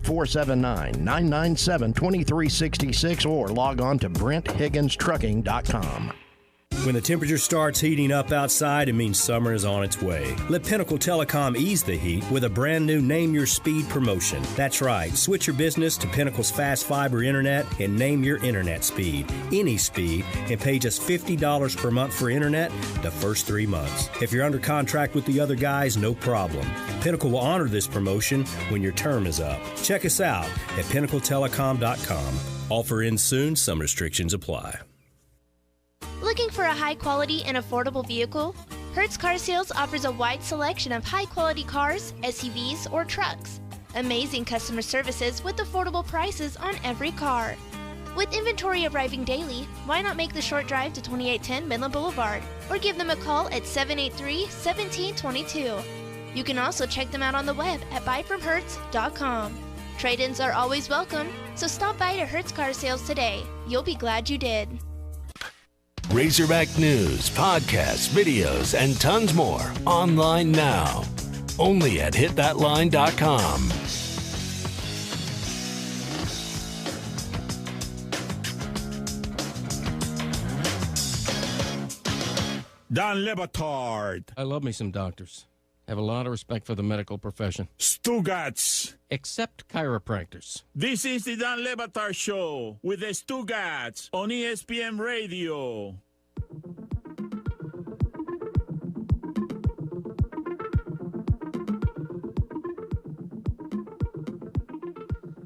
844-779-997-2366 or log on to BrentHigginsTrucking.com. When the temperature starts heating up outside, it means summer is on its way. Let Pinnacle Telecom ease the heat with a brand new Name Your Speed promotion. That's right. Switch your business to Pinnacle's fast fiber internet and name your internet speed. Any speed, and pay just $50 per month for internet the first 3 months. If you're under contract with the other guys, no problem. Pinnacle will honor this promotion when your term is up. Check us out at PinnacleTelecom.com. Offer ends soon. Some restrictions apply. Looking for a high-quality and affordable vehicle? Hertz Car Sales offers a wide selection of high-quality cars, SUVs, or trucks. Amazing customer services with affordable prices on every car. With inventory arriving daily, why not make the short drive to 2810 Midland Boulevard or give them a call at 783-1722. You can also check them out on the web at buyfromhertz.com. Trade-ins are always welcome, so stop by to Hertz Car Sales today. You'll be glad you did. Razorback news, podcasts, videos, and tons more online now. Only at hitthatline.com. Don Lebitard. I love me some doctors. Have a lot of respect for the medical profession. Stugats. Except chiropractors. This is the Don Lebitard Show with the Stugats on ESPN Radio.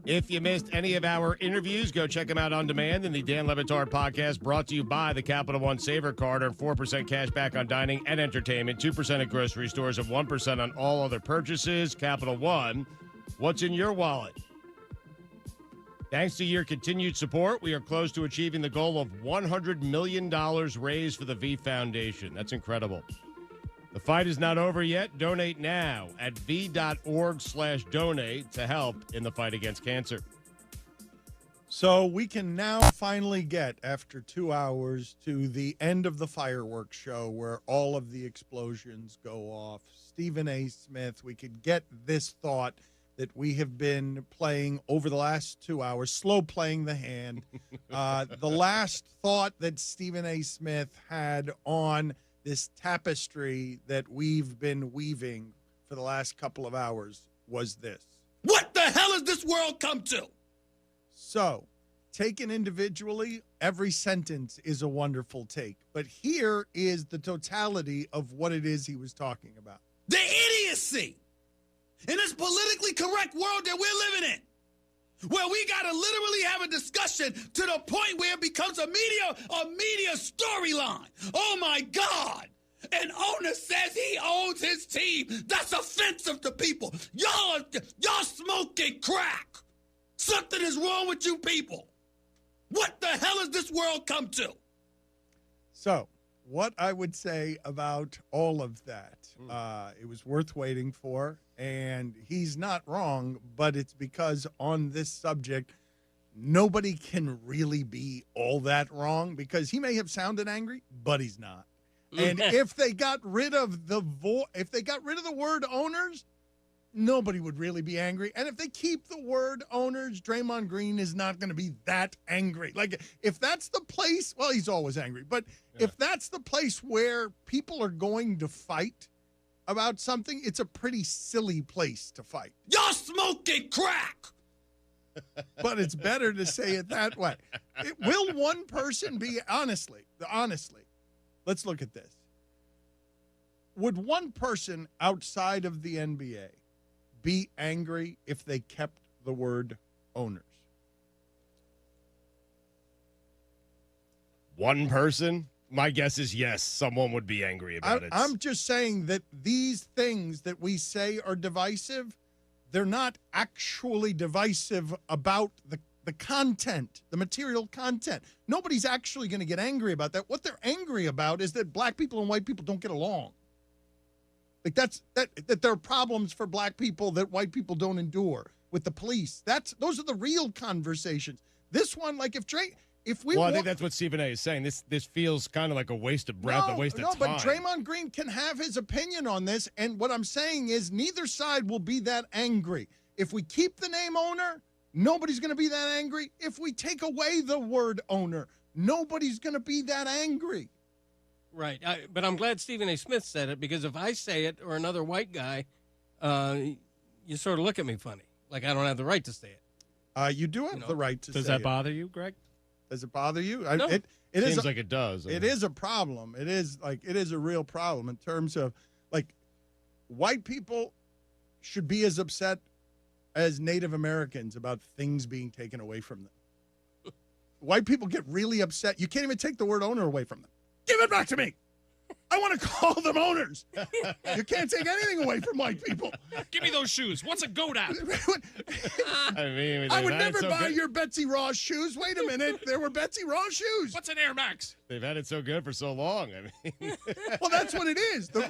If you missed any of our interviews, go check them out on demand in the Dan Lebitard podcast, brought to you by the Capital One Saver Card. Earn 4% cash back on dining and entertainment, 2% at grocery stores, and 1% on all other purchases. Capital One, what's in your wallet? Thanks to your continued support, we are close to achieving the goal of $100 million raised for the V Foundation. That's incredible. The fight is not over yet. Donate now at v.org/donate to help in the fight against cancer. So we can now finally get, after 2 hours, to the end of the fireworks show where all of the explosions go off. Stephen A. Smith, we could get this thought that we have been playing over the last 2 hours, slow playing the hand. The last thought that Stephen A. Smith had on this tapestry that we've been weaving for the last couple of hours was this. What the hell has this world come to? So, taken individually, every sentence is a wonderful take. But here is the totality of what it is he was talking about. The idiocy in this politically correct world that we're living in, where we got to literally have a discussion to the point where it becomes a media storyline. Oh, my God. An owner says he owns his team. That's offensive to people. Y'all smoking crack. Something is wrong with you people. What the hell has this world come to? So, what I would say about all of that, it was worth waiting for, and he's not wrong, but it's because on this subject, nobody can really be all that wrong, because he may have sounded angry, but he's not. And if they got rid of the word owners, nobody would really be angry. And if they keep the word owners, Draymond Green is not going to be that angry. Like, if that's the place, well, he's always angry. But if that's the place where people are going to fight about something, it's a pretty silly place to fight. Y'all smoking crack! But it's better to say it that way. Will one person be, honestly, let's look at this. Would one person outside of the NBA be angry if they kept the word owners? One person? My guess is yes, someone would be angry about it. I'm just saying that these things that we say are divisive, they're not actually divisive about the content, the material content. Nobody's actually going to get angry about that. What they're angry about is that black people and white people don't get along. Like that there are problems for black people that white people don't endure with the police. Those are the real conversations. This one, like I think that's what Stephen A. is saying. This feels kind of like a waste of breath, a waste of time. No, but Draymond Green can have his opinion on this, and what I'm saying is neither side will be that angry. If we keep the name owner, nobody's going to be that angry. If we take away the word owner, nobody's going to be that angry. Right. But I'm glad Stephen A. Smith said it, because if I say it or another white guy, you sort of look at me funny, like I don't have the right to say it. You do have the right to say it. Does that bother you, Greg? Does it bother you? No. It Seems like it does. It is a problem. It is a real problem in terms of, like, white people should be as upset as Native Americans about things being taken away from them. White people get really upset. You can't even take the word owner away from them. Give it back to me. I want to call them owners. You can't take anything away from white people. Give me those shoes. What's a goat app? I would never buy your Betsy Ross shoes. Wait a minute. There were Betsy Ross shoes. What's an Air Max? They've had it so good for so long. I mean, well, that's what it is. The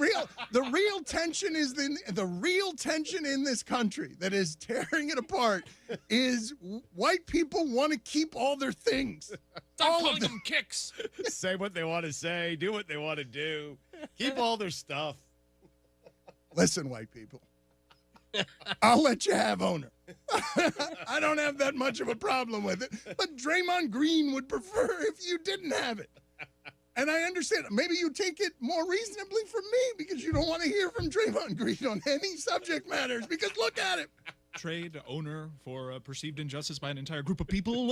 real tension is the real tension in this country that is tearing it apart is white people want to keep all their things. Stop calling them kicks. Say what they want to say, do what they want to do, keep all their stuff. Listen, white people, I'll let you have owner. I don't have that much of a problem with it, but Draymond Green would prefer if you didn't have it. And I understand. Maybe you take it more reasonably from me because you don't want to hear from Draymond Green on any subject matters, because look at him. Trade owner for perceived injustice by an entire group of people.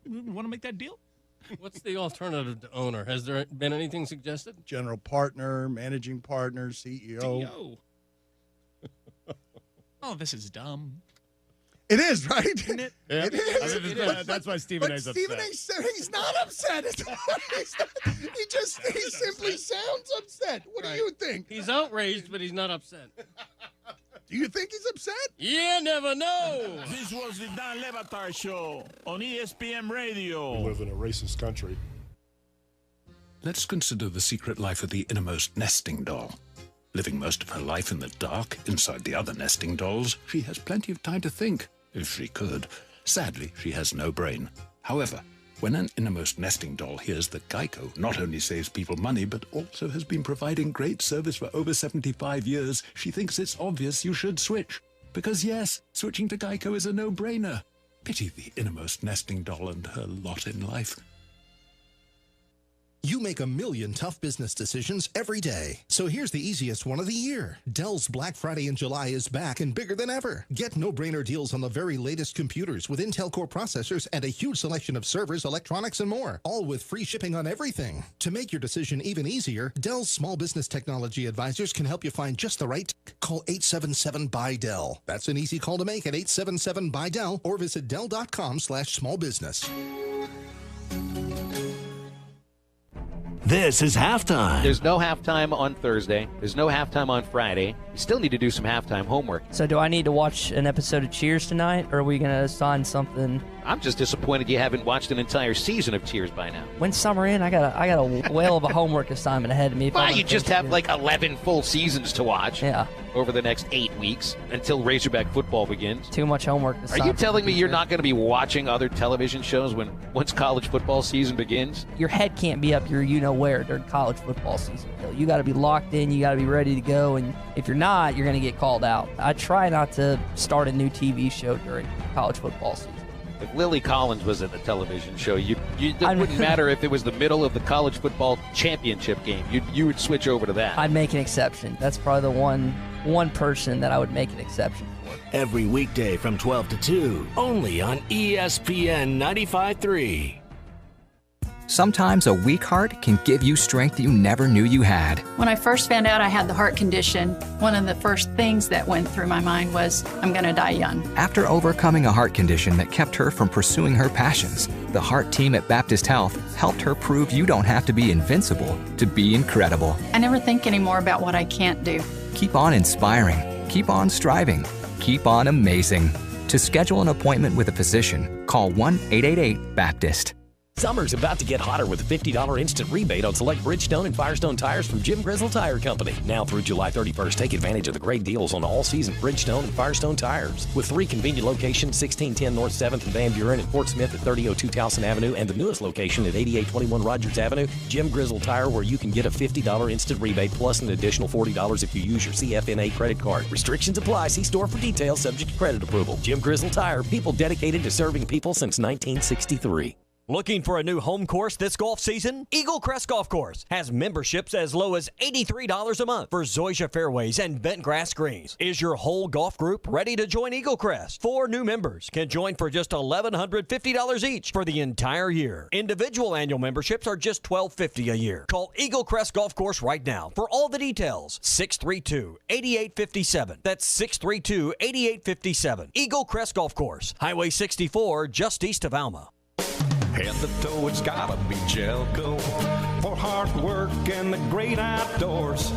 Want to make that deal? What's the alternative to owner? Has there been anything suggested? General partner, managing partner, CEO. Oh, this is dumb. It is, right? Isn't it? Yeah. It is. That's why Stephen A's upset. Stephen A. said he's not upset. He simply sounds upset. What do you think? He's outraged, but he's not upset. Do you think he's upset? You never know. This was the Dan Le Batard Show on ESPN Radio. We live in a racist country. Let's consider the secret life of the innermost nesting doll. Living most of her life in the dark, inside the other nesting dolls, she has plenty of time to think, if she could. Sadly, she has no brain. However, when an innermost nesting doll hears that Geico not only saves people money, but also has been providing great service for over 75 years, she thinks it's obvious you should switch. Because yes, switching to Geico is a no-brainer. Pity the innermost nesting doll and her lot in life. You make a million tough business decisions every day. So here's the easiest one of the year. Dell's Black Friday in July is back and bigger than ever. Get no-brainer deals on the very latest computers with Intel Core processors and a huge selection of servers, electronics, and more. All with free shipping on everything. To make your decision even easier, Dell's small business technology advisors can help you find just the right. Call 877-BUY-DELL. That's an easy call to make at 877-BUY-DELL or visit Dell.com/smallbusiness. This is halftime. There's no halftime on Thursday. There's no halftime on Friday. You still need to do some halftime homework. So do I need to watch an episode of Cheers tonight, or are we going to assign something? I'm just disappointed you haven't watched an entire season of Cheers by now. When's summer in? I got a whale of a homework assignment ahead of me. Well, you just have like 11 full seasons to watch. Yeah. Over the next 8 weeks until Razorback football begins. Too much homework. Are you telling me you're not going to be watching other television shows once college football season begins? Your head can't be up your you-know-where during college football season. You got to be locked in. You got to be ready to go. And if you're not, you're going to get called out. I try not to start a new TV show during college football season. If Lily Collins was in the television show, it wouldn't matter if it was the middle of the college football championship game. You would switch over to that. I'd make an exception. That's probably the one person that I would make an exception for. Every weekday from 12 to 2, only on ESPN 95.3. Sometimes a weak heart can give you strength you never knew you had. When I first found out I had the heart condition, one of the first things that went through my mind was, I'm going to die young. After overcoming a heart condition that kept her from pursuing her passions, the heart team at Baptist Health helped her prove you don't have to be invincible to be incredible. I never think anymore about what I can't do. Keep on inspiring. Keep on striving. Keep on amazing. To schedule an appointment with a physician, call 1-888-BAPTIST. Summer's about to get hotter with a $50 instant rebate on select Bridgestone and Firestone tires from Jim Grizzle Tire Company. Now through July 31st, take advantage of the great deals on all-season Bridgestone and Firestone tires. With 3 convenient locations, 1610 North 7th and Van Buren and Fort Smith at 3002 Towson Avenue, and the newest location at 8821 Rogers Avenue, Jim Grizzle Tire, where you can get a $50 instant rebate plus an additional $40 if you use your CFNA credit card. Restrictions apply. See store for details, subject to credit approval. Jim Grizzle Tire, people dedicated to serving people since 1963. Looking for a new home course this golf season? Eagle Crest Golf Course has memberships as low as $83 a month for Zoysia fairways and bent grass greens. Is your whole golf group ready to join Eagle Crest? 4 new members can join for just $1,150 each for the entire year. Individual annual memberships are just $1,250 a year. Call Eagle Crest Golf Course right now for all the details. 632-8857. That's 632-8857. Eagle Crest Golf Course, Highway 64, just east of Alma. Head to toe, it's gotta be Jelco for hard work and the great outdoors.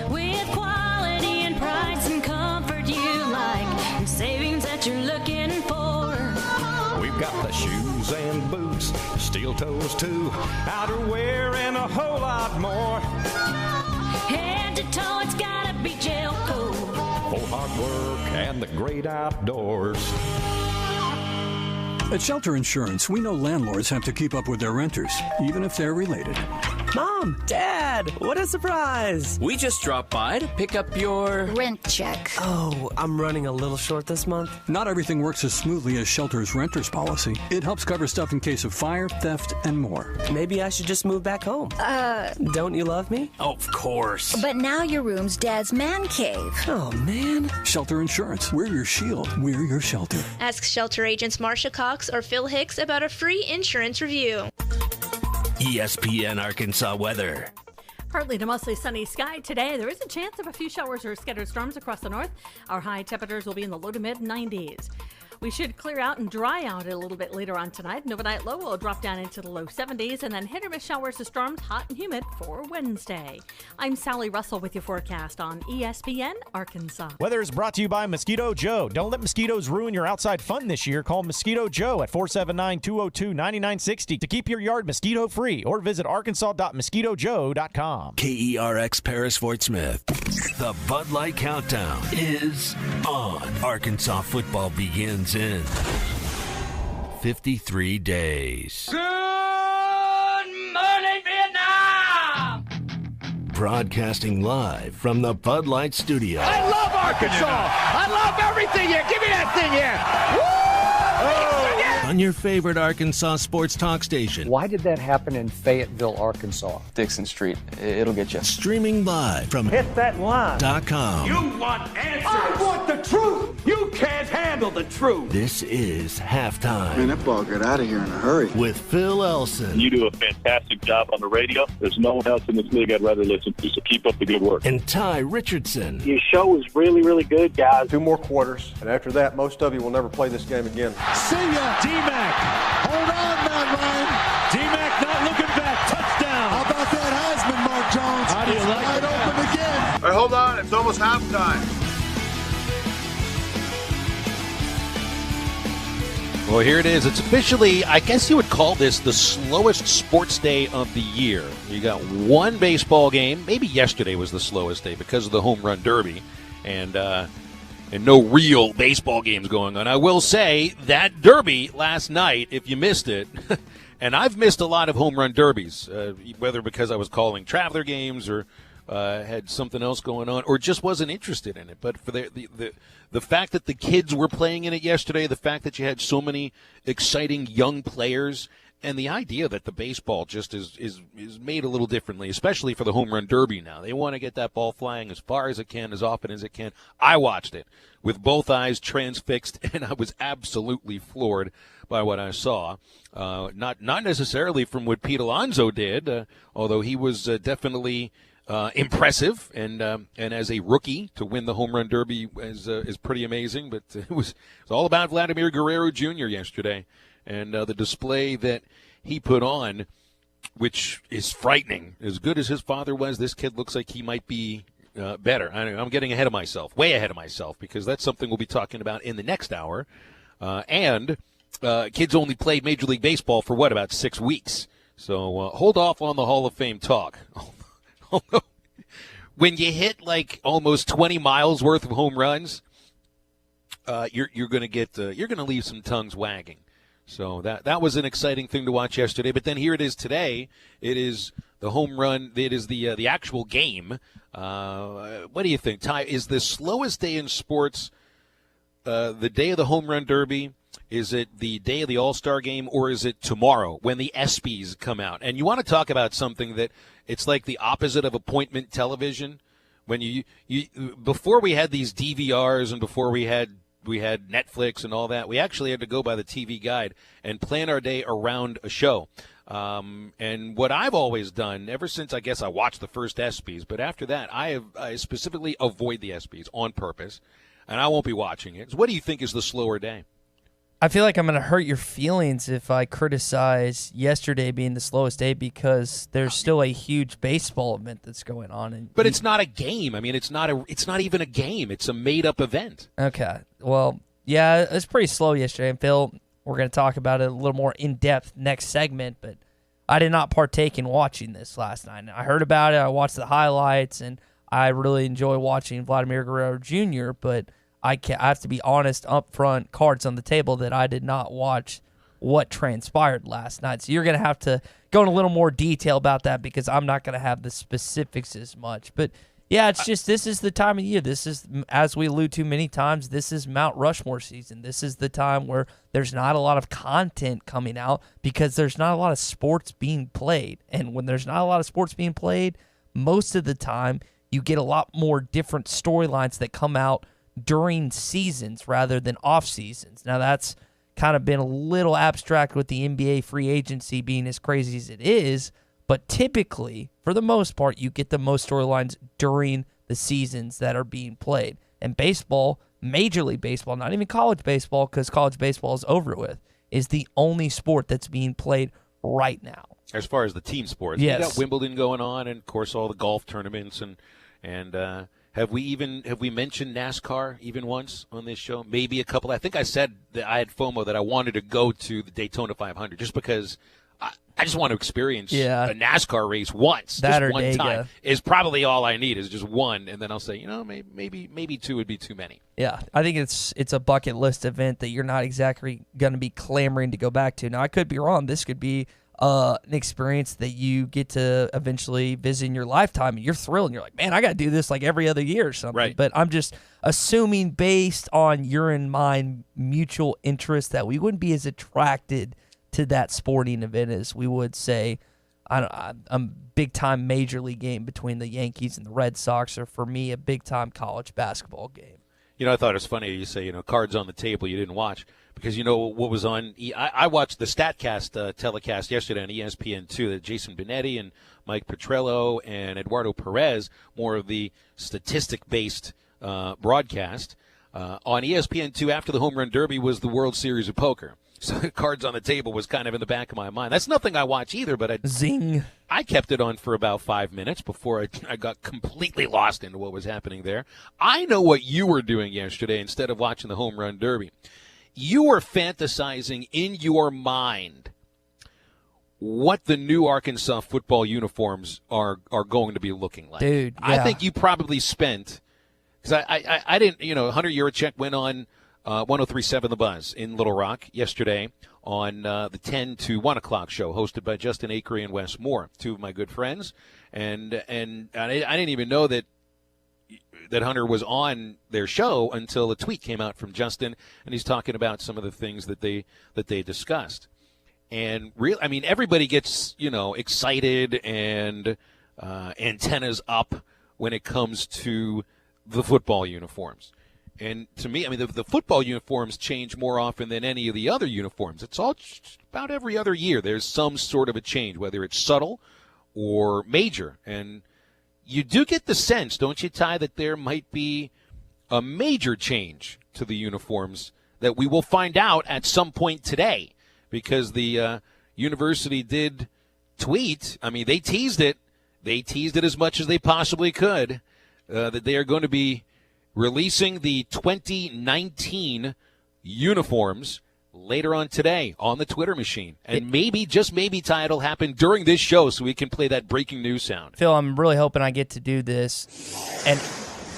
With quality and price and comfort you like, and savings that you're looking for. We've got the shoes and boots, steel toes too, outerwear and a whole lot more. Head to toe, it's gotta be Jelco for hard work and the great outdoors. At Shelter Insurance, we know landlords have to keep up with their renters, even if they're related. Mom, Dad, what a surprise! We just dropped by to pick up your rent check. Oh, I'm running a little short this month. Not everything works as smoothly as Shelter's renter's policy. It helps cover stuff in case of fire, theft, and more. Maybe I should just move back home. Don't you love me? Oh, of course. But now your room's Dad's man cave. Oh, man. Shelter Insurance. We're your shield. We're your shelter. Ask Shelter agents Marsha Cox or Phil Hicks about a free insurance review. ESPN Arkansas weather. Partly to mostly sunny sky today. There is a chance of a few showers or scattered storms across the north. Our high temperatures will be in the low to mid 90s. We should clear out and dry out a little bit later on tonight. An overnight low will drop down into the low 70s, and then hit or miss showers or storms, hot and humid for Wednesday. I'm Sally Russell with your forecast on ESPN Arkansas. Weather is brought to you by Mosquito Joe. Don't let mosquitoes ruin your outside fun this year. Call Mosquito Joe at 479-202-9960 to keep your yard mosquito-free, or visit arkansas.mosquitojoe.com. KERX Paris Fort Smith. The Bud Light Countdown is on. Arkansas football begins in 53 days. Good morning, Vietnam! Broadcasting live from the Bud Light Studio. I love Arkansas! I love everything here! Give me that thing here! Woo! On your favorite Arkansas sports talk station. Why did that happen in Fayetteville, Arkansas? Dixon Street. It'll get you. Streaming live from Hit that line. .com. You want answers! I want the truth! You can't handle the truth! This is Halftime. Man, that ball got out of here in a hurry. With Phil Elson. You do a fantastic job on the radio. There's no one else in this league I'd rather listen to, so keep up the good work. And Tye Richardson. Your show is really, really good, guys. 2 more quarters, and after that, most of you will never play this game again. See ya, D-Mac. Hold on, Matt Ryan. D-Mac not looking back. Touchdown. How about that Heisman, Mark Jones? How do you like wide it? Open again. Hey, hold on. It's almost halftime. Well, here it is. It's officially, I guess you would call this the slowest sports day of the year. You got one baseball game. Maybe yesterday was the slowest day because of the home run derby. And no real baseball games going on. I will say that derby last night, if you missed it, and I've missed a lot of home run derbies, whether because I was calling traveler games or had something else going on or just wasn't interested in it. But for the fact that the kids were playing in it yesterday, the fact that you had so many exciting young players, and the idea that the baseball just is made a little differently, especially for the home run derby now. They want to get that ball flying as far as it can, as often as it can. I watched it with both eyes transfixed, and I was absolutely floored by what I saw. Not necessarily from what Pete Alonso did, although he was definitely impressive, and as a rookie to win the home run derby is pretty amazing. But it was all about Vladimir Guerrero Jr. yesterday. And the display that he put on, which is frightening. As good as his father was, this kid looks like he might be better. I'm getting ahead of myself, way ahead of myself, because that's something we'll be talking about in the next hour. And kids only played Major League Baseball for, about 6 weeks. So hold off on the Hall of Fame talk. When you hit like almost 20 miles worth of home runs, you're going to leave some tongues wagging. So that was an exciting thing to watch yesterday. But then here it is today. It is the home run. It is the actual game. What do you think, Tye? Is the slowest day in sports the day of the home run derby? Is it the day of the All-Star game, or is it tomorrow when the ESPYs come out? And you want to talk about something that it's like the opposite of appointment television. When you before we had these DVRs and before we had Netflix and all that, we actually had to go by the TV guide and plan our day around a show. And what I've always done, ever since I guess I watched the first ESPYs, but after that I specifically avoid the ESPYs on purpose, and I won't be watching it. So what do you think is the slower day? I feel like I'm going to hurt your feelings if I criticize yesterday being the slowest day, because there's still a huge baseball event that's going on. But it's not a game. I mean, it's not even a game. It's a made-up event. Okay. Well, yeah, it's pretty slow yesterday. And Phil, we're going to talk about it a little more in-depth next segment, but I did not partake in watching this last night. I heard about it. I watched the highlights, and I really enjoy watching Vladimir Guerrero Jr., but I have to be honest, up front, cards on the table, that I did not watch what transpired last night. So you're going to have to go in a little more detail about that, because I'm not going to have the specifics as much. But, yeah, it's just this is the time of year. This is, as we allude to many times, this is Mount Rushmore season. This is the time where there's not a lot of content coming out because there's not a lot of sports being played. And when there's not a lot of sports being played, most of the time you get a lot more different storylines that come out during seasons rather than off seasons. Now, that's kind of been a little abstract with the NBA free agency being as crazy as it is, but typically, for the most part, you get the most storylines during the seasons that are being played. And baseball, Major League Baseball, not even college baseball, because college baseball is over with, is the only sport that's being played right now. As far as the team sports, yes. You got Wimbledon going on, and of course all the golf tournaments, and Have we mentioned NASCAR even once on this show? Maybe a couple. I think I said that I had FOMO that I wanted to go to the Daytona 500 just because I just want to experience a NASCAR race once. That just or one Dega. time is probably all I need, is just one, and then I'll say, maybe two would be too many. Yeah, I think it's a bucket list event that you're not exactly going to be clamoring to go back to. Now, I could be wrong. This could be an experience that you get to eventually visit in your lifetime, and you're thrilled, and you're like, man, I got to do this like every other year or something. Right. But I'm just assuming, based on your and mine mutual interest, that we wouldn't be as attracted to that sporting event as we would say a big-time Major League game between the Yankees and the Red Sox, or for me, a big-time college basketball game. I thought it was funny you say, cards on the table you didn't watch, because what was on. I watched the StatCast telecast yesterday on ESPN2, that Jason Benetti and Mike Petrello and Eduardo Perez, more of the statistic-based broadcast. On ESPN2, after the Home Run Derby, was the World Series of Poker. So cards on the table was kind of in the back of my mind. That's nothing I watch either, but Zing. I kept it on for about 5 minutes before I got completely lost into what was happening there. I know what you were doing yesterday instead of watching the Home Run Derby. You were fantasizing in your mind what the new Arkansas football uniforms are going to be looking like. Dude, yeah. I think you probably spent, because I didn't, Hunter Yurachek went on 103.7 The Buzz in Little Rock yesterday on the 10 to 1 o'clock show, hosted by Justin Akery and Wes Moore, two of my good friends. And I didn't even know that Hunter was on their show until a tweet came out from Justin, and he's talking about some of the things that they discussed. And everybody gets excited and antennas up when it comes to the football uniforms. And to me, the football uniforms change more often than any of the other uniforms. It's all just about every other year. There's some sort of a change, whether it's subtle or major. And you do get the sense, don't you, Tye, that there might be a major change to the uniforms that we will find out at some point today, because the university did tweet. They teased it. They teased it as much as they possibly could, that they are going to be releasing the 2019 uniforms later on today on the Twitter machine. And maybe, just maybe, Ty, it'll happen during this show so we can play that breaking news sound. Phil, I'm really hoping I get to do this and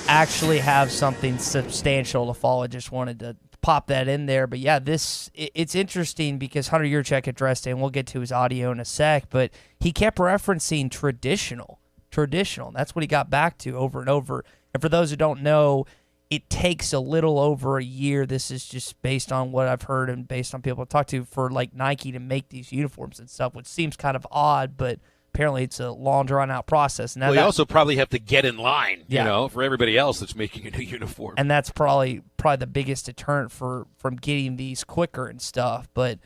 actually have something substantial to follow. I just wanted to pop that in there. But, yeah, it's interesting because Hunter Yurchek addressed it, and we'll get to his audio in a sec, but he kept referencing traditional. That's what he got back to over and over. And for those who don't know, it takes a little over a year. This is just based on what I've heard and based on people I've talked to for like Nike to make these uniforms and stuff, which seems kind of odd, but apparently it's a long, drawn-out process. Now you also probably have to get in line, for everybody else that's making a new uniform. And that's probably the biggest deterrent from getting these quicker and stuff. But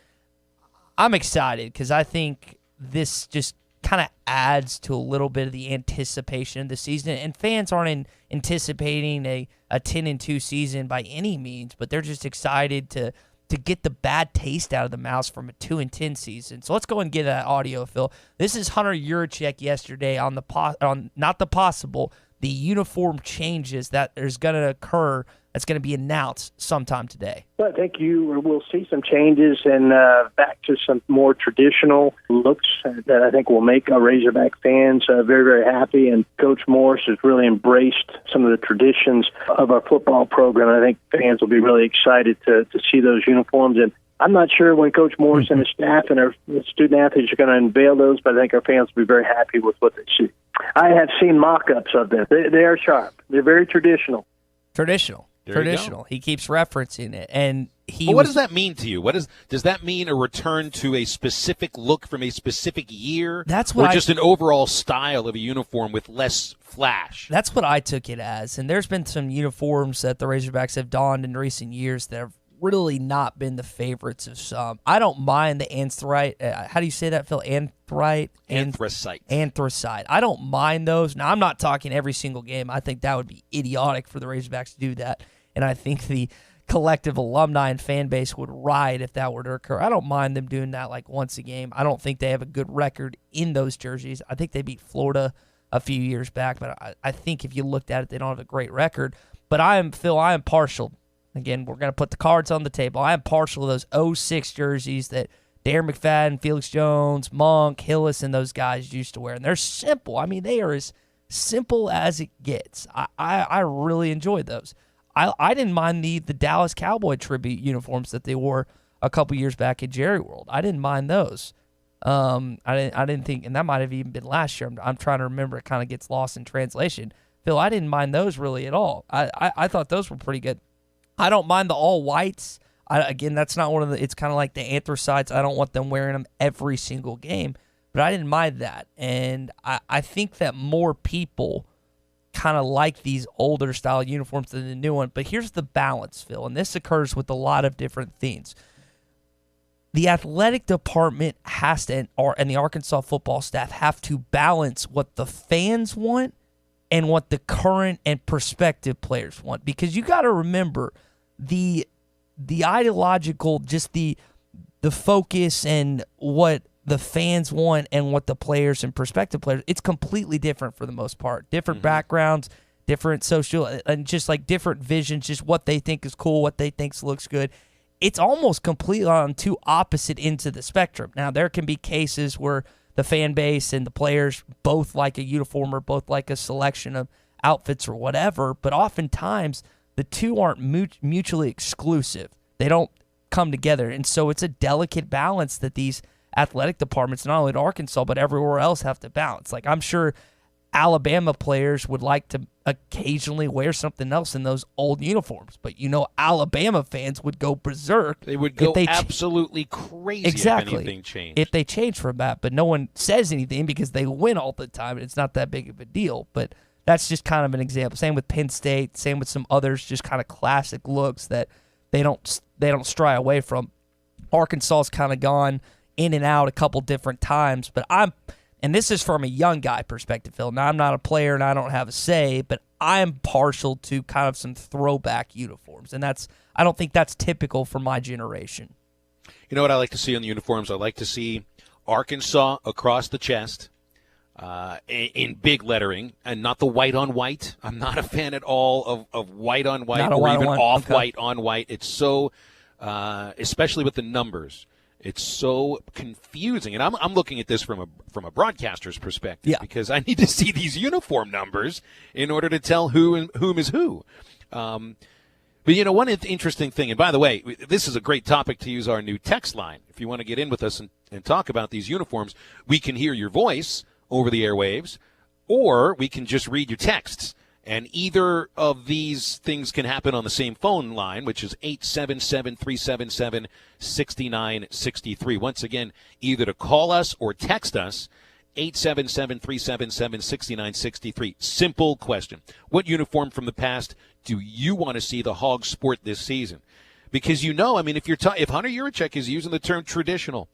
I'm excited because I think this just kind of adds to a little bit of the anticipation of the season. And fans aren't anticipating a 10-2 season by any means, but they're just excited to get the bad taste out of the mouth from a 2-10 season. So let's go and get that audio, Phil. This is Hunter Yurchek yesterday on the uniform changes that is going to occur. That's going to be announced sometime today. I think you will see some changes and back to some more traditional looks that I think will make our Razorback fans very, very happy. And Coach Morris has really embraced some of the traditions of our football program. I think fans will be really excited to see those uniforms. And I'm not sure when Coach Morris and his staff and our student athletes are going to unveil those, but I think our fans will be very happy with what they see. I have seen mock-ups of them. They are sharp. They're very traditional. Traditional. He keeps referencing it, and what does that mean to you? Does that mean a return to a specific look from a specific year? That's what or just an overall style of a uniform with less flash? That's what I took it as. And there's been some uniforms that the Razorbacks have donned in recent years that have really not been the favorites of some. I don't mind the anthrite. How do you say that, Phil? Anthrite? Anthracite. I don't mind those. Now, I'm not talking every single game. I think that would be idiotic for the Razorbacks to do that. And I think the collective alumni and fan base would riot if that were to occur. I don't mind them doing that like once a game. I don't think they have a good record in those jerseys. I think they beat Florida a few years back, but I think if you looked at it, they don't have a great record. But I am partial. Again, we're going to put the cards on the table. I am partial to those 06 jerseys that Darren McFadden, Felix Jones, Monk, Hillis, and those guys used to wear. And they're simple. I mean, they are as simple as it gets. I really enjoyed those. I didn't mind the Dallas Cowboy tribute uniforms that they wore a couple years back at Jerry World. I didn't mind those. I didn't think, and that might have even been last year. I'm trying to remember. It kind of gets lost in translation. Phil, I didn't mind those really at all. I thought those were pretty good. I don't mind the all whites. Again, that's not one of the. It's kind of like the anthracites. I don't want them wearing them every single game, but I didn't mind that, and I think that more people kind of like these older style uniforms than the new one. But here's the balance, Phil, and this occurs with a lot of different things. The athletic department has to, and the Arkansas football staff have to balance what the fans want and what the current and prospective players want. Because you got to remember the ideological, just the focus and what the fans want and what the players and prospective players, it's completely different for the most part. Different backgrounds, different social, and just like different visions, just what they think is cool, what they think looks good. It's almost completely on two opposite ends of the spectrum. Now, there can be cases where the fan base and the players both like a uniform or both like a selection of outfits or whatever, but oftentimes the two aren't mutually exclusive. They don't come together, and so it's a delicate balance that these athletic departments, not only at Arkansas, but everywhere else, have to balance. Like, I'm sure Alabama players would like to occasionally wear something else in those old uniforms, but Alabama fans would go berserk. They would go absolutely crazy if anything changed. If they change from that, but no one says anything because they win all the time, and it's not that big of a deal. But that's just kind of an example. Same with Penn State, same with some others, just kind of classic looks that they don't stray away from. Arkansas's kind of gone in and out a couple different times, but and this is from a young guy perspective, Phil. Now, I'm not a player and I don't have a say, but I'm partial to kind of some throwback uniforms, and I don't think that's typical for my generation. You know what I like to see on the uniforms? I like to see Arkansas across the chest in big lettering, and not the white on white. I'm not a fan at all of white on white or even off-white on white. It's so especially with the numbers. It's so confusing, and I'm looking at this from a broadcaster's perspective because I need to see these uniform numbers in order to tell whom is who. But, one interesting thing, and by the way, this is a great topic to use our new text line. If you want to get in with us and talk about these uniforms, we can hear your voice over the airwaves, or we can just read your texts. And either of these things can happen on the same phone line, which is 877-377-6963. Once again, either to call us or text us, 877-377-6963. Simple question. What uniform from the past do you want to see the Hogs sport this season? Because if Hunter Yurachek is using the term traditional,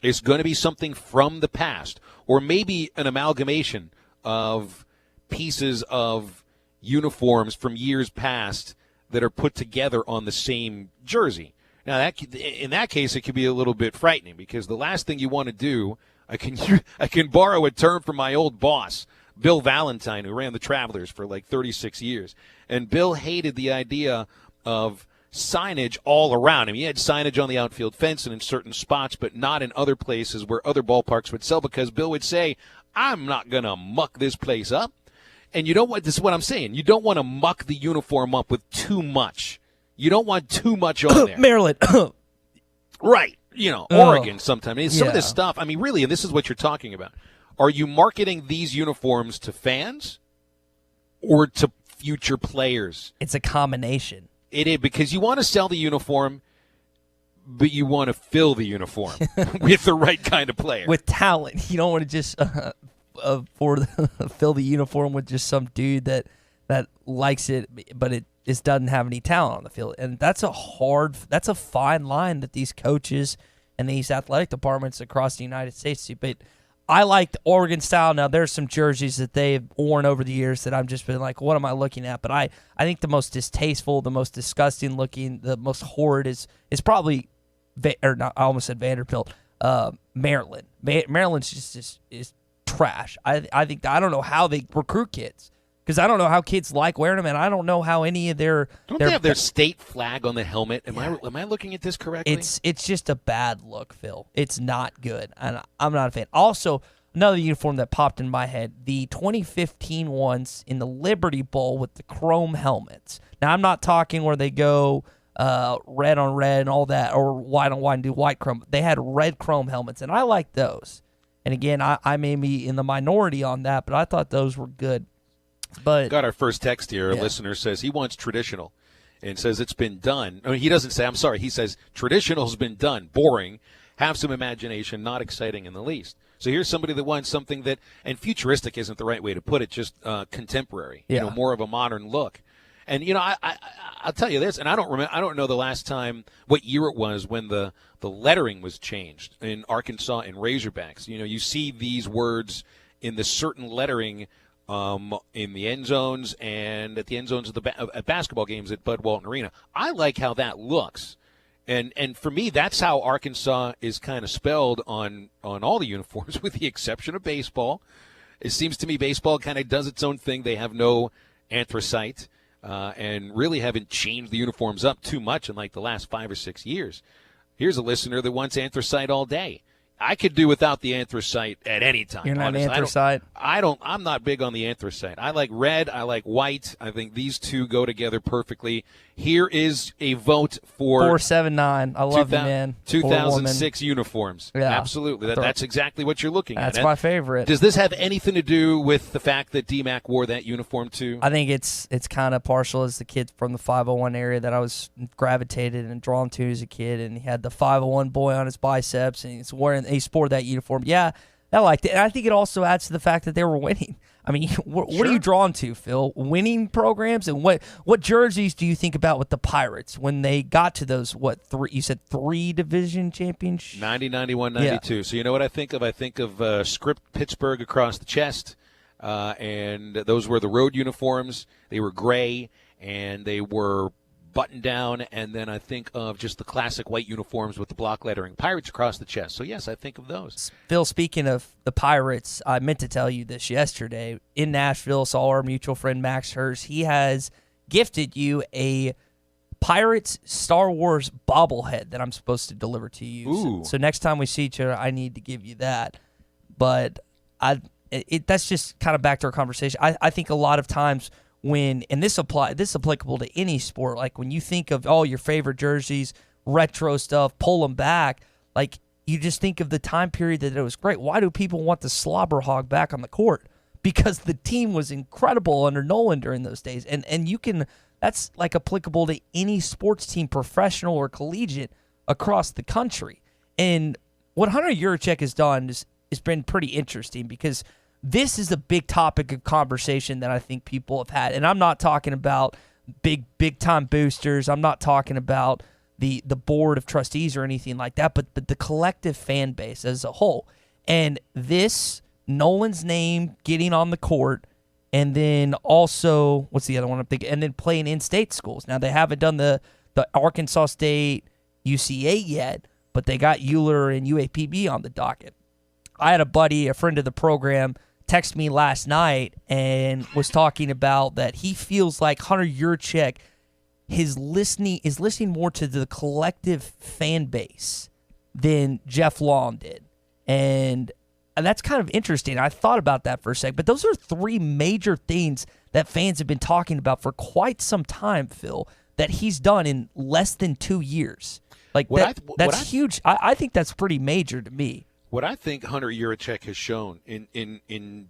it's going to be something from the past, or maybe an amalgamation of pieces of uniforms from years past that are put together on the same jersey. Now, in that case, it could be a little bit frightening, because the last thing you want to do, I can borrow a term from my old boss, Bill Valentine, who ran the Travelers for like 36 years. And Bill hated the idea of signage all around. I mean, he had signage on the outfield fence and in certain spots, but not in other places where other ballparks would sell, because Bill would say, I'm not going to muck this place up. And this is what I'm saying. You don't want to muck the uniform up with too much. You don't want too much on there. Maryland. Right. Oregon sometimes. I mean, some of this stuff, I mean, really, and this is what you're talking about. Are you marketing these uniforms to fans or to future players? It's a combination. It is, because you want to sell the uniform, but you want to fill the uniform with the right kind of player. With talent. You don't want to just fill the uniform with just some dude that likes it, but it just doesn't have any talent on the field. And that's a fine line that these coaches and these athletic departments across the United States do. But I like the Oregon style. Now, there's some jerseys that they've worn over the years that I've just been like, what am I looking at? But I think the most distasteful, the most disgusting looking, the most horrid is probably, I almost said Vanderbilt, Maryland. Maryland's just is trash. I don't know how they recruit kids, because I don't know how kids like wearing them, and I don't know how any of their they have their state flag on the helmet. Am I looking at this correctly? It's just a bad look, Phil. It's not good, and I'm not a fan. Also, another uniform that popped in my head, the 2015 ones in the Liberty Bowl with the chrome helmets. Now, I'm not talking where they go red on red and all that, or white on white and do white chrome. They had red chrome helmets, and I like those. And again, I may be in the minority on that, but I thought those were good. But got our first text here. A listener says he wants traditional and says it's been done. I mean, he doesn't say, I'm sorry. He says traditional's been done. Boring. Have some imagination. Not exciting in the least. So here's somebody that wants something that, and futuristic isn't the right way to put it, just contemporary. More of a modern look. And I'll tell you this, and I don't know the last time, what year it was when the lettering was changed in Arkansas and Razorbacks. You see these words in the certain lettering in the end zones and at the end zones of at basketball games at Bud Walton Arena. I like how that looks. And for me, that's how Arkansas is kind of spelled on all the uniforms, with the exception of baseball. It seems to me baseball kind of does its own thing. They have no anthracite. And really haven't changed the uniforms up too much in like the last 5 or 6 years. Here's a listener that wants anthracite all day. I could do without the anthracite at any time. You're not honestly. Anthracite? I'm not big on the anthracite. I like red. I like white. I think these two go together perfectly. Here is a vote for 479. I love you, man. 2006 uniforms. Yeah. Absolutely. That's exactly what you're looking at. That's my favorite. Does this have anything to do with the fact that D-Mac wore that uniform too? I think it's kind of partial as the kid from the 501 area that I was gravitated and drawn to as a kid, and he had the 501 boy on his biceps, and he sported that uniform. Yeah, I liked it. And I think it also adds to the fact that they were winning. I mean, what are you drawn to, Phil? Winning programs? And what jerseys do you think about with the Pirates when they got to those, you said 3 division championships? 90, 91, 92. Yeah. So you know what I think of? I think of script Pittsburgh across the chest, and those were the road uniforms. They were gray, and they were button down, and then I think of just the classic white uniforms with the block lettering, Pirates across the chest. So yes, I think of those. Phil, speaking of the Pirates, I meant to tell you this yesterday. In Nashville, saw our mutual friend Max Hurst. He has gifted you a Pirates Star Wars bobblehead that I'm supposed to deliver to you. Ooh. So next time we see each other, I need to give you that. But that's just kind of back to our conversation. I think a lot of times when, and this is applicable to any sport, like when you think of all your favorite jerseys, retro stuff, pull them back, like you just think of the time period that it was great. Why do people want the slobber hog back on the court? Because the team was incredible under Nolan during those days. And you can, that's like applicable to any sports team, professional or collegiate, across the country. And what Hunter Yurachek has done has been pretty interesting, because this is a big topic of conversation that I think people have had. And I'm not talking about big time boosters. I'm not talking about the board of trustees or anything like that, but the collective fan base as a whole. And this, Nolan's name getting on the court, and then also, what's the other one I'm thinking? And then playing in-state schools. Now, they haven't done the Arkansas State UCA yet, but they got Euler and UAPB on the docket. I had a buddy, a friend of the program, text me last night and was talking about that he feels like Hunter Yurachek is listening more to the collective fan base than Jeff Long did. And that's kind of interesting. I thought about that for a sec, but those are three major things that fans have been talking about for quite some time, Phil, that he's done in less than 2 years. Like that's huge. I think that's pretty major to me. What I think Hunter Yurachek has shown in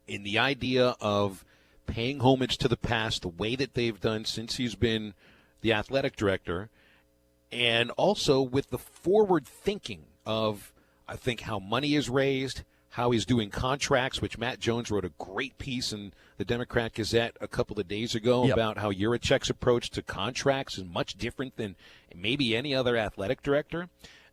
the idea of paying homage to the past, the way that they've done since he's been the athletic director, and also with the forward thinking of, I think, how money is raised, how he's doing contracts, which Matt Jones wrote a great piece in the Democrat Gazette a couple of days ago about how Yurachek's approach to contracts is much different than maybe any other athletic director.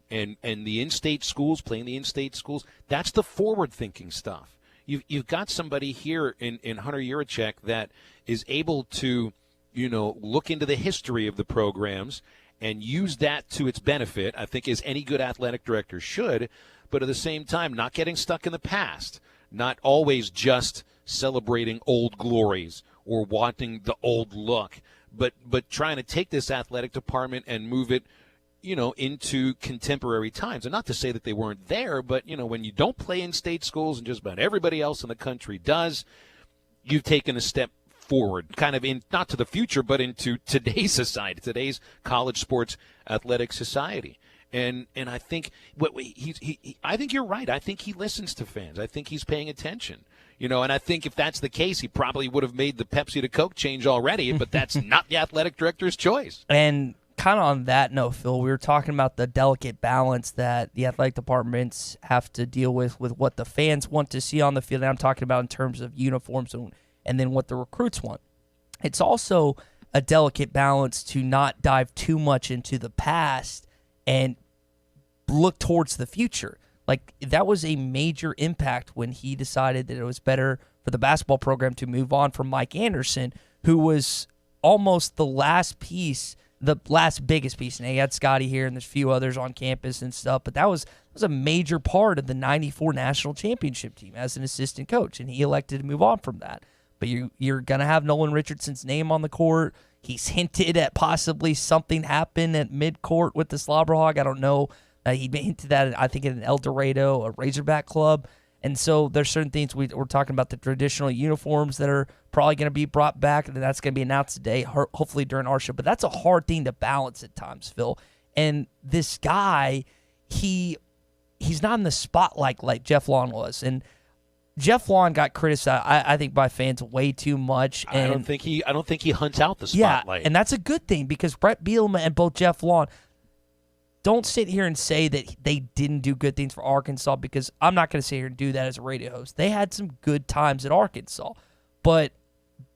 And the in-state schools, playing the in-state schools, that's the forward-thinking stuff. You've got somebody here in Hunter Yurachek that is able to, look into the history of the programs and use that to its benefit, I think, as any good athletic director should, but at the same time not getting stuck in the past, not always just celebrating old glories or wanting the old look, but trying to take this athletic department and move it, into contemporary times. And not to say that they weren't there, but, when you don't play in state schools and just about everybody else in the country does, you've taken a step forward, kind of in, not to the future, but into today's society, today's college sports athletic society. And I think I think you're right. I think he listens to fans. I think he's paying attention. And I think if that's the case, he probably would have made the Pepsi to Coke change already, but that's not the athletic director's choice. And kind of on that note, Phil, we were talking about the delicate balance that the athletic departments have to deal with what the fans want to see on the field. And I'm talking about in terms of uniforms and then what the recruits want. It's also a delicate balance to not dive too much into the past and look towards the future. Like, that was a major impact when he decided that it was better for the basketball program to move on from Mike Anderson, who was almost the last piece, the last biggest piece. And he had Scotty here, and there's a few others on campus and stuff, but that was a major part of the 94 national championship team as an assistant coach, and he elected to move on from that. But you're going to have Nolan Richardson's name on the court. He's hinted at possibly something happened at midcourt with the Slobber Hog. I don't know. He hinted that, I think, at an El Dorado, a Razorback club. And so there's certain things we're talking about, the traditional uniforms that are probably going to be brought back, and that's going to be announced today, hopefully during our show. But that's a hard thing to balance at times, Phil. And this guy, he's not in the spotlight like Jeff Long was. And Jeff Long got criticized, I think, by fans way too much. And I don't think he hunts out the spotlight. Yeah, and that's a good thing, because Brett Bielema and both Jeff Long, don't sit here and say that they didn't do good things for Arkansas, because I'm not going to sit here and do that as a radio host. They had some good times at Arkansas, but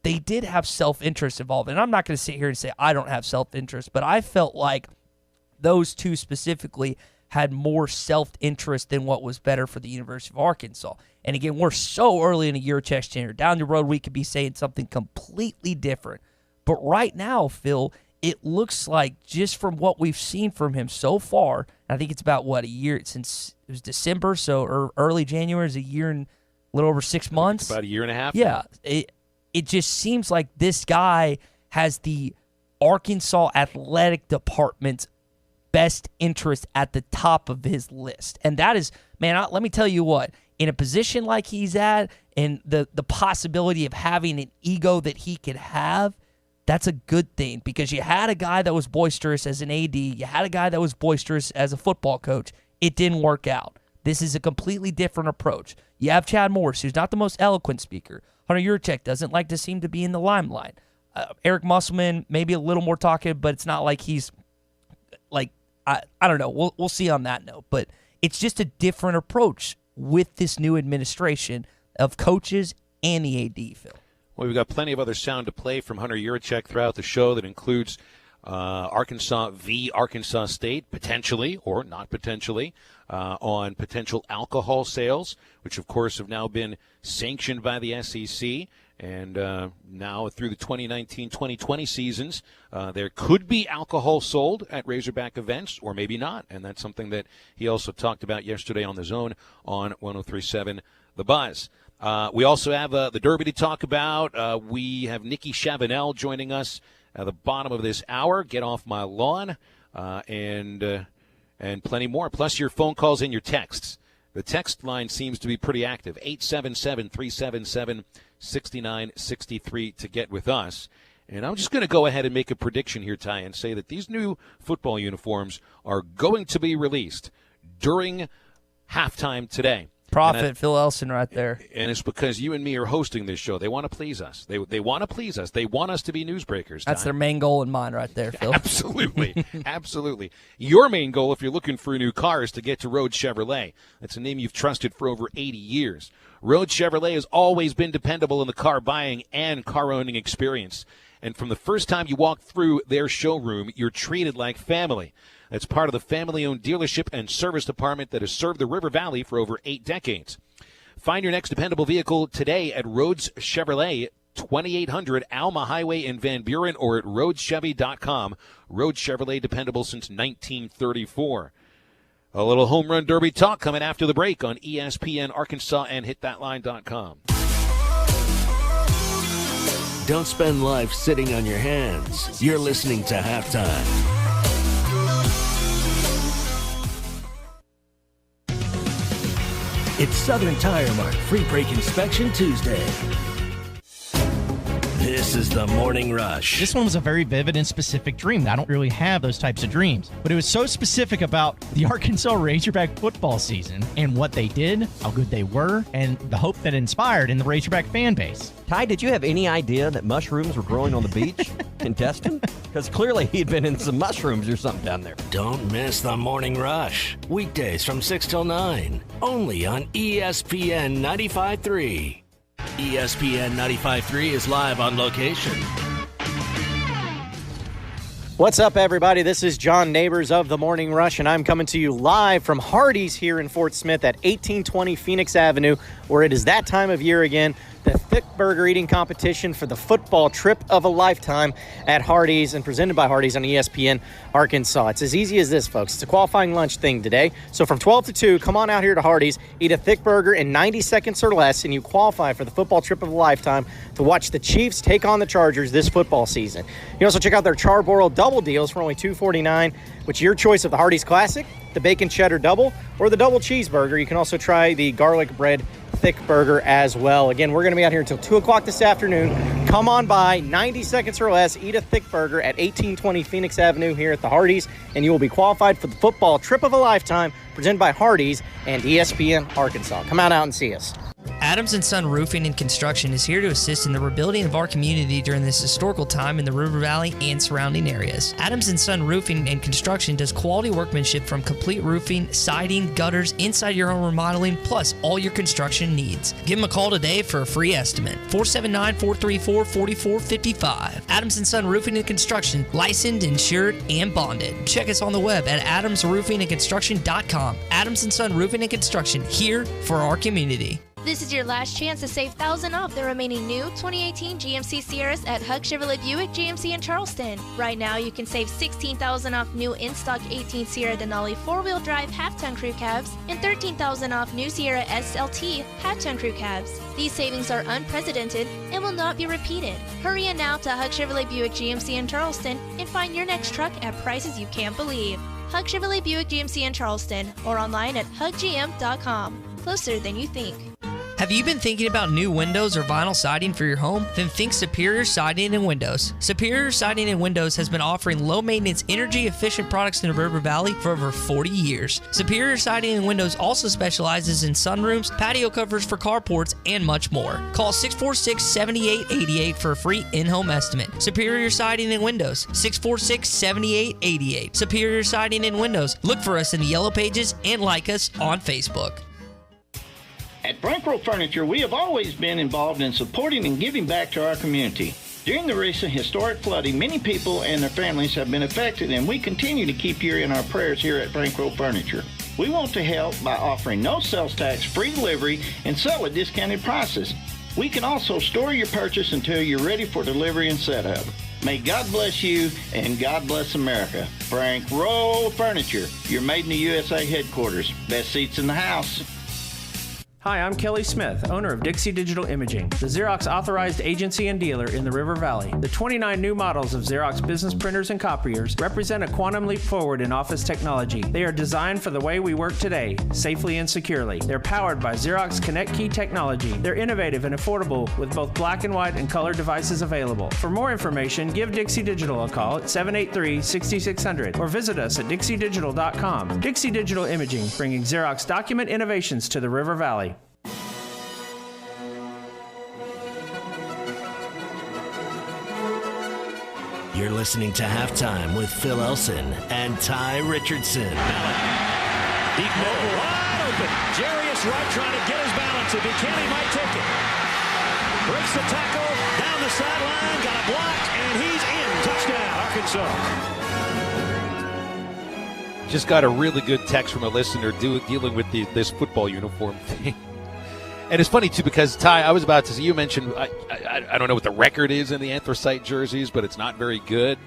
they did have self-interest involved. And I'm not going to sit here and say I don't have self-interest, but I felt like those two specifically had more self-interest than what was better for the University of Arkansas. And again, we're so early in a Yurachek's tenure. Down the road, we could be saying something completely different. But right now, Phil, it looks like, just from what we've seen from him so far, I think it's about, a year since it was December, so early January is a year and a little over 6 months. It's about a year and a half. Yeah. It just seems like this guy has the Arkansas athletic department's best interest at the top of his list. And that is, man, let me tell you what, in a position like he's at and the possibility of having an ego that he could have, that's a good thing, because you had a guy that was boisterous as an AD. You had a guy that was boisterous as a football coach. It didn't work out. This is a completely different approach. You have Chad Morris, who's not the most eloquent speaker. Hunter Yurachek doesn't like to seem to be in the limelight. Eric Musselman, maybe a little more talkative, but it's not like he's like, I don't know. We'll see on that note. But it's just a different approach with this new administration of coaches and the AD, Phil. Well, we've got plenty of other sound to play from Hunter Yurachek throughout the show that includes Arkansas v. Arkansas State, potentially or not potentially, on potential alcohol sales, which, of course, have now been sanctioned by the SEC. And now through the 2019-2020 seasons, there could be alcohol sold at Razorback events, or maybe not. And that's something that he also talked about yesterday on The Zone on 103.7 The Buzz. We also have the Derby to talk about. We have Nikki Chavanel joining us at the bottom of this hour. Get off my lawn, and plenty more. Plus your phone calls and your texts. The text line seems to be pretty active. 877-377-6963 to get with us. And I'm just going to go ahead and make a prediction here, Tye, and say that these new football uniforms are going to be released during halftime today. Prophet Phil Elson right there. And it's because you and me are hosting this show. They want to please us. They want to please us. They want us to be newsbreakers. That's their main goal in mind right there, Phil. Absolutely. Absolutely. Your main goal, if you're looking for a new car, is to get to Rhodes Chevrolet. That's a name you've trusted for over 80 years. Rhodes Chevrolet has always been dependable in the car buying and car owning experience. And from the first time you walk through their showroom, you're treated like family. That's part of the family-owned dealership and service department that has served the River Valley for over 8 decades. Find your next dependable vehicle today at Rhodes Chevrolet, 2800 Alma Highway in Van Buren, or at RhodesChevy.com. Rhodes Chevrolet, dependable since 1934. A little home run derby talk coming after the break on ESPN Arkansas and HitThatLine.com. Don't spend life sitting on your hands. You're listening to Halftime. It's Southern Tire Mart Free Brake Inspection Tuesday. This is the Morning Rush. This one was a very vivid and specific dream. I don't really have those types of dreams. But it was so specific about the Arkansas Razorback football season and what they did, how good they were, and the hope that inspired in the Razorback fan base. Ty, did you have any idea that mushrooms were growing on the beach in Destin? Because clearly he'd been in some mushrooms or something down there. Don't miss the Morning Rush. Weekdays from 6 till 9. Only on ESPN 95.3. ESPN 95.3 is live on location. What's up, everybody? This is John Neighbors of the Morning Rush, and I'm coming to you live from Hardee's here in Fort Smith at 1820 Phoenix Avenue, where it is that time of year again, the thick burger eating competition for the football trip of a lifetime at Hardee's and presented by Hardee's on ESPN Arkansas. It's as easy as this, folks. It's a qualifying lunch thing today. So from 12 to 2, come on out here to Hardee's, eat a thick burger in 90 seconds or less, and you qualify for the football trip of a lifetime to watch the Chiefs take on the Chargers this football season. You can also check out their Charbroiled Double deals for only $2.49, which is your choice of the Hardee's Classic, the Bacon Cheddar Double, or the Double Cheeseburger. You can also try the Garlic Bread Thick Burger as well. Again, we're going to be out here until 2 o'clock this afternoon. Come on by, 90 seconds or less, eat a thick burger at 1820 Phoenix Avenue here at the Hardee's, and you will be qualified for the football trip of a lifetime presented by Hardee's and ESPN Arkansas. Come out and see us. Adams & Son Roofing and Construction is here to assist in the rebuilding of our community during this historical time in the River Valley and surrounding areas. Adams & Son Roofing and Construction does quality workmanship from complete roofing, siding, gutters, inside your home remodeling, plus all your construction needs. Give them a call today for a free estimate. 479-434-4455. Adams & Son Roofing and Construction, licensed, insured, and bonded. Check us on the web at adamsroofingandconstruction.com. Adams & Son Roofing and Construction, here for our community. This is your last chance to save $1,000 off the remaining new 2018 GMC Sierras at Hug Chevrolet Buick GMC in Charleston. Right now, you can save $16,000 off new in-stock 18 Sierra Denali 4-wheel drive half-ton crew cabs and $13,000 off new Sierra SLT half-ton crew cabs. These savings are unprecedented and will not be repeated. Hurry in now to Hug Chevrolet Buick GMC in Charleston and find your next truck at prices you can't believe. Hug Chevrolet Buick GMC in Charleston or online at huggm.com. Closer than you think. Have you been thinking about new windows or vinyl siding for your home? Then think Superior Siding and Windows. Superior Siding and Windows has been offering low-maintenance, energy-efficient products in the River Valley for over 40 years. Superior Siding and Windows also specializes in sunrooms, patio covers for carports, and much more. Call 646-7888 for a free in-home estimate. Superior Siding and Windows, 646-7888. Superior Siding and Windows. Look for us in the Yellow Pages and like us on Facebook. At Bankroll Furniture, we have always been involved in supporting and giving back to our community. During the recent historic flooding, many people and their families have been affected, and we continue to keep you in our prayers here at Bankroll Furniture. We want to help by offering no sales tax, free delivery, and sell at discounted prices. We can also store your purchase until you're ready for delivery and setup. May God bless you and God bless America. Bankroll Furniture, your made in the USA headquarters. Best seats in the house. Hi, I'm Kelly Smith, owner of Dixie Digital Imaging, the Xerox authorized agency and dealer in the River Valley. The 29 new models of Xerox business printers and copiers represent a quantum leap forward in office technology. They are designed for the way we work today, safely and securely. They're powered by Xerox Connect Key technology. They're innovative and affordable with both black and white and color devices available. For more information, give Dixie Digital a call at 783-6600 or visit us at dixiedigital.com. Dixie Digital Imaging, bringing Xerox document innovations to the River Valley. You're listening to Halftime with Phil Elson and Tye Richardson. Deep middle, wide open. Jarius Wright trying to get his balance. If he can, he might take it. Breaks the tackle, down the sideline, got a block, and he's in. Touchdown, Arkansas. Just got a really good text from a listener dealing with this football uniform thing. And it's funny, too, because, Ty, I was about to say, you mentioned, I don't know what the record is in the anthracite jerseys, but it's not very good.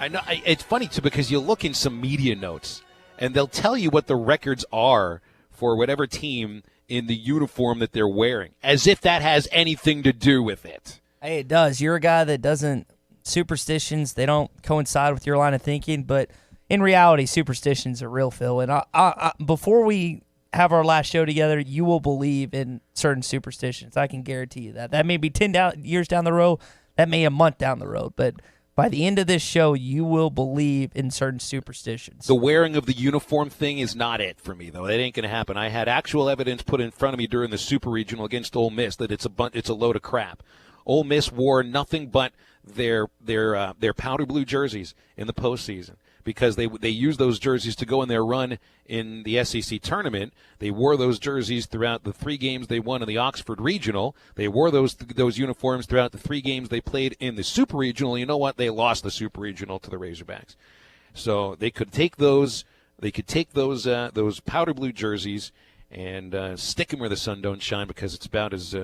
I know it's funny, too, because you look in some media notes, and they'll tell you what the records are for whatever team in the uniform that they're wearing, as if that has anything to do with it. Hey, it does. You're a guy that doesn't – superstitions, they don't coincide with your line of thinking, but in reality, superstitions are real, Phil. And I before we – have our last show together, you will believe in certain superstitions. I can guarantee you that. That may be 10 years down the road. That may be a month down the road. But by the end of this show, you will believe in certain superstitions. The wearing of the uniform thing is not it for me, though. That ain't going to happen. I had actual evidence put in front of me during the Super Regional against Ole Miss that it's a load of crap. Ole Miss wore nothing but their powder blue jerseys in the postseason, because they used those jerseys to go in their run in the SEC tournament. They wore those jerseys throughout the 3 games they won in the Oxford Regional. They wore those uniforms throughout the 3 games they played in the Super Regional. You know what? They lost the Super Regional to the Razorbacks. So they could take those. They could take those powder blue jerseys and stick them where the sun don't shine, because it's about as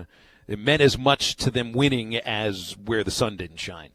it meant as much to them winning as where the sun didn't shine.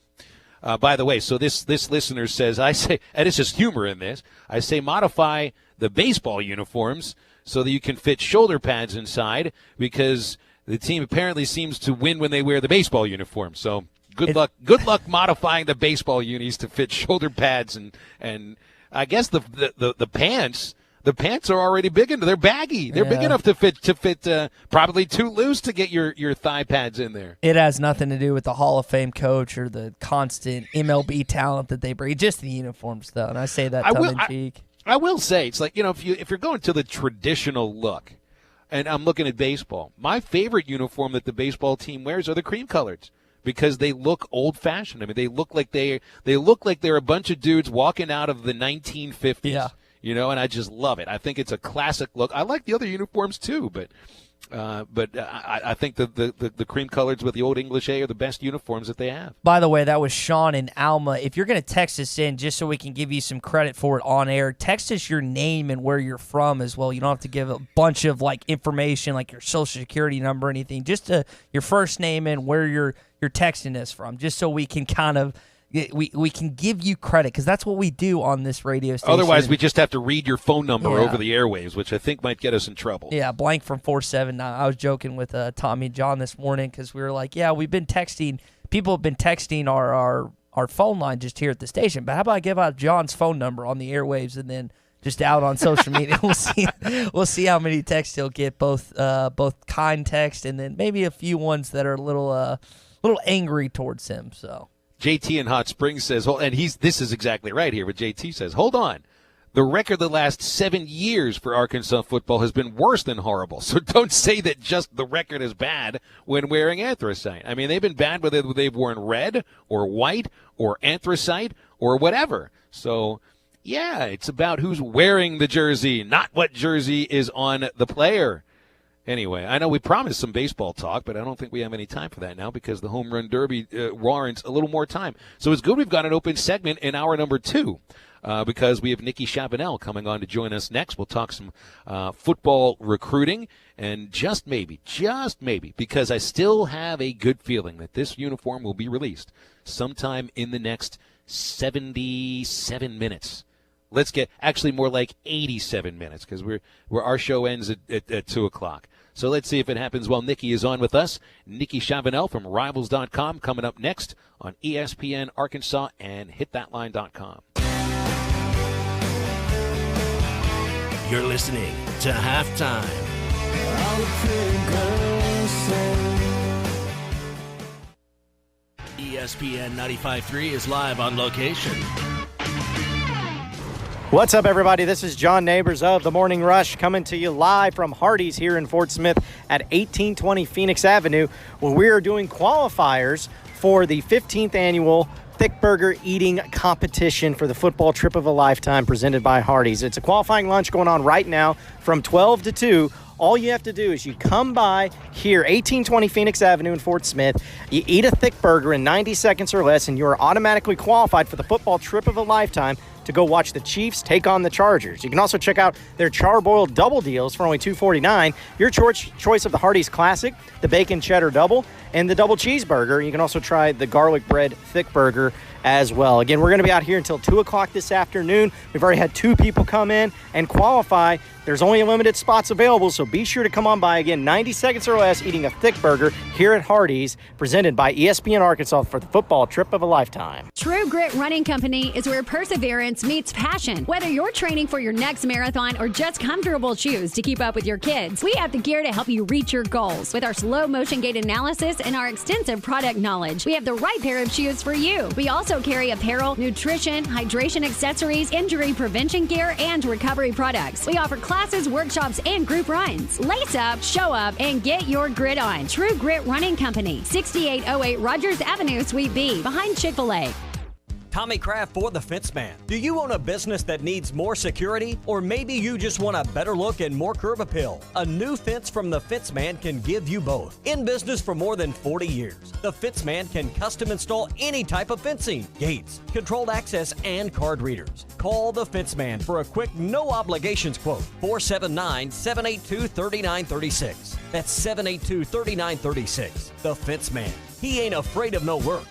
By the way, so this listener says, I say, and it's just humor in this, I say modify the baseball uniforms so that you can fit shoulder pads inside, because the team apparently seems to win when they wear the baseball uniform. So good luck modifying the baseball unis to fit shoulder pads, and I guess the pants. The pants are already big enough. They're baggy. They're big enough to fit probably too loose to get your thigh pads in there. It has nothing to do with the Hall of Fame coach or the constant MLB talent that they bring. Just the uniforms, though, and I say that tongue-in-cheek. I will say, it's like, if you're going to the traditional look, and I'm looking at baseball, my favorite uniform that the baseball team wears are the cream colors, because they look old-fashioned. I mean, they look like they're a bunch of dudes walking out of the 1950s. Yeah. And I just love it. I think it's a classic look. I like the other uniforms too, but But I think the cream colors with the Old English A are the best uniforms that they have. By the way, that was Sean and Alma. If you're going to text us in, just so we can give you some credit for it on air, text us your name and where you're from as well. You don't have to give a bunch of information like your social security number or anything. Just your first name and where you're texting us from, just so we can kind of we can give you credit, because that's what we do on this radio station. Otherwise, we just have to read your phone number over the airwaves, which I think might get us in trouble. Yeah, blank from 479. I was joking with Tommy and John this morning because we were like, yeah, we've been texting. People have been texting our phone line just here at the station. But how about I give out John's phone number on the airwaves and then just out on social media? We'll see how many texts he'll get, both kind text and then maybe a few ones that are a little angry towards him. So. JT in Hot Springs says, and this is exactly right here, but JT says, hold on. The record the last 7 years for Arkansas football has been worse than horrible. So don't say that just the record is bad when wearing anthracite. I mean, they've been bad whether they've worn red or white or anthracite or whatever. So, yeah, it's about who's wearing the jersey, not what jersey is on the player. Anyway, I know we promised some baseball talk, but I don't think we have any time for that now because the Home Run Derby warrants a little more time. So it's good we've got an open segment in hour number 2 because we have Nikki Chavanel coming on to join us next. We'll talk some football recruiting and just maybe, because I still have a good feeling that this uniform will be released sometime in the next 77 minutes. Let's get actually more like 87 minutes because our show ends at 2 o'clock. So let's see if it happens while Nikki is on with us. Nikki Chavanel from Rivals.com coming up next on ESPN Arkansas and HitThatLine.com. You're listening to Halftime. ESPN 95.3 is live on location. What's up, everybody? This is John Neighbors of The Morning Rush coming to you live from Hardee's here in Fort Smith at 1820 Phoenix Avenue, where we are doing qualifiers for the 15th annual Thick Burger Eating Competition for the Football Trip of a Lifetime presented by Hardee's. It's a qualifying lunch going on right now from 12 to 2. All you have to do is you come by here, 1820 Phoenix Avenue in Fort Smith. You eat a thick burger in 90 seconds or less, and you are automatically qualified for the football trip of a lifetime to go watch the Chiefs take on the Chargers. You can also check out their charbroiled double deals for only $2.49. Your choice of the Hardee's Classic, the Bacon Cheddar Double, and the Double Cheeseburger. You can also try the Garlic Bread Thick Burger as well. Again, we're going to be out here until 2 o'clock this afternoon. We've already had 2 people come in and qualify. There's only limited spots available, so be sure to come on by. Again, 90 seconds or less, eating a thick burger here at Hardee's, presented by ESPN Arkansas for the football trip of a lifetime. True Grit Running Company is where perseverance meets passion. Whether you're training for your next marathon or just comfortable shoes to keep up with your kids, we have the gear to help you reach your goals. With our slow motion gait analysis and our extensive product knowledge, we have the right pair of shoes for you. We also carry apparel, nutrition, hydration accessories, injury prevention gear, and recovery products. We offer classes, workshops, and group runs. Lace up, show up, and get your grit on. True Grit Running Company, 6808 Rogers Avenue, Suite B, behind Chick-fil-A. Tommy Kraft for the Fence Man. Do you own a business that needs more security? Or maybe you just want a better look and more curb appeal? A new fence from the Fence Man can give you both. In business for more than 40 years, the Fence Man can custom install any type of fencing, gates, controlled access, and card readers. Call the Fence Man for a quick, no obligations quote. 479-782-3936. That's 782-3936. The Fence Man. He ain't afraid of no work.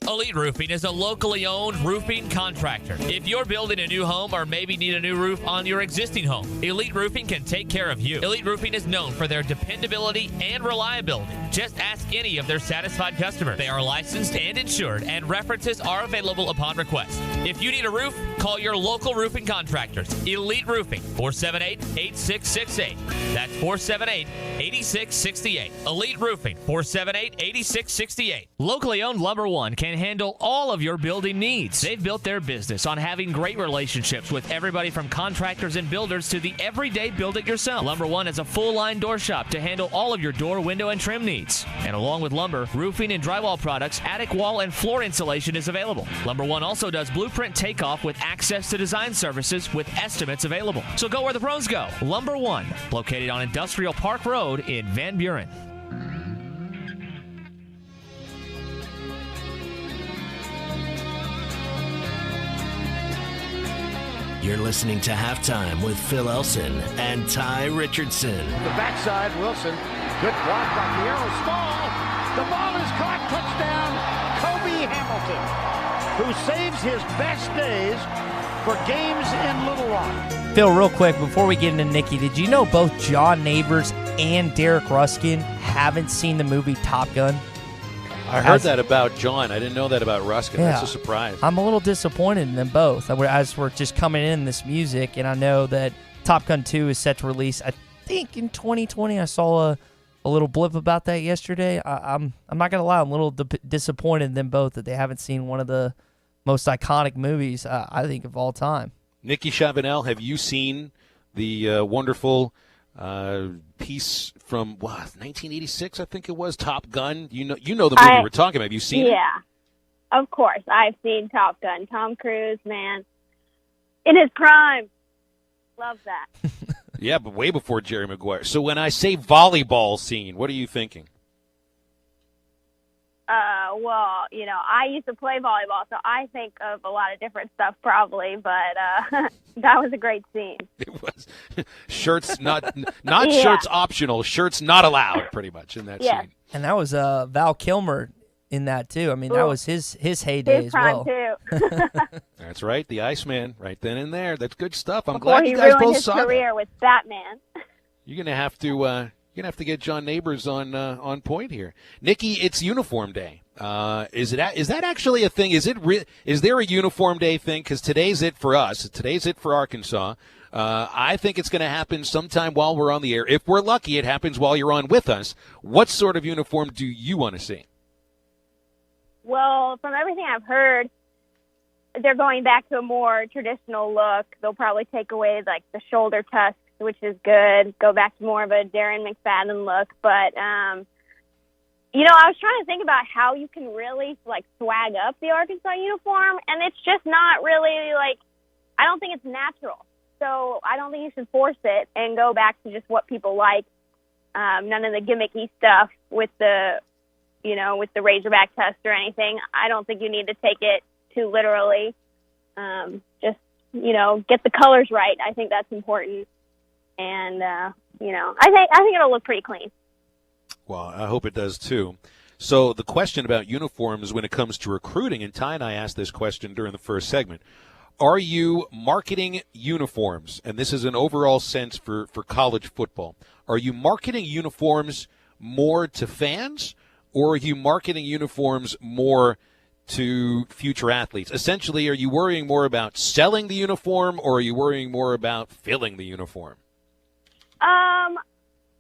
Elite Roofing is a locally owned roofing contractor. If you're building a new home or maybe need a new roof on your existing home, Elite Roofing can take care of you. Elite Roofing is known for their dependability and reliability. Just ask any of their satisfied customers. They are licensed and insured, and references are available upon request. If you need a roof, call your local roofing contractors. Elite Roofing, 478-8668. That's 478-8668. Elite Roofing, 478-8668. Locally owned Lumber One can can handle all of your building needs. They've built their business on having great relationships with everybody from contractors and builders to the everyday build-it-yourself. Lumber One is a full-line door shop to handle all of your door, window, and trim needs. And along with lumber, roofing and drywall products, attic wall and floor insulation is available. Lumber One also does blueprint takeoff with access to design services with estimates available. So go where the pros go. Lumber One, located on Industrial Park Road in Van Buren. You're listening to Halftime with Phil Elson and Tye Richardson. The backside, Wilson. Good block by Piero Small. The ball is caught. Touchdown, Kobe Hamilton, who saves his best days for games in Little Rock. Phil, real quick, before we get into Nikki, did you know both John Neighbors and Derek Ruskin haven't seen the movie Top Gun? I heard that about John. I didn't know that about Ruskin. Yeah. That's a surprise. I'm a little disappointed in them both as we're just coming in this music, and I know that Top Gun 2 is set to release, I think, in 2020. I saw a little blip about that yesterday. I'm not going to lie. I'm a little disappointed in them both that they haven't seen one of the most iconic movies, I think, of all time. Nikki Chavanel, have you seen the wonderful piece from 1986? I think it was Top Gun. You know the movie we're talking about. Have you seen it? Yeah, of course. I've seen Top Gun. Tom Cruise, man, in his prime. Love that. Yeah, but way before Jerry Maguire. So when I say volleyball scene, what are you thinking? Well, I used to play volleyball, so I think of a lot of different stuff probably, but that was a great scene. It was. Shirts not Yeah. shirts optional, shirts not allowed, pretty much, in that scene. And that was Val Kilmer in that, too. I mean, that was his heyday His as prime, well. too. That's right, the Iceman, right then and there. That's good stuff. I'm Before glad he you guys ruined both his saw that. career with Batman. You're gonna have to get John Neighbors on point here. Nikki, it's Uniform Day. Is that actually a thing? Is there a Uniform Day thing? Because today's it for us. Today's it for Arkansas. I think it's going to happen sometime while we're on the air. If we're lucky, it happens while you're on with us. What sort of uniform do you want to see? Well, from everything I've heard, they're going back to a more traditional look. They'll probably take away like the shoulder tusks, which is good. Go back to more of a Darren McFadden look. But, I was trying to think about how you can really like swag up the Arkansas uniform, and it's just not really I don't think it's natural. So I don't think you should force it and go back to just what people like. None of the gimmicky stuff with the Razorback test or anything. I don't think you need to take it too literally. Just, get the colors right. I think that's important. And, I think it'll look pretty clean. Well, I hope it does too. So the question about uniforms when it comes to recruiting, and Tye and I asked this question during the first segment, are you marketing uniforms? And this is an overall sense for college football. Are you marketing uniforms more to fans, or are you marketing uniforms more to future athletes? Essentially, are you worrying more about selling the uniform, or are you worrying more about filling the uniform?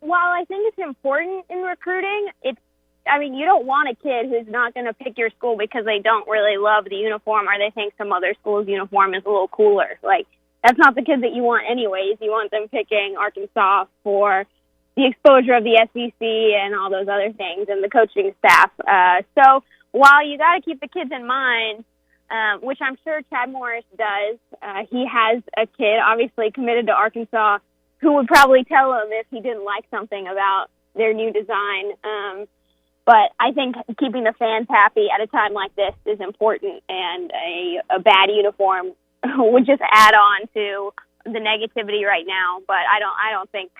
While I think it's important in recruiting, you don't want a kid who's not going to pick your school because they don't really love the uniform or they think some other school's uniform is a little cooler. That's not the kid that you want anyways. You want them picking Arkansas for the exposure of the SEC and all those other things and the coaching staff. So while you got to keep the kids in mind, which I'm sure Chad Morris does, he has a kid obviously committed to Arkansas who would probably tell him if he didn't like something about their new design. But I think keeping the fans happy at a time like this is important, and a bad uniform would just add on to the negativity right now. But I don't think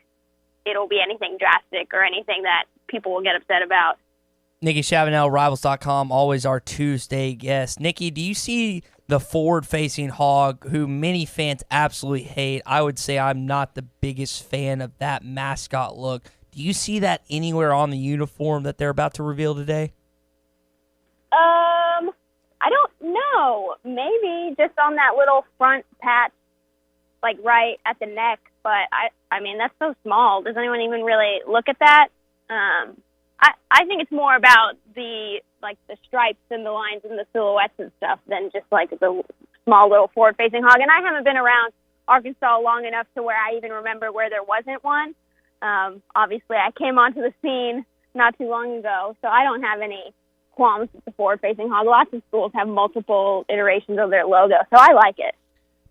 it'll be anything drastic or anything that people will get upset about. Nikki Chavanel, Rivals.com, always our Tuesday guest. Nikki, do you see the forward-facing hog who many fans absolutely hate? I would say I'm not the biggest fan of that mascot look. Do you see that anywhere on the uniform that they're about to reveal today? I don't know. Maybe just on that little front patch, right at the neck. But I mean, that's so small. Does anyone even really look at that? I think it's more about the like the stripes and the lines and the silhouettes and stuff than just like the small little forward-facing hog. And I haven't been around Arkansas long enough to where I even remember where there wasn't one. Obviously, I came onto the scene not too long ago, so I don't have any qualms with the forward-facing hog. Lots of schools have multiple iterations of their logo, so I like it.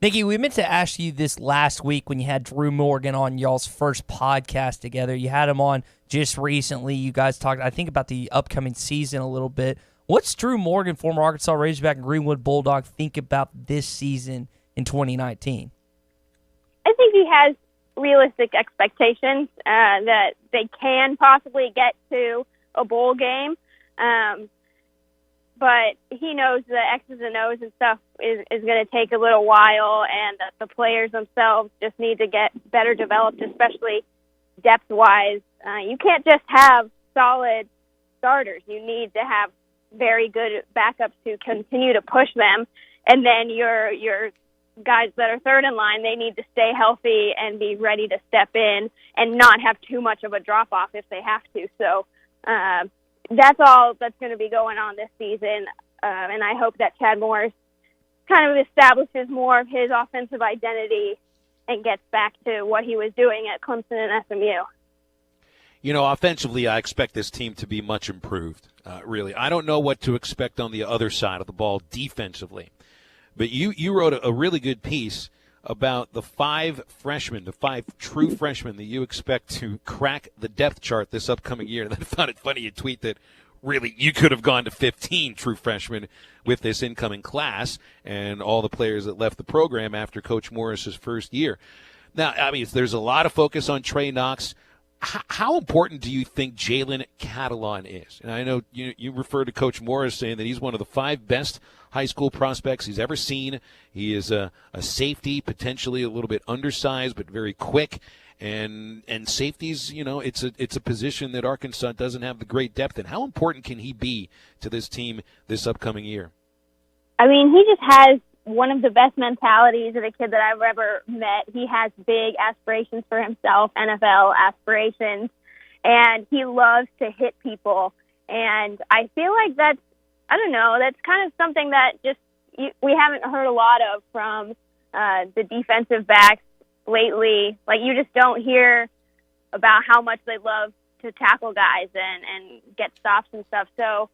Nikki, we meant to ask you this last week when you had Drew Morgan on y'all's first podcast together. You had him on just recently. You guys talked, I think, about the upcoming season a little bit. What's Drew Morgan, former Arkansas Razorback and Greenwood Bulldog, think about this season in 2019? I think he has realistic expectations that they can possibly get to a bowl game. But he knows the X's and O's and stuff is going to take a little while, and that the players themselves just need to get better developed, especially depth-wise. You can't just have solid starters. You need to have very good backups to continue to push them. And then your guys that are third in line, they need to stay healthy and be ready to step in and not have too much of a drop-off if they have to. So that's all that's going to be going on this season. And I hope that Chad Morris kind of establishes more of his offensive identity and gets back to what he was doing at Clemson and SMU. You know, offensively, I expect this team to be much improved, really. I don't know what to expect on the other side of the ball defensively. But you wrote a really good piece about the 5 freshmen, the 5 true freshmen that you expect to crack the depth chart this upcoming year. And I found it funny you tweet that really you could have gone to 15 true freshmen with this incoming class and all the players that left the program after Coach Morris's first year. Now, I mean, there's a lot of focus on Trey Knox. How important do you think Jalen Catalon is? And I know you refer to Coach Morris saying that he's one of the 5 best high school prospects he's ever seen. He is a safety, potentially a little bit undersized, but very quick. And safeties, you know, it's a position that Arkansas doesn't have the great depth in. How important can he be to this team this upcoming year? I mean, he just has one of the best mentalities of a kid that I've ever met. He has big aspirations for himself, NFL aspirations, and he loves to hit people. And I feel like that's kind of something that just we haven't heard a lot of from the defensive backs lately. Like, you just don't hear about how much they love to tackle guys and get stops and stuff. So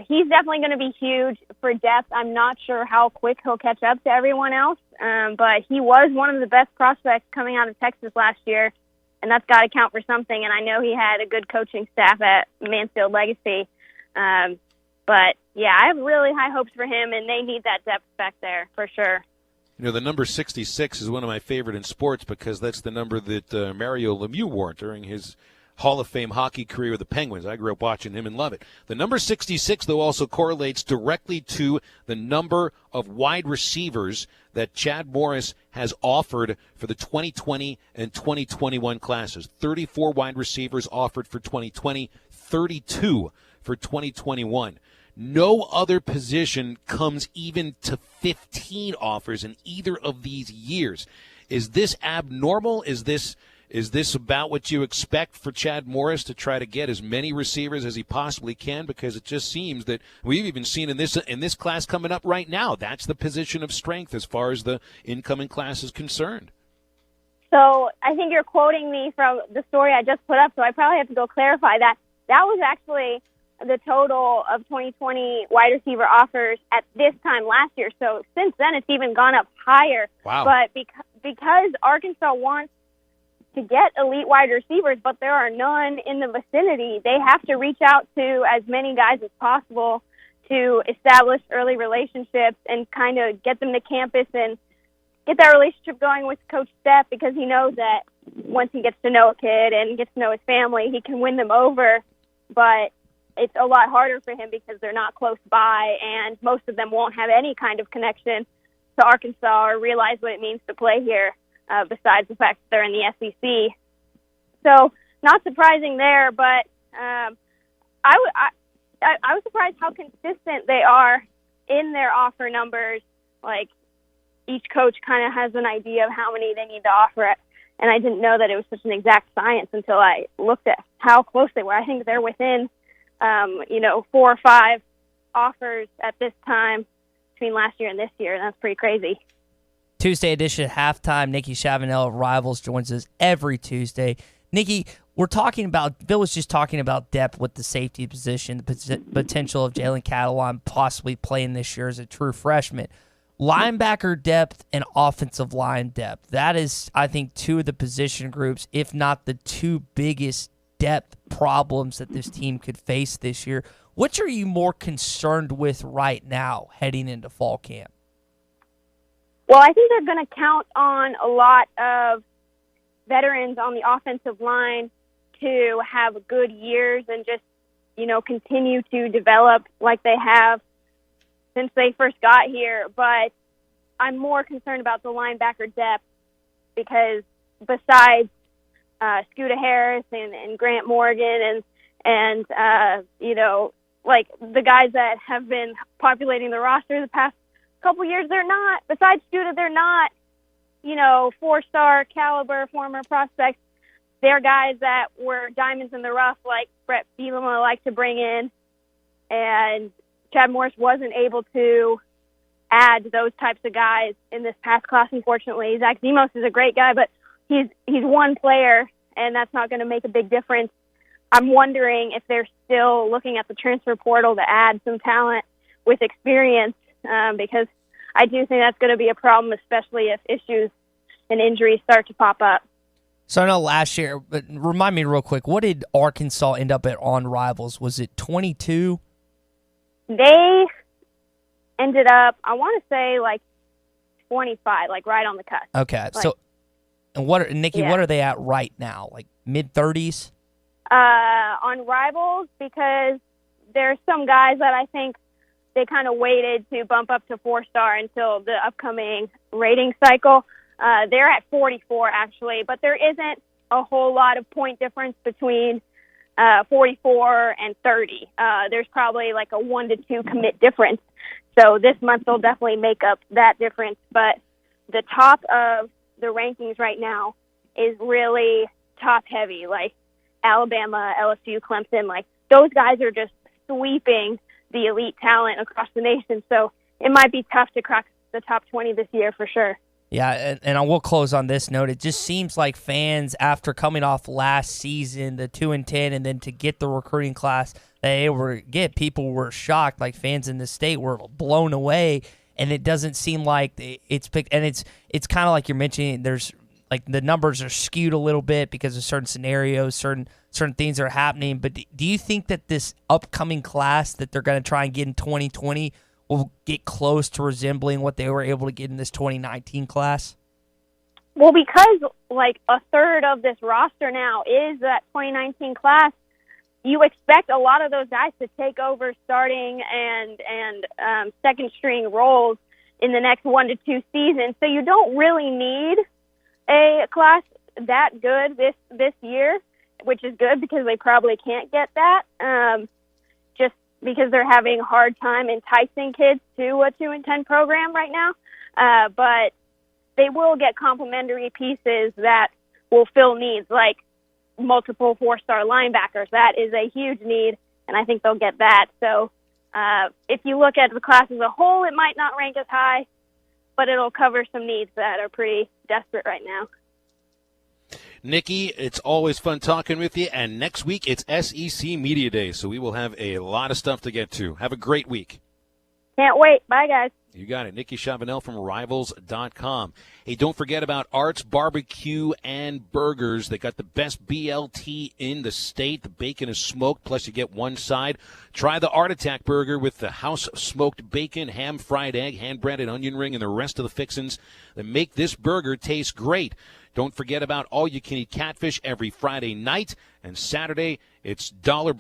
he's definitely going to be huge for depth. I'm not sure how quick he'll catch up to everyone else, but he was one of the best prospects coming out of Texas last year, and that's got to count for something. And I know he had a good coaching staff at Mansfield Legacy. But, yeah, I have really high hopes for him, and they need that depth back there for sure. You know, the number 66 is one of my favorite in sports because that's the number that Mario Lemieux wore during his Hall of Fame hockey career with the Penguins. I grew up watching him and love it. The number 66, though, also correlates directly to the number of wide receivers that Chad Morris has offered for the 2020 and 2021 classes. 34 wide receivers offered for 2020, 32 for 2021. No other position comes even to 15 offers in either of these years. Is this abnormal? Is this about what you expect for Chad Morris to try to get as many receivers as he possibly can? Because it just seems that we've even seen in this class coming up right now, that's the position of strength as far as the incoming class is concerned. So I think you're quoting me from the story I just put up, so I probably have to go clarify that. That was actually the total of 2020 wide receiver offers at this time last year. So since then, it's even gone up higher. Wow. But because Arkansas wants to get elite wide receivers, but there are none in the vicinity, they have to reach out to as many guys as possible to establish early relationships and kind of get them to campus and get that relationship going with Coach Stepp, because he knows that once he gets to know a kid and gets to know his family, he can win them over. But it's a lot harder for him because they're not close by, and most of them won't have any kind of connection to Arkansas or realize what it means to play here, besides the fact that they're in the SEC. So not surprising there, but I was surprised how consistent they are in their offer numbers. Like, each coach kind of has an idea of how many they need to offer it, and I didn't know that it was such an exact science until I looked at how close they were. I think they're within 4 or 5 offers at this time between last year and this year, and that's pretty crazy. Tuesday edition at halftime. Nikki Chavanel of Rivals joins us every Tuesday. Nikki, Bill was just talking about depth with the safety position, the potential of Jalen Catalon possibly playing this year as a true freshman. Linebacker depth and offensive line depth. That is, I think, 2 of the position groups, if not the 2 biggest depth problems that this team could face this year. Which are you more concerned with right now heading into fall camp? Well, I think they're going to count on a lot of veterans on the offensive line to have good years and just, continue to develop like they have since they first got here. But I'm more concerned about the linebacker depth because besides Scooter Harris and Grant Morgan and like the guys that have been populating the roster the past couple years, they're not, besides Scooter, they're not, 4-star caliber former prospects. They're guys that were diamonds in the rough, like Brett Bielema liked to bring in, and Chad Morris wasn't able to add those types of guys in this past class, unfortunately. Zach Zemos is a great guy, but he's one player, and that's not going to make a big difference. I'm wondering if they're still looking at the transfer portal to add some talent with experience, because I do think that's going to be a problem, especially if issues and injuries start to pop up. So I know last year, but remind me real quick, what did Arkansas end up at on Rivals? Was it 22? They ended up, I want to say, 25, right on the cusp. Okay. And what are they at right now? Like mid-30s? On Rivals, because there's some guys that I think they kind of waited to bump up to 4-star until the upcoming rating cycle. They're at 44, actually, but there isn't a whole lot of point difference between 44 and 30. There's probably a 1 to 2 commit difference. So this month they'll definitely make up that difference. But the top of the rankings right now is really top-heavy, like Alabama, LSU, Clemson. Those guys are just sweeping the elite talent across the nation. So it might be tough to crack the top 20 this year for sure. Yeah, and I will close on this note. It just seems like fans, after coming off last season, the 2-10, and then to get the recruiting class people were shocked. Like fans in the state were blown away, and it doesn't seem like it's picked. And it's kind of like you're mentioning. There's the numbers are skewed a little bit because of certain scenarios, certain things are happening. But do you think that this upcoming class that they're going to try and get in 2020 will get close to resembling what they were able to get in this 2019 class? Well, because a third of this roster now is that 2019 class, you expect a lot of those guys to take over starting and second string roles in the next 1 to 2 seasons. So you don't really need a class that good this year, which is good because they probably can't get that. Just because they're having a hard time enticing kids to a 2-10 program right now. But they will get complementary pieces that will fill needs, like multiple 4-star linebackers. That is a huge need, and I think they'll get that. So if you look at the class as a whole, it might not rank as high, but it'll cover some needs that are pretty desperate right now. Nikki, it's always fun talking with you, and next week it's SEC Media Day, so we will have a lot of stuff to get to. Have a great week. Can't wait. Bye, guys. You got it. Nikki Chavanel from Rivals.com. Hey, don't forget about Art's Barbecue and Burgers. They got the best BLT in the state. The bacon is smoked, plus you get one side. Try the Art Attack Burger with the house-smoked bacon, ham, fried egg, hand-breaded onion ring, and the rest of the fixins that make this burger taste great. Don't forget about all-you-can-eat catfish every Friday night. And Saturday, it's dollar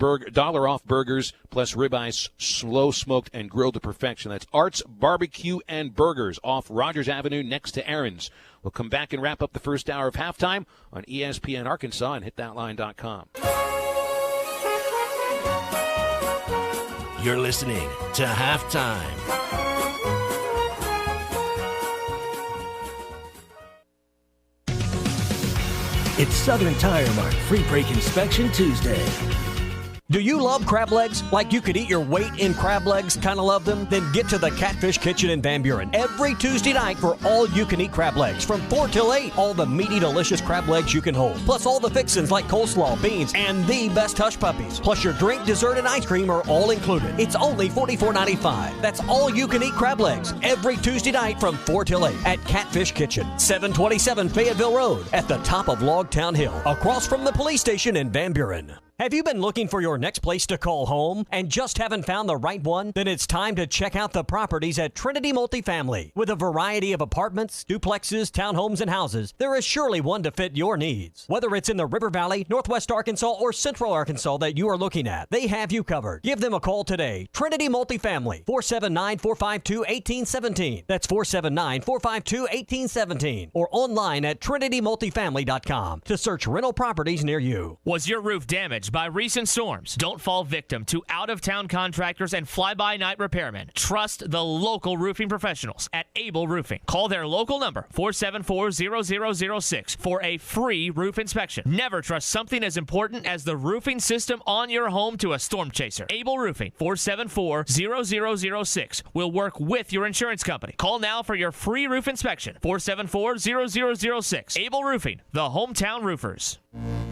off burgers plus ribeyes, slow smoked and grilled to perfection. That's Art's Barbecue and Burgers off Rogers Avenue next to Aaron's. We'll come back and wrap up the first hour of halftime on ESPN Arkansas and hitthatline.com. You're listening to Halftime. It's Southern Tire Mart Free Brake Inspection Tuesday. Do you love crab legs? Like you could eat your weight in crab legs? Kind of love them? Then get to the Catfish Kitchen in Van Buren every Tuesday night for all you can eat crab legs from 4 till 8. All the meaty, delicious crab legs you can hold. Plus all the fixins like coleslaw, beans, and the best hush puppies. Plus your drink, dessert, and ice cream are all included. It's only $44.95. That's all you can eat crab legs every Tuesday night from 4 till 8 at Catfish Kitchen, 727 Fayetteville Road at the top of Logtown Hill, across from the police station in Van Buren. Have you been looking for your next place to call home and just haven't found the right one? Then it's time to check out the properties at Trinity Multifamily. With a variety of apartments, duplexes, townhomes, and houses, there is surely one to fit your needs. Whether it's in the River Valley, Northwest Arkansas, or Central Arkansas that you are looking at, they have you covered. Give them a call today. Trinity Multifamily, 479-452-1817. That's 479-452-1817. Or online at trinitymultifamily.com to search rental properties near you. Was your roof damaged by recent storms? Don't fall victim to out-of-town contractors and fly-by-night repairmen. Trust the local roofing professionals at Able Roofing. Call their local number, 474-0006, for a free roof inspection. Never trust something as important as the roofing system on your home to a storm chaser. Able Roofing, 474-0006, will work with your insurance company. Call now for your free roof inspection, 474-0006. Able Roofing, the hometown roofers.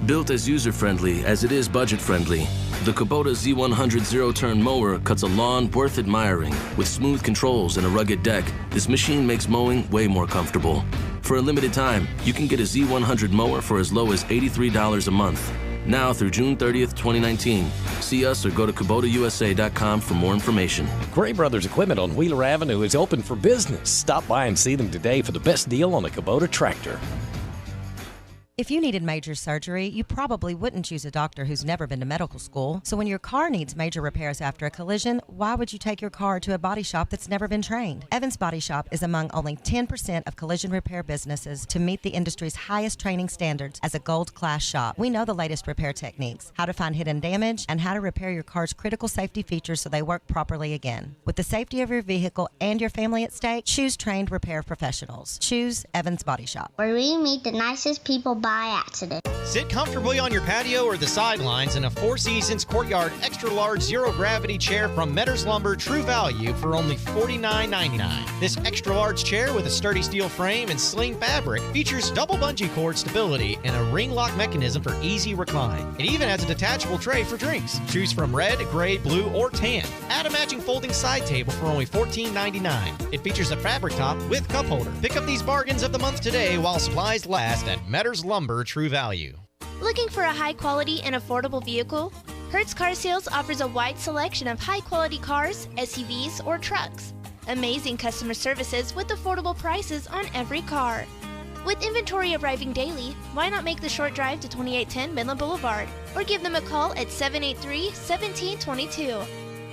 Built as user-friendly as it is budget-friendly, the Kubota Z100 zero-turn mower cuts a lawn worth admiring. With smooth controls and a rugged deck, this machine makes mowing way more comfortable. For a limited time, you can get a Z100 mower for as low as $83 a month. Now through June 30th, 2019. See us or go to KubotaUSA.com for more information. Gray Brothers Equipment on Wheeler Avenue is open for business. Stop by and see them today for the best deal on a Kubota tractor. If you needed major surgery, you probably wouldn't choose a doctor who's never been to medical school. So when your car needs major repairs after a collision, why would you take your car to a body shop that's never been trained? Evans Body Shop is among only 10% of collision repair businesses to meet the industry's highest training standards as a gold class shop. We know the latest repair techniques, how to find hidden damage, and how to repair your car's critical safety features so they work properly again. With the safety of your vehicle and your family at stake, choose trained repair professionals. Choose Evans Body Shop, where we meet the nicest people by accident. Sit comfortably on your patio or the sidelines in a Four Seasons Courtyard Extra Large Zero Gravity Chair from Metters Lumber True Value for only $49.99. This extra large chair with a sturdy steel frame and sling fabric features double bungee cord stability and a ring lock mechanism for easy recline. It even has a detachable tray for drinks. Choose from red, gray, blue, or tan. Add a matching folding side table for only $14.99. It features a fabric top with cup holder. Pick up these bargains of the month today while supplies last at Metters Lumber True Value. Looking for a high-quality and affordable vehicle? Hertz Car Sales offers a wide selection of high-quality cars, SUVs, or trucks. Amazing customer services with affordable prices on every car. With inventory arriving daily, why not make the short drive to 2810 Midland Boulevard or give them a call at 783-1722.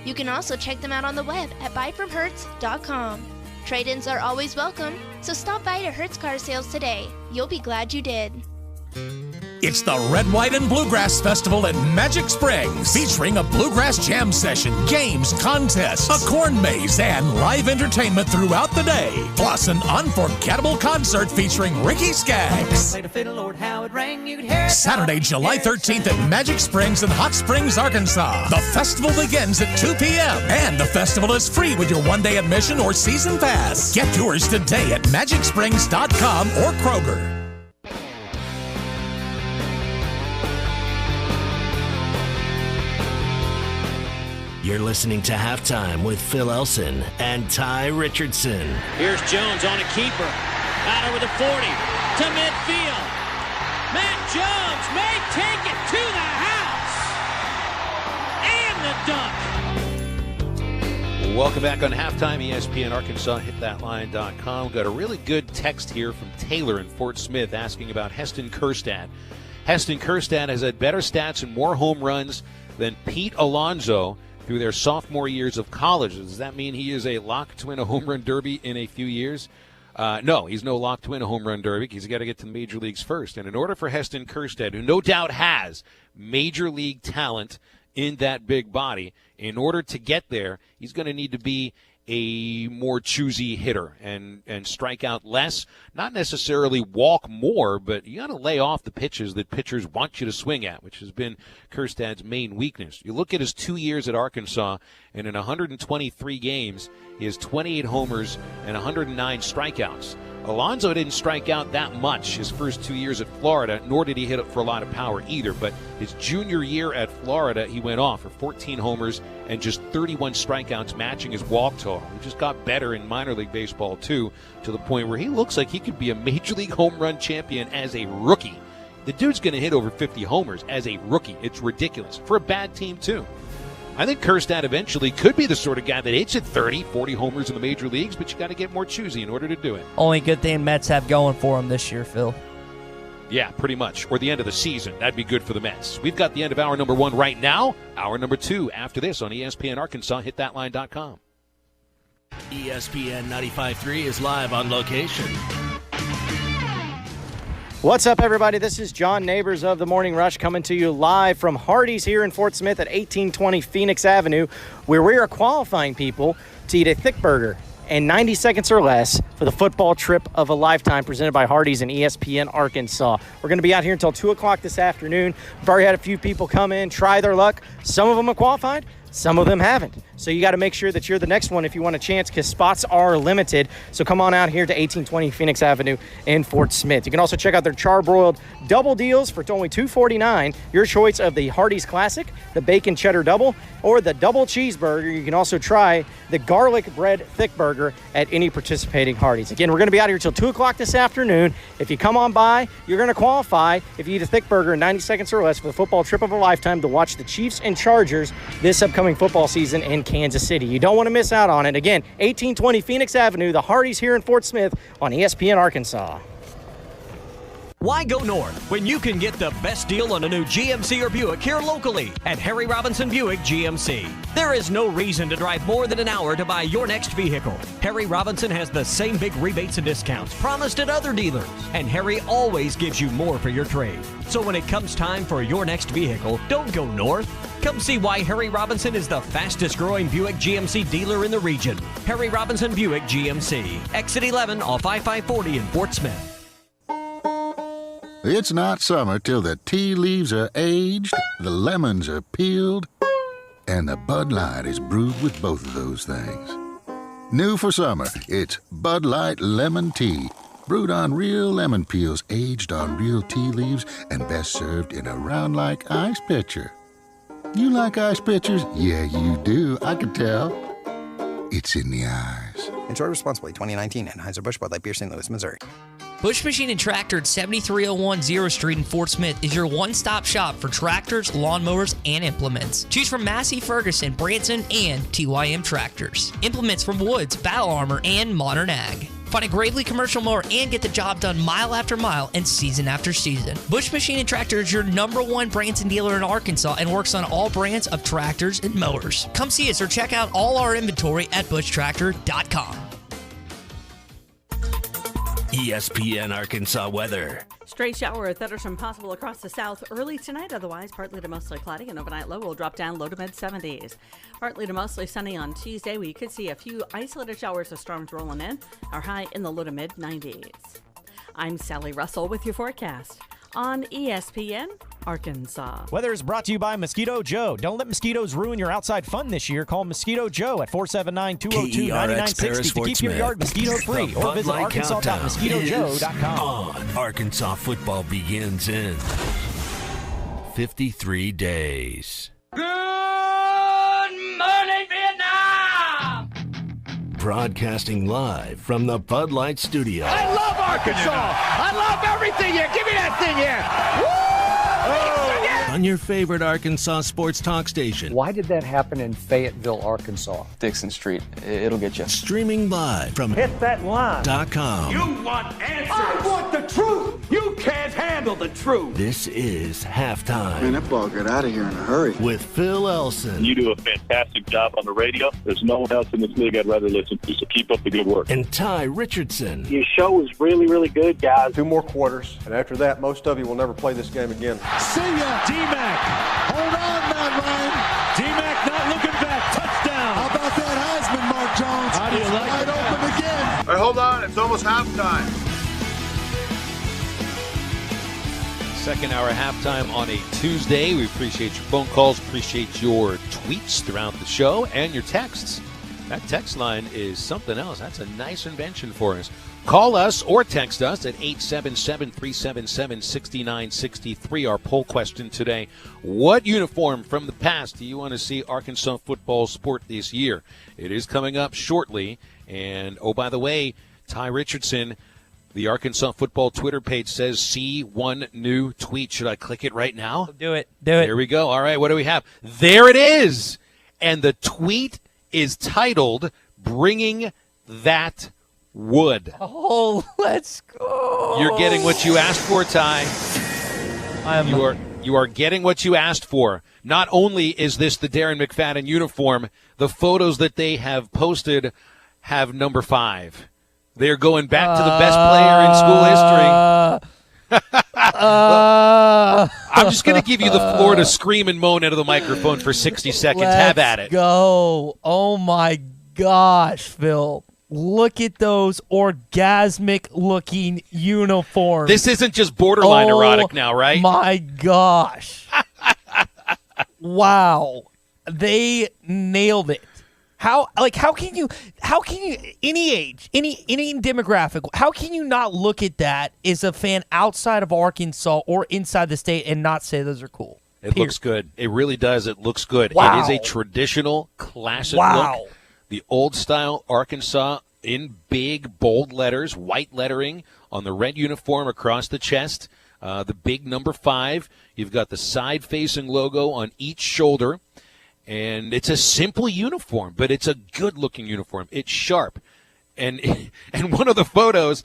You can also check them out on the web at buyfromhertz.com. Trade-ins are always welcome, so stop by to Hertz Car Sales today. You'll be glad you did. It's the Red, White, and Bluegrass Festival at Magic Springs, featuring a bluegrass jam session, games, contests, a corn maze, and live entertainment throughout the day. Plus an unforgettable concert featuring Ricky Skaggs. Saturday, July 13th at Magic Springs in Hot Springs, Arkansas. The festival begins at 2 p.m. and the festival is free with your one-day admission or season pass. Get yours today at MagicSprings.com or Kroger. You're listening to Halftime with Phil Elson and Tye Richardson. Here's Jones on a keeper. Out over the 40 to midfield. Matt Jones may take it to the house. And the dunk. Welcome back on Halftime, ESPN Arkansas, hitthatline.com. Got a really good text here from Taylor in Fort Smith asking about Heston Kjerstad. Heston Kjerstad has had better stats and more home runs than Pete Alonso through their sophomore years of college. Does that mean he is a lock to win a home run derby in a few years? No, he's no lock to win a home run derby. He's got to get to the major leagues first. And in order for Heston Kjerstad, who no doubt has major league talent in that big body, in order to get there, he's going to need to be a more choosy hitter and strike out less. Not necessarily walk more, but you got to lay off the pitches that pitchers want you to swing at, which has been Kjerstad's main weakness. You look at his 2 years at Arkansas, and in 123 games, he has 28 homers and 109 strikeouts. Alonso didn't strike out that much his first 2 years at Florida, nor did he hit it for a lot of power either. But his junior year at Florida, he went off for 14 homers and just 31 strikeouts, matching his walk total. He just got better in minor league baseball, too, to the point where he looks like he could be a major league home run champion as a rookie. The dude's going to hit over 50 homers as a rookie. It's ridiculous. For a bad team, too. I think Kjerstad eventually could be the sort of guy that hits at 30, 40 homers in the major leagues, but you got to get more choosy in order to do it. Only good thing Mets have going for him this year, Phil. Yeah, pretty much. Or the end of the season. That'd be good for the Mets. We've got the end of hour number 1 right now. Hour number 2 after this on ESPN Arkansas. HitThatLine.com. ESPN 95.3 is live on location. What's up, everybody? This is John Neighbors of the Morning Rush coming to you live from Hardee's here in Fort Smith at 1820 Phoenix Avenue, where we are qualifying people to eat a thick burger in 90 seconds or less for the football trip of a lifetime presented by Hardee's and ESPN Arkansas. We're going to be out here until 2 o'clock this afternoon. We've already had a few people come in, try their luck. Some of them have qualified. Some of them haven't. So you got to make sure that you're the next one if you want a chance, because spots are limited. So come on out here to 1820 Phoenix Avenue in Fort Smith. You can also check out their charbroiled double deals for only $2.49. Your choice of the Hardee's Classic, the Bacon Cheddar Double, or the Double Cheeseburger. You can also try the Garlic Bread Thick Burger at any participating Hardee's. Again, we're going to be out here till 2 o'clock this afternoon. If you come on by, you're going to qualify if you eat a thick burger in 90 seconds or less for the football trip of a lifetime to watch the Chiefs and Chargers this upcoming football season in Kansas City. You don't want to miss out on it. Again, 1820 Phoenix Avenue, the Hardee's here in Fort Smith on ESPN Arkansas. Why go north when you can get the best deal on a new GMC or Buick here locally at Harry Robinson Buick GMC? There is no reason to drive more than an hour to buy your next vehicle. Harry Robinson has the same big rebates and discounts promised at other dealers, and Harry always gives you more for your trade. So when it comes time for your next vehicle, don't go north. Come see why Harry Robinson is the fastest growing Buick GMC dealer in the region. Harry Robinson Buick GMC, exit 11 off I-540 in Fort Smith. It's not summer till the tea leaves are aged, the lemons are peeled, and the Bud Light is brewed with both of those things. New for summer, it's Bud Light Lemon Tea, brewed on real lemon peels, aged on real tea leaves, and best served in a round-like ice pitcher. You like ice pitchers? Yeah, you do. I can tell. It's in the eyes. Enjoy responsibly. 2019 Anheuser-Busch Bud Light Beer, St. Louis, Missouri. Bush Machine and Tractor at 7301 0 Street in Fort Smith is your one-stop shop for tractors, lawnmowers, and implements. Choose from Massey Ferguson, Branson, and TYM tractors. Implements from Woods, Battle Armor, and Modern Ag. Find a Gravely commercial mower and get the job done mile after mile and season after season. Bush Machine and Tractor is your #1 Branson dealer in Arkansas and works on all brands of tractors and mowers. Come see us or check out all our inventory at bushtractor.com. ESPN Arkansas weather. Stray shower or thunderstorm possible across the south early tonight. Otherwise, partly to mostly cloudy, and overnight low will drop down low to mid-70s. Partly to mostly sunny on Tuesday. We could see a few isolated showers of storms rolling in. Our high in the low to mid-90s. I'm Sally Russell with your forecast on ESPN Arkansas. Weather is brought to you by Mosquito Joe. Don't let mosquitoes ruin your outside fun this year. Call Mosquito Joe at 479-202-9960 to keep your yard mosquito-free, or visit arkansas.mosquitojoe.com. On Arkansas football begins in 53 days. Good morning, Vietnam! Broadcasting live from the Bud Light Studio. I love Arkansas! I love everything here! Give me that thing here! Woo! On your favorite Arkansas sports talk station. Why did that happen in Fayetteville, Arkansas? Dixon Street. It'll get you. Streaming live from HitThatLine.com. You want answers! I want the truth! You can't handle the truth! This is Halftime. Man, that ball got out of here in a hurry. With Phil Elson. You do a fantastic job on the radio. There's no one else in this league I'd rather listen to, so keep up the good work. And Tye Richardson. Your show was really, really good, guys. 2 more quarters, and after that, most of you will never play this game again. See ya, D-Mac. Hold on, Matt Ryan. D-Mac not looking back. Touchdown. How about that Heisman, Mark Jones? I hold on. It's almost halftime. Second hour halftime on a Tuesday. We appreciate your phone calls, appreciate your tweets throughout the show, and your texts. That text line is something else. That's a nice invention for us. Call us or text us at 877-377-6963. Our poll question today: what uniform from the past do you want to see Arkansas football sport this year? It is coming up shortly. And, oh, by the way, Tye Richardson, the Arkansas football Twitter page says, see one new tweet. Should I click it right now? Do it. Do it. Here we go. All right, what do we have? There it is. And the tweet is titled, Bringing That Wood. Oh, let's go. You're getting what you asked for, Tye. You are getting what you asked for. Not only is this the Darren McFadden uniform, the photos that they have posted have number 5. They're going back to the best player in school history. I'm just going to give you the floor to scream and moan into the microphone for 60 seconds. Have at it. Go. Oh, my gosh, Phil. Look at those orgasmic-looking uniforms. This isn't just borderline erotic now, right? My gosh. Wow. They nailed it. How can you any age, any demographic, how can you not look at that as a fan outside of Arkansas or inside the state and not say those are cool? It looks good. It really does. It looks good. Wow. It is a traditional classic look. The old style Arkansas in big bold letters, white lettering on the red uniform across the chest. The big number 5. You've got the side facing logo on each shoulder. And it's a simple uniform, but it's a good-looking uniform. It's sharp. And one of the photos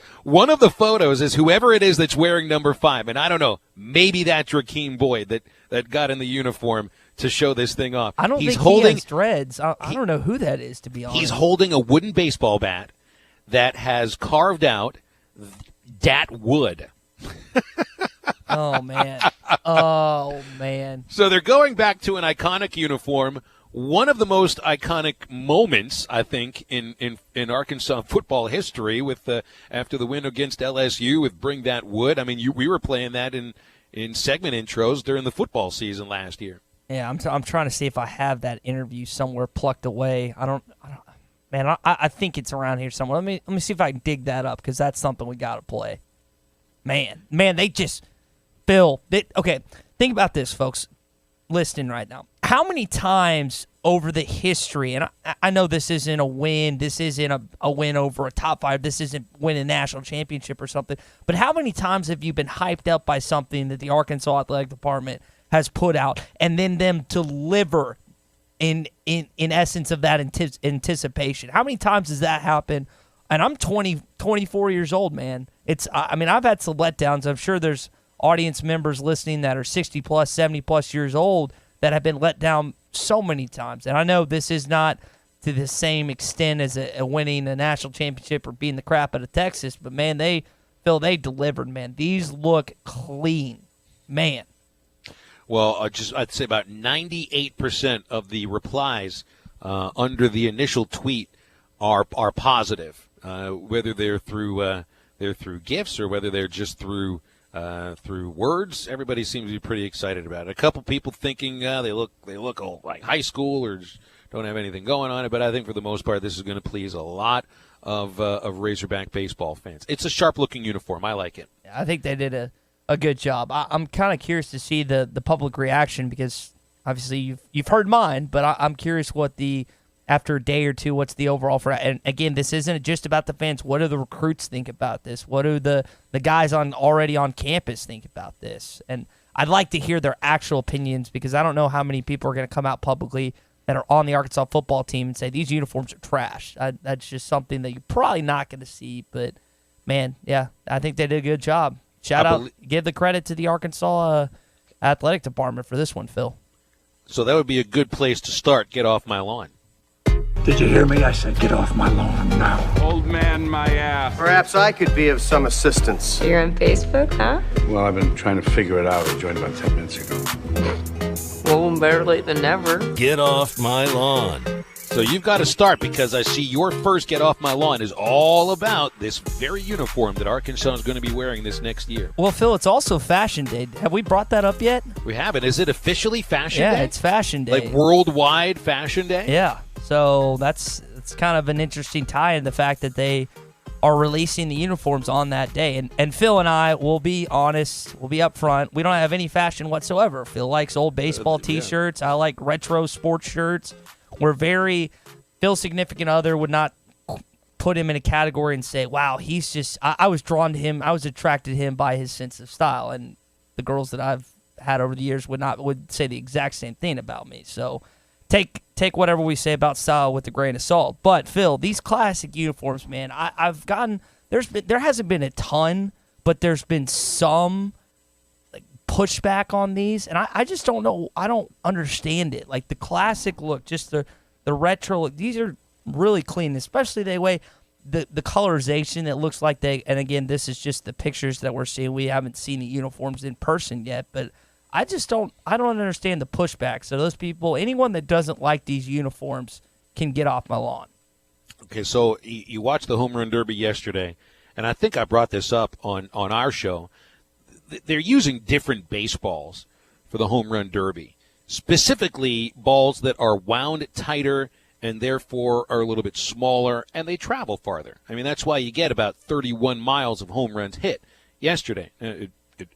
is whoever it is that's wearing number 5. And I don't know, maybe that's Rakeem Boyd that got in the uniform to show this thing off. I don't think he has dreads. I don't know who that is, to be honest. He's holding a wooden baseball bat that has carved out dat wood. Oh, man. Oh, man. So they're going back to an iconic uniform. One of the most iconic moments, I think, in Arkansas football history with after the win against LSU with Bring That Wood. I mean, we were playing that in segment intros during the football season last year. Yeah, I'm trying to see if I have that interview somewhere plucked away. I don't. Man, I think it's around here somewhere. Let me see if I can dig that up, because that's something we got to play. Man, they just, Phil. Okay, think about this, folks, listening right now. How many times over the history, and I know this isn't a win, this isn't a win over a top 5, this isn't winning a national championship or something, but how many times have you been hyped up by something that the Arkansas Athletic Department has put out, and then them deliver in essence of that anticipation? How many times does that happen? And I'm 24 years old, man. I've had some letdowns. I'm sure there's audience members listening that are 60 plus, 70 plus years old that have been let down so many times. And I know this is not to the same extent as a winning a national championship or beating the crap out of Texas, but man, they delivered, man. These look clean, man. Well, I'd say about 98% of the replies under the initial tweet are positive, whether they're through gifts or whether they're just through words. Everybody seems to be pretty excited about it. A couple people thinking they look old, like high school, or just don't have anything going on it. But I think for the most part, this is going to please a lot of Razorback baseball fans. It's a sharp-looking uniform. I like it. I think they did a good job. I'm kind of curious to see the public reaction, because obviously you've heard mine, but I'm curious what after a day or two, what's the overall for? And again, this isn't just about the fans. What do the recruits think about this? What do the guys already on campus think about this? And I'd like to hear their actual opinions, because I don't know how many people are going to come out publicly that are on the Arkansas football team and say these uniforms are trash. That's just something that you're probably not going to see. But man, yeah, I think they did a good job. Give the credit to the Arkansas athletic department for this one, Phil. So that would be a good place to start. Get off my lawn. Did you hear me? I said get off my lawn now. Old man, my ass. Perhaps I could be of some assistance. You're on Facebook, huh? Well, I've been trying to figure it out. I joined about 10 minutes ago. Well, better late than never. Get off my lawn. So you've got to start, because I see your first Get Off My Lawn is all about this very uniform that Arkansas is going to be wearing this next year. Well, Phil, it's also Fashion Day. Have we brought that up yet? We haven't. Is it officially Fashion Day? Yeah, it's Fashion Day. Like worldwide Fashion Day? Yeah. So it's kind of an interesting tie in the fact that they are releasing the uniforms on that day. And Phil and I will be honest, we'll be upfront. We don't have any fashion whatsoever. Phil likes old baseball T-shirts. I like retro sports shirts. Phil's significant other would not put him in a category and say, wow, he's just, I was drawn to him. I was attracted to him by his sense of style. And the girls that I've had over the years would say the exact same thing about me. So take whatever we say about style with a grain of salt. But Phil, these classic uniforms, man, there hasn't been a ton, but there's been some pushback on these, and I just don't know. I don't understand it. Like the classic look, just the retro look. These are really clean, especially the way the colorization. It looks like they. And again, this is just the pictures that we're seeing. We haven't seen the uniforms in person yet, but I just don't. I don't understand the pushback. So those people, anyone that doesn't like these uniforms, can get off my lawn. Okay, so you watched the Home Run Derby yesterday, and I think I brought this up on our show. They're using different baseballs for the Home Run Derby, specifically balls that are wound tighter and therefore are a little bit smaller, and they travel farther. I mean, that's why you get about 31 miles of home runs hit yesterday.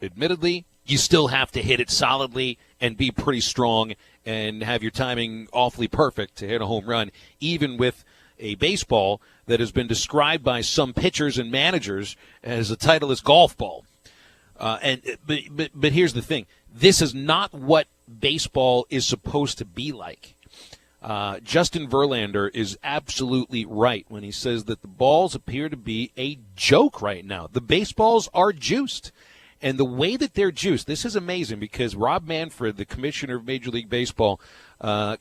Admittedly, you still have to hit it solidly and be pretty strong and have your timing awfully perfect to hit a home run, even with a baseball that has been described by some pitchers and managers as a Titleist golf ball. But here's the thing. This is not what baseball is supposed to be like. Justin Verlander is absolutely right when he says that the balls appear to be a joke right now. The baseballs are juiced. And the way that they're juiced, this is amazing, because Rob Manfred, the commissioner of Major League Baseball,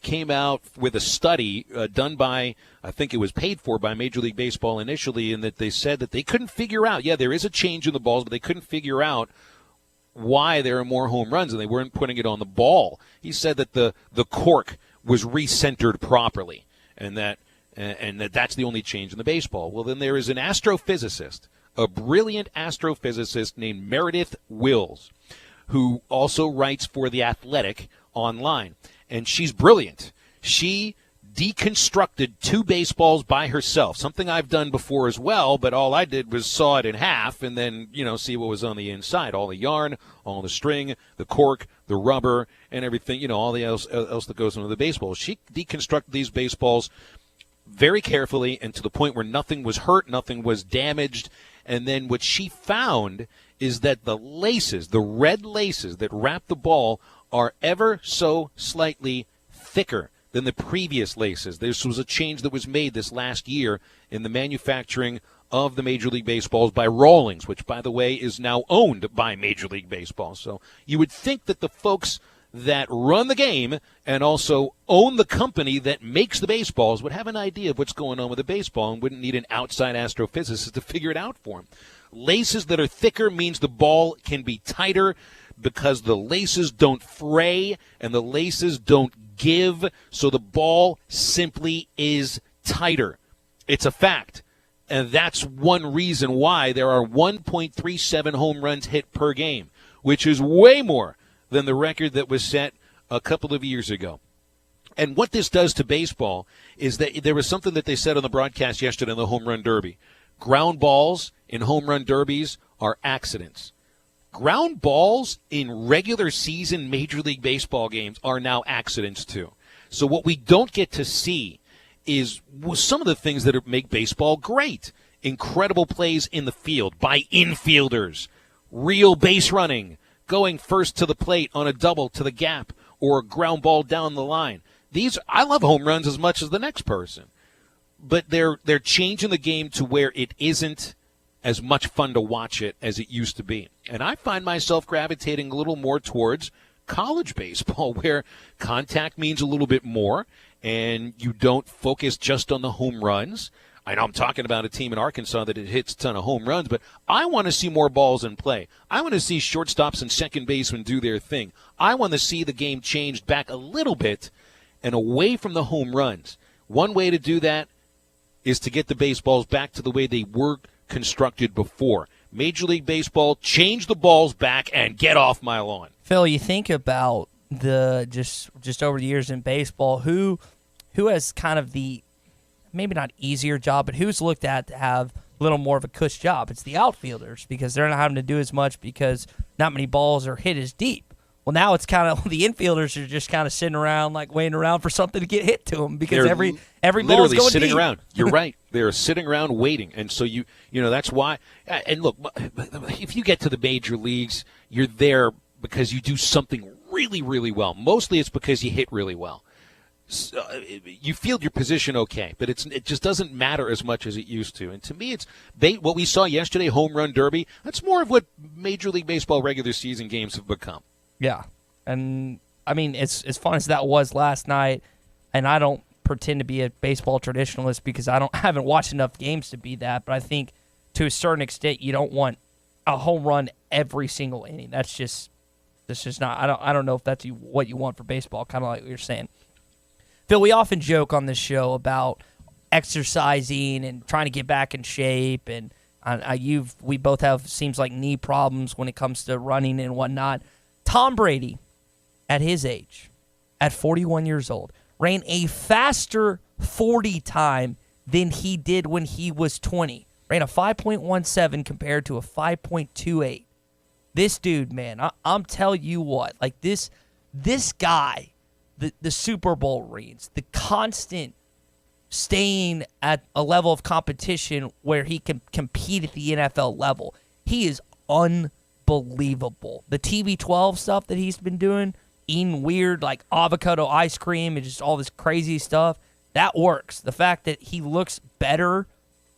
came out with a study done by, I think it was paid for by Major League Baseball initially, and that they said that they couldn't figure out, there is a change in the balls, but they couldn't figure out why there are more home runs, and they weren't putting it on the ball. He said that the cork was recentered properly, and that's the only change in the baseball. Well, then there is an astrophysicist, a brilliant astrophysicist named Meredith Wills, who also writes for The Athletic online. And she's brilliant. She deconstructed two baseballs by herself, something I've done before as well, but all I did was saw it in half and then, see what was on the inside, all the yarn, all the string, the cork, the rubber, and everything, all the else that goes into the baseball. She deconstructed these baseballs very carefully and to the point where nothing was hurt, nothing was damaged. And then what she found is that the laces, the red laces that wrap the ball, are ever so slightly thicker than the previous laces. This was a change that was made this last year in the manufacturing of the Major League Baseballs by Rawlings, which, by the way, is now owned by Major League Baseball. So you would think that the folks that run the game and also own the company that makes the baseballs would have an idea of what's going on with the baseball and wouldn't need an outside astrophysicist to figure it out for them. Laces that are thicker means the ball can be tighter because the laces don't fray and the laces don't give, so the ball simply is tighter. It's a fact. And that's one reason why there are 1.37 home runs hit per game, which is way more than the record that was set a couple of years ago. And what this does to baseball is that there was something that they said on the broadcast yesterday in the Home Run Derby. Ground balls in home run derbies are accidents. Ground balls in regular season Major League Baseball games are now accidents too. So what we don't get to see is some of the things that make baseball great. Incredible plays in the field by infielders, real base running, going first to the plate on a double to the gap or a ground ball down the line. I love home runs as much as the next person. But they're changing the game to where it isn't as much fun to watch it as it used to be. And I find myself gravitating a little more towards college baseball, where contact means a little bit more and you don't focus just on the home runs. I know I'm talking about a team in Arkansas that hits a ton of home runs, but I want to see more balls in play. I want to see shortstops and second basemen do their thing. I want to see the game changed back a little bit and away from the home runs. One way to do that is to get the baseballs back to the way they were constructed before. Major League Baseball, change the balls back and get off my lawn. Phil, you think about the just over the years in baseball, who has kind of the maybe not easier job, but who's looked at to have a little more of a cush job? It's the outfielders, because they're not having to do as much because not many balls are hit as deep. Well, now it's kind of the infielders are just kind of sitting around, like waiting around for something to get hit to them, because They're every ball is literally going sitting deep. around. You're right. They're sitting around waiting, and so you know that's why. And look, if you get to the major leagues, you're there because you do something really, really well. Mostly, it's because you hit really well. So, you field your position okay, but it just doesn't matter as much as it used to. And to me, it's what we saw yesterday, home run derby. That's more of what Major League Baseball regular season games have become. Yeah, and I mean, it's as fun as that was last night, and I don't pretend to be a baseball traditionalist because I haven't watched enough games to be that, but I think to a certain extent you don't want a home run every single inning. That's just not. I don't know if that's what you want for baseball. Kind of like what you're saying, Phil. We often joke on this show about exercising and trying to get back in shape, and we both have seems like knee problems when it comes to running and whatnot. Tom Brady, at his age, at 41 years old, ran a faster 40 time than he did when he was 20. Ran a 5.17 compared to a 5.28. This dude, man, I'm telling you what, like this guy, the Super Bowl rings, the constant staying at a level of competition where he can compete at the NFL level, he is unbelievable. The TB12 stuff that he's been doing, eating weird like avocado ice cream and just all this crazy stuff, that works. The fact that he looks better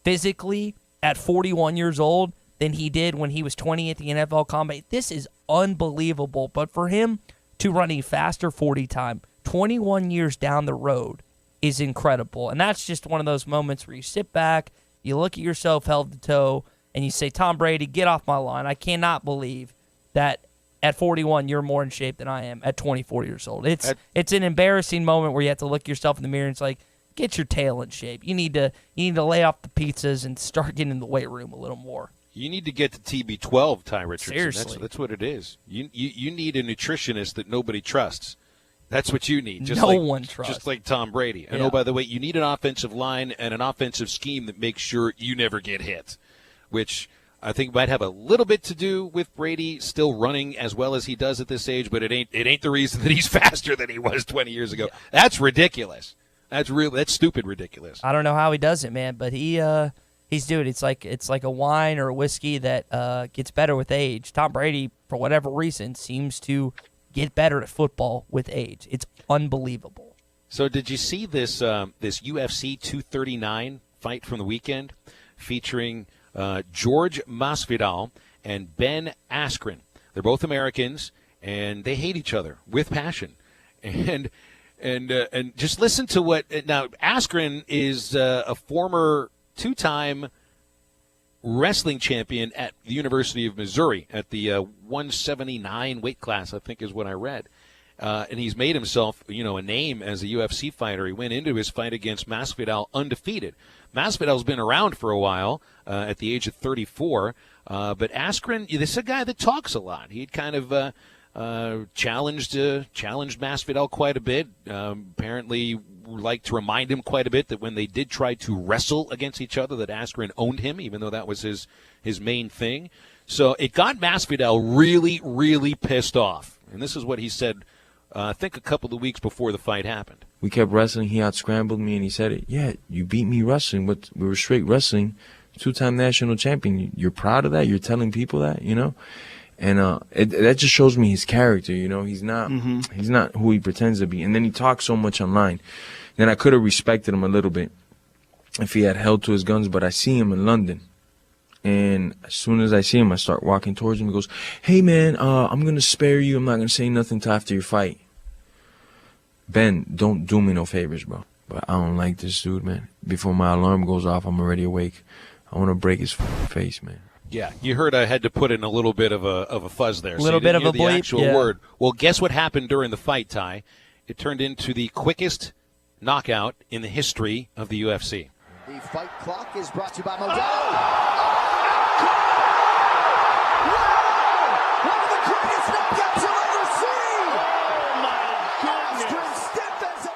physically at 41 years old than he did when he was 20 at the NFL Combine, this is unbelievable. But for him to run a faster 40 time 21 years down the road is incredible. And that's just one of those moments where you sit back, you look at yourself head to toe, and you say, Tom Brady, get off my lawn. I cannot believe that at 41 you're more in shape than I am at 24 years old. It's an embarrassing moment where you have to look yourself in the mirror and it's like, get your tail in shape. You need to lay off the pizzas and start getting in the weight room a little more. You need to get to TB12, Tye Richardson. Seriously. That's what it is. You need a nutritionist that nobody trusts. That's what you need. No one trusts. Just like Tom Brady. And oh, by the way, you need an offensive line and an offensive scheme that makes sure you never get hit, which I think might have a little bit to do with Brady still running as well as he does at this age, but it ain't the reason that he's faster than he was 20 years ago. Yeah. That's ridiculous. That's stupid ridiculous. I don't know how he does it, man, but he's doing it. It's like a wine or a whiskey that gets better with age. Tom Brady, for whatever reason, seems to get better at football with age. It's unbelievable. So did you see this UFC 239 fight from the weekend featuring George Masvidal and Ben Askren? They're both Americans, and they hate each other with passion. And just listen to what now. Askren is a former two-time wrestling champion at the University of Missouri at the 179 weight class, I think is what I read. And he's made himself, a name as a UFC fighter. He went into his fight against Masvidal undefeated. Masvidal's been around for a while at the age of 34, but Askren, this is a guy that talks a lot. He kind of challenged Masvidal quite a bit. Apparently liked to remind him quite a bit that when they did try to wrestle against each other, that Askren owned him, even though that was his main thing. So it got Masvidal really, really pissed off. And this is what he said, I think a couple of weeks before the fight happened. We kept wrestling. He out-scrambled me, and he said it. Yeah, you beat me wrestling, but we were straight wrestling. Two-time national champion. You're proud of that? You're telling people that, And that just shows me his character, He's not he's not who he pretends to be. And then he talks so much online. Then I could have respected him a little bit if he had held to his guns, but I see him in London. And as soon as I see him, I start walking towards him. He goes, hey, man, I'm going to spare you. I'm not going to say nothing till after your fight. Ben, don't do me no favors, bro. But I don't like this dude, man. Before my alarm goes off, I'm already awake. I want to break his face, man. Yeah, you heard I had to put in a little bit of a fuzz there. A little bit of a bleep, the actual word. Well, guess what happened during the fight, Ty? It turned into the quickest knockout in the history of the UFC. The fight clock is brought to you by Modelo. One of the greatest knockouts you'll ever see! Oh, my goodness!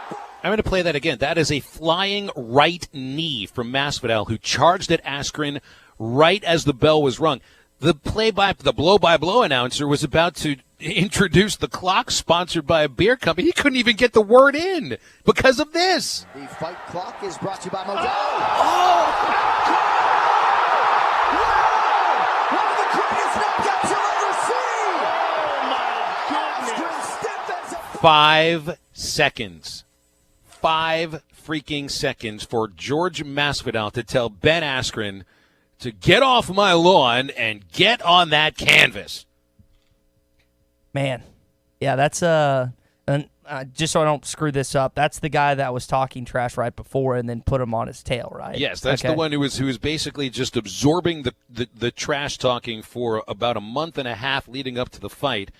I'm going to play that again. That is a flying right knee from Masvidal, who charged at Askren right as the bell was rung. The blow-by-blow announcer was about to introduce the clock sponsored by a beer company. He couldn't even get the word in because of this. The fight clock is brought to you by Modelo. One of the greatest knockouts you'll ever see! 5 seconds. 5 freaking seconds for George Masvidal to tell Ben Askren to get off my lawn and get on that canvas. Man, yeah, that's just so I don't screw this up, that's the guy that was talking trash right before and then put him on his tail, right? Yes, that's the one who was basically just absorbing the trash talking for about a month and a half leading up to the fight,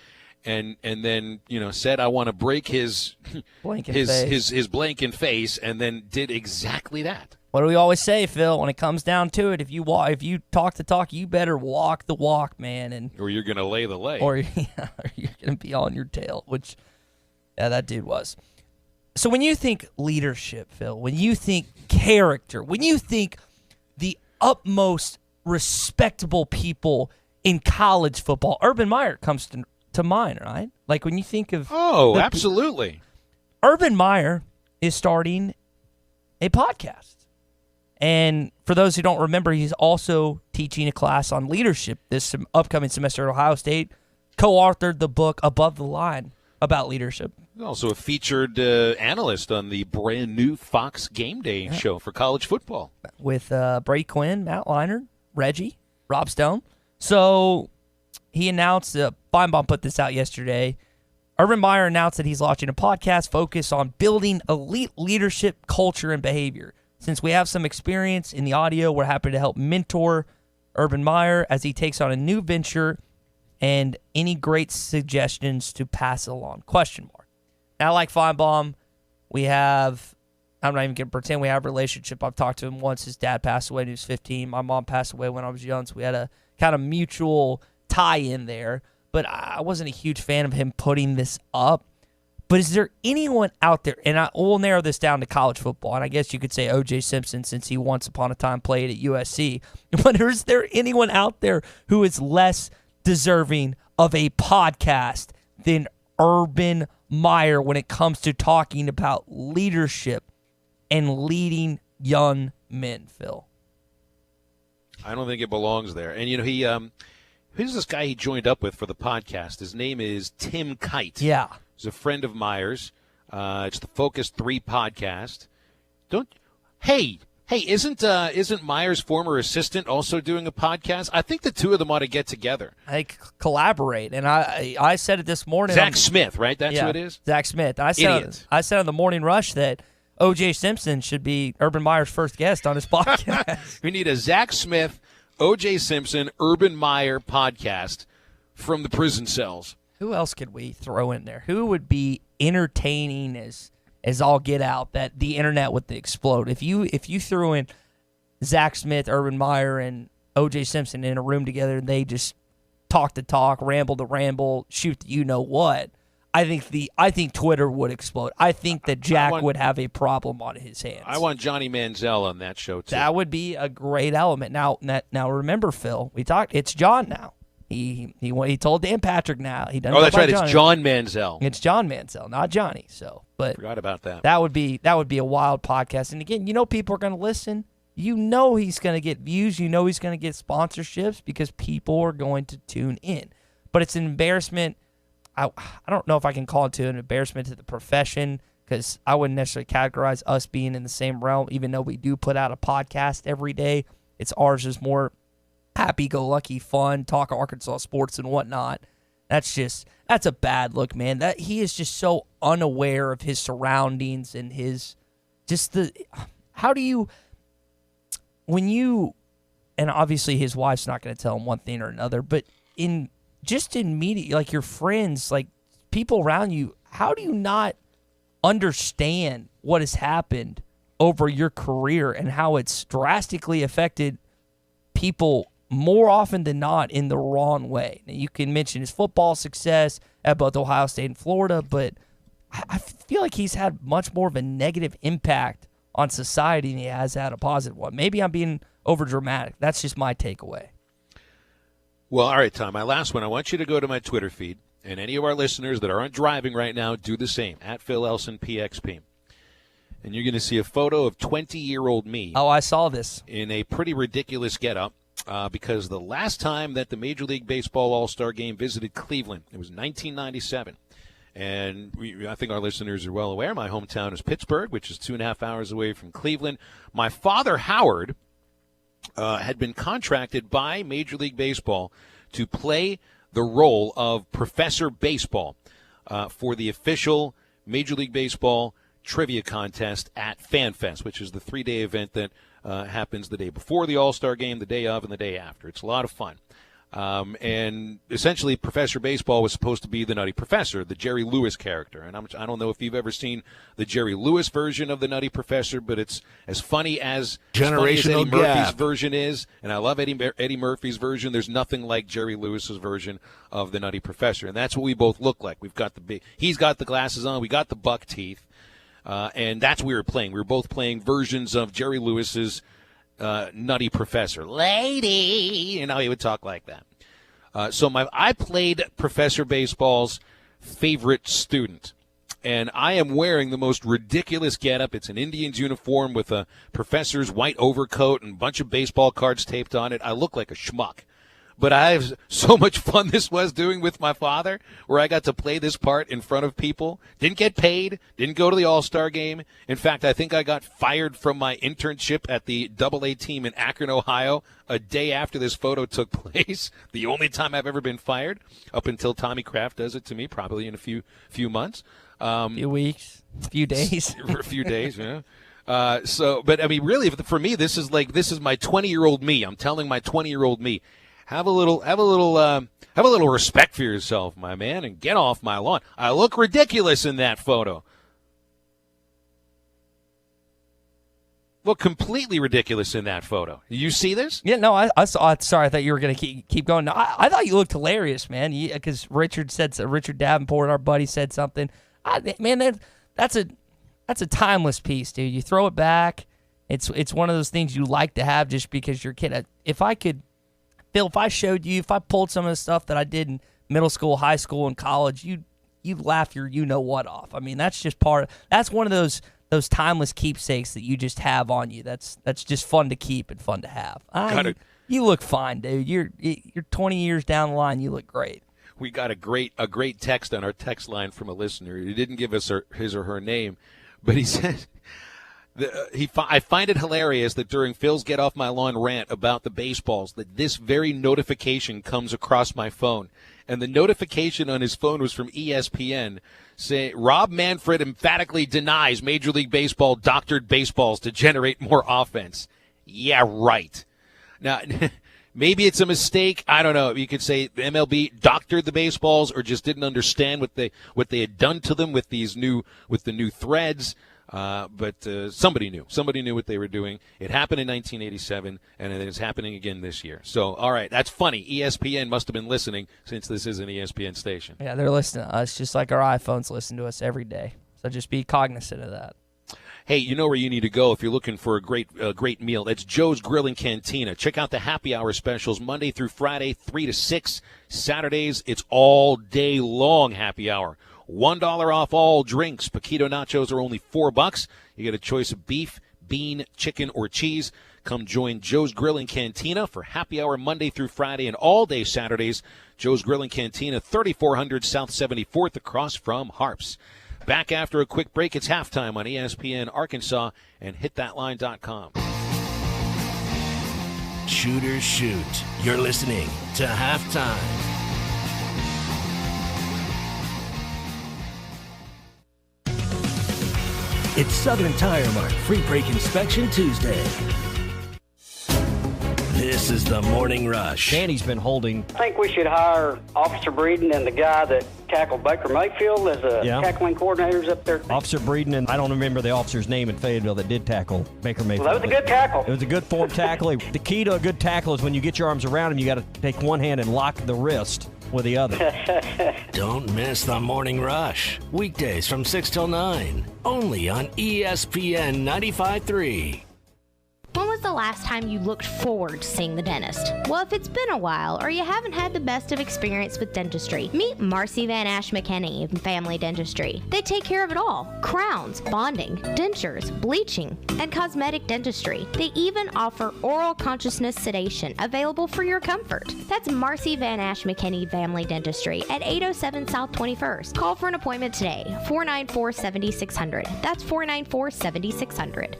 and then said I want to break his blank face, and then did exactly that. What do we always say, Phil? When it comes down to it, if you talk the talk, you better walk the walk, man, or you're gonna lay the lay, or you're gonna be on your tail. Which, yeah, that dude was. So when you think leadership, Phil, when you think character, when you think the utmost respectable people in college football, Urban Meyer comes to mind, right? Like when you think of absolutely, Urban Meyer is starting a podcast. And for those who don't remember, he's also teaching a class on leadership this upcoming semester at Ohio State, co-authored the book Above the Line about leadership. Also a featured analyst on the brand new Fox Game Day show for college football. With Brady Quinn, Matt Leinart, Reggie, Rob Stone. So he announced, Feinbaum put this out yesterday, Urban Meyer announced that he's launching a podcast focused on building elite leadership culture and behavior. Since we have some experience in the audio, we're happy to help mentor Urban Meyer as he takes on a new venture and any great suggestions to pass along. ? Now, like Feinbaum, I'm not even going to pretend we have a relationship. I've talked to him once. His dad passed away when he was 15. My mom passed away when I was young, so we had a kind of mutual tie in there. But I wasn't a huge fan of him putting this up. But is there anyone out there, and we'll narrow this down to college football, and I guess you could say O.J. Simpson since he once upon a time played at USC, but is there anyone out there who is less deserving of a podcast than Urban Meyer when it comes to talking about leadership and leading young men, Phil? I don't think it belongs there. And, who's this guy he joined up with for the podcast? His name is Tim Kite. Yeah. He's a friend of Myers. It's the Focus 3 podcast. Isn't Myers' former assistant also doing a podcast? I think the two of them ought to get together. I collaborate, and I said it this morning. Zach Smith, right? That's who it is? Zach Smith. I said on the Morning Rush that O.J. Simpson should be Urban Meyer's first guest on his podcast. We need a Zach Smith, O.J. Simpson, Urban Meyer podcast from the prison cells. Who else could we throw in there? Who would be entertaining as all get out that the internet would explode? If you threw in Zach Smith, Urban Meyer, and O.J. Simpson in a room together and they just talk to talk, ramble to ramble, shoot the you-know-what, I think Twitter would explode. I think that Jack would have a problem on his hands. I want Johnny Manziel on that show, too. That would be a great element. Now remember, Phil, it's John now. He told Dan Patrick now. He doesn't. Oh, that's right. Johnny. It's John Manziel. It's John Manziel, not Johnny. So, but forgot about that. That would be a wild podcast. And again, people are going to listen. He's going to get views. He's going to get sponsorships because people are going to tune in. But it's an embarrassment. I don't know if I can call it an embarrassment to the profession because I wouldn't necessarily categorize us being in the same realm, even though we do put out a podcast every day. Ours is more happy-go-lucky, fun, talk Arkansas sports and whatnot. That's a bad look, man. That he is just so unaware of his surroundings and how do you, when you, and obviously his wife's not going to tell him one thing or another, but in media, like your friends, like people around you, how do you not understand what has happened over your career and how it's drastically affected people more often than not in the wrong way. Now, you can mention his football success at both Ohio State and Florida, but I feel like he's had much more of a negative impact on society than he has had a positive one. Maybe I'm being over dramatic. That's just my takeaway. Well, all right, Tom, my last one. I want you to go to my Twitter feed, and any of our listeners that aren't driving right now, do the same, at Phil Elson PXP. And you're going to see a photo of 20-year-old me. Oh, I saw this. In a pretty ridiculous getup, because the last time that the Major League Baseball All-Star Game visited Cleveland, it was 1997. And I think our listeners are well aware, my hometown is Pittsburgh, which is 2.5 hours away from Cleveland. My father, Howard, had been contracted by Major League Baseball to play the role of Professor Baseball for the official Major League Baseball trivia contest at FanFest, which is the 3-day event that happens the day before the All-Star Game, the day of, and the day after. It's a lot of fun. And essentially, Professor Baseball was supposed to be the Nutty Professor, the Jerry Lewis character. And I don't know if you've ever seen the Jerry Lewis version of the Nutty Professor, but it's as funny as Eddie Murphy's version is. And I love Eddie Murphy's version. There's nothing like Jerry Lewis's version of the Nutty Professor. And that's what we both look like. He's got the glasses on. We got the buck teeth. And that's what we were playing. We were both playing versions of Jerry Lewis's Nutty Professor. Lady! You know, he would talk like that. So I played Professor Baseball's favorite student. And I am wearing the most ridiculous getup. It's an Indians uniform with a professor's white overcoat and a bunch of baseball cards taped on it. I look like a schmuck. But I have so much fun this was doing with my father, where I got to play this part in front of people. Didn't get paid, didn't go to the All-Star game. In fact, I think I got fired from my internship at the AA team in Akron, Ohio, a day after this photo took place. The only time I've ever been fired, up until Tommy Kraft does it to me, probably in a few months. Few weeks, few days. For a few days, yeah. But I mean, really, for me, this is my 20-year-old me. I'm telling my 20-year-old me, have a little respect for yourself, my man, and get off my lawn. I look ridiculous in that photo. Look completely ridiculous in that photo. You see this? Yeah, no, I saw. Sorry, I thought you were going to keep going. No, I thought you looked hilarious, man. Because Richard Davenport, our buddy, said something. Man, that's a timeless piece, dude. You throw it back. It's one of those things you like to have just because you're a kid. If I showed you, if I pulled some of the stuff that I did in middle school, high school, and college, you'd laugh your you-know-what off. I mean, that's just that's one of those timeless keepsakes that you just have on you. That's just fun to keep and fun to have. You look fine, dude. You're 20 years down the line. You look great. We got a great text on our text line from a listener. He didn't give us his or her name, but he said, I find it hilarious that during Phil's Get Off My Lawn rant about the baseballs, that this very notification comes across my phone. And the notification on his phone was from ESPN saying, Rob Manfred emphatically denies Major League Baseball doctored baseballs to generate more offense. Yeah, right. Now, maybe it's a mistake. I don't know. You could say the MLB doctored the baseballs or just didn't understand what they had done to them with the new threads. But somebody knew. Somebody knew what they were doing. It happened in 1987, and it is happening again this year. So, all right, that's funny. ESPN must have been listening since this is an ESPN station. Yeah, they're listening to us just like our iPhones listen to us every day. So just be cognizant of that. Hey, you know where you need to go if you're looking for a great meal. That's Joe's Grill and Cantina. Check out the happy hour specials Monday through Friday, 3 to 6. Saturdays, it's all day long happy hour. $1 off all drinks. Paquito nachos are only $4. You get a choice of beef, bean, chicken, or cheese. Come join Joe's Grill and Cantina for happy hour Monday through Friday and all day Saturdays. Joe's Grill and Cantina, 3400 South 74th across from Harps. Back after a quick break. It's halftime on ESPN Arkansas and hitthatline.com. Shooters shoot. You're listening to Halftime. It's Southern Tire Mart Free Brake Inspection Tuesday. This is the Morning Rush. Danny's been holding. I think we should hire Officer Breeden and the guy that tackled Baker Mayfield as tackling coordinators up there. Officer Breeden, and I don't remember the officer's name in Fayetteville that did tackle Baker Mayfield. Well, that was a good tackle. It was a good form tackle. The key to a good tackle is when you get your arms around him, you got to take one hand and lock the wrist with the other. Don't miss the Morning Rush. Weekdays from 6 till 9. Only on ESPN 95.3. When was the last time you looked forward to seeing the dentist? Well, if it's been a while or you haven't had the best of experience with dentistry, meet Marcy Van Ash McKinney in Family Dentistry. They take care of it all: crowns, bonding, dentures, bleaching, and cosmetic dentistry. They even offer oral consciousness sedation available for your comfort. That's Marcy Van Ash McKinney Family Dentistry at 807 South 21st. Call for an appointment today, 494-7600. That's 494-7600.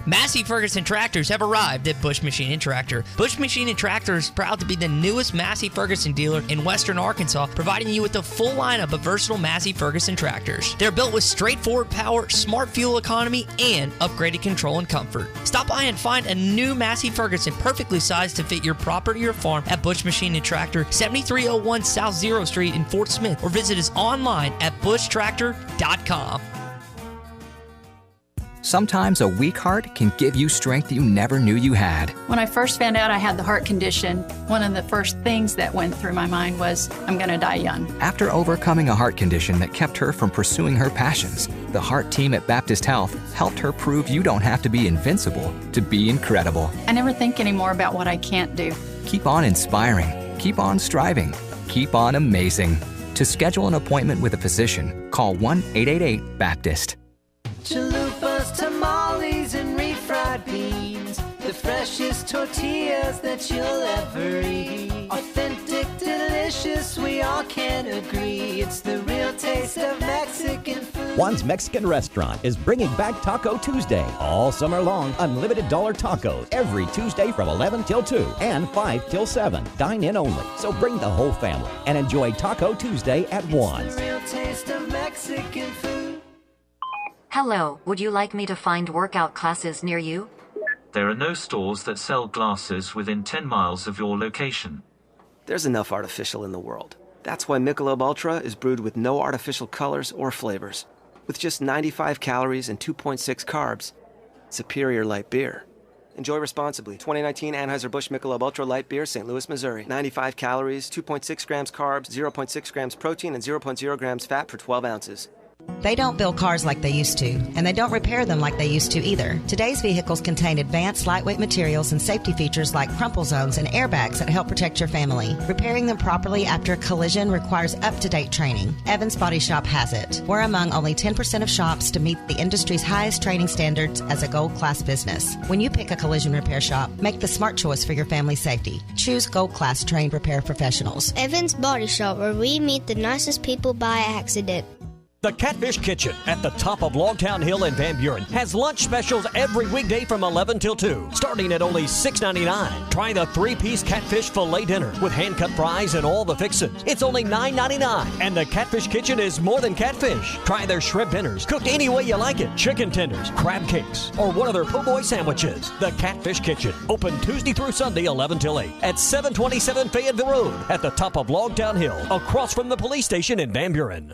Massey Ferguson tractors have arrived at Bush Machine and Tractor. Bush Machine and Tractor is proud to be the newest Massey Ferguson dealer in Western Arkansas, providing you with the full lineup of versatile Massey Ferguson tractors. They're built with straightforward power, smart fuel economy, and upgraded control and comfort. Stop by and find a new Massey Ferguson perfectly sized to fit your property or farm at Bush Machine and Tractor, 7301 South 0 Street in Fort Smith, or visit us online at bushtractor.com. Sometimes a weak heart can give you strength you never knew you had. When I first found out I had the heart condition, one of the first things that went through my mind was, I'm going to die young. After overcoming a heart condition that kept her from pursuing her passions, the heart team at Baptist Health helped her prove you don't have to be invincible to be incredible. I never think anymore about what I can't do. Keep on inspiring. Keep on striving. Keep on amazing. To schedule an appointment with a physician, call 1-888-BAPTIST. Chalupas, tamales, and refried beans. The freshest tortillas that you'll ever eat. Authentic, delicious, we all can agree. It's the real taste of Mexican food. Juan's Mexican Restaurant is bringing back Taco Tuesday. All summer long, unlimited dollar tacos every Tuesday from 11 till 2 and 5 till 7. Dine in only. So bring the whole family and enjoy Taco Tuesday at Juan's. It's the real taste of Mexican food. Hello, would you like me to find workout classes near you? There are no stores that sell glasses within 10 miles of your location. There's enough artificial in the world. That's why Michelob Ultra is brewed with no artificial colors or flavors. With just 95 calories and 2.6 carbs. Superior light beer. Enjoy responsibly. 2019 Anheuser-Busch Michelob Ultra Light Beer, St. Louis, Missouri. 95 calories, 2.6 grams carbs, 0.6 grams protein, and 0.0 grams fat per 12 ounces. They don't build cars like they used to, and they don't repair them like they used to either. Today's vehicles contain advanced lightweight materials and safety features like crumple zones and airbags that help protect your family. Repairing them properly after a collision requires up-to-date training. Evans Body Shop has it. We're among only 10% of shops to meet the industry's highest training standards as a gold-class business. When you pick a collision repair shop, make the smart choice for your family's safety. Choose gold-class trained repair professionals. Evans Body Shop, where we meet the nicest people by accident. The Catfish Kitchen at the top of Logtown Hill in Van Buren has lunch specials every weekday from 11 till 2, starting at only $6.99. Try the 3-piece catfish filet dinner with hand-cut fries and all the fixins. It's only $9.99. And the Catfish Kitchen is more than catfish. Try their shrimp dinners, cooked any way you like it. Chicken tenders, crab cakes, or one of their po' boy sandwiches. The Catfish Kitchen, open Tuesday through Sunday 11 till 8 at 727 Fayetteville Road at the top of Logtown Hill, across from the police station in Van Buren.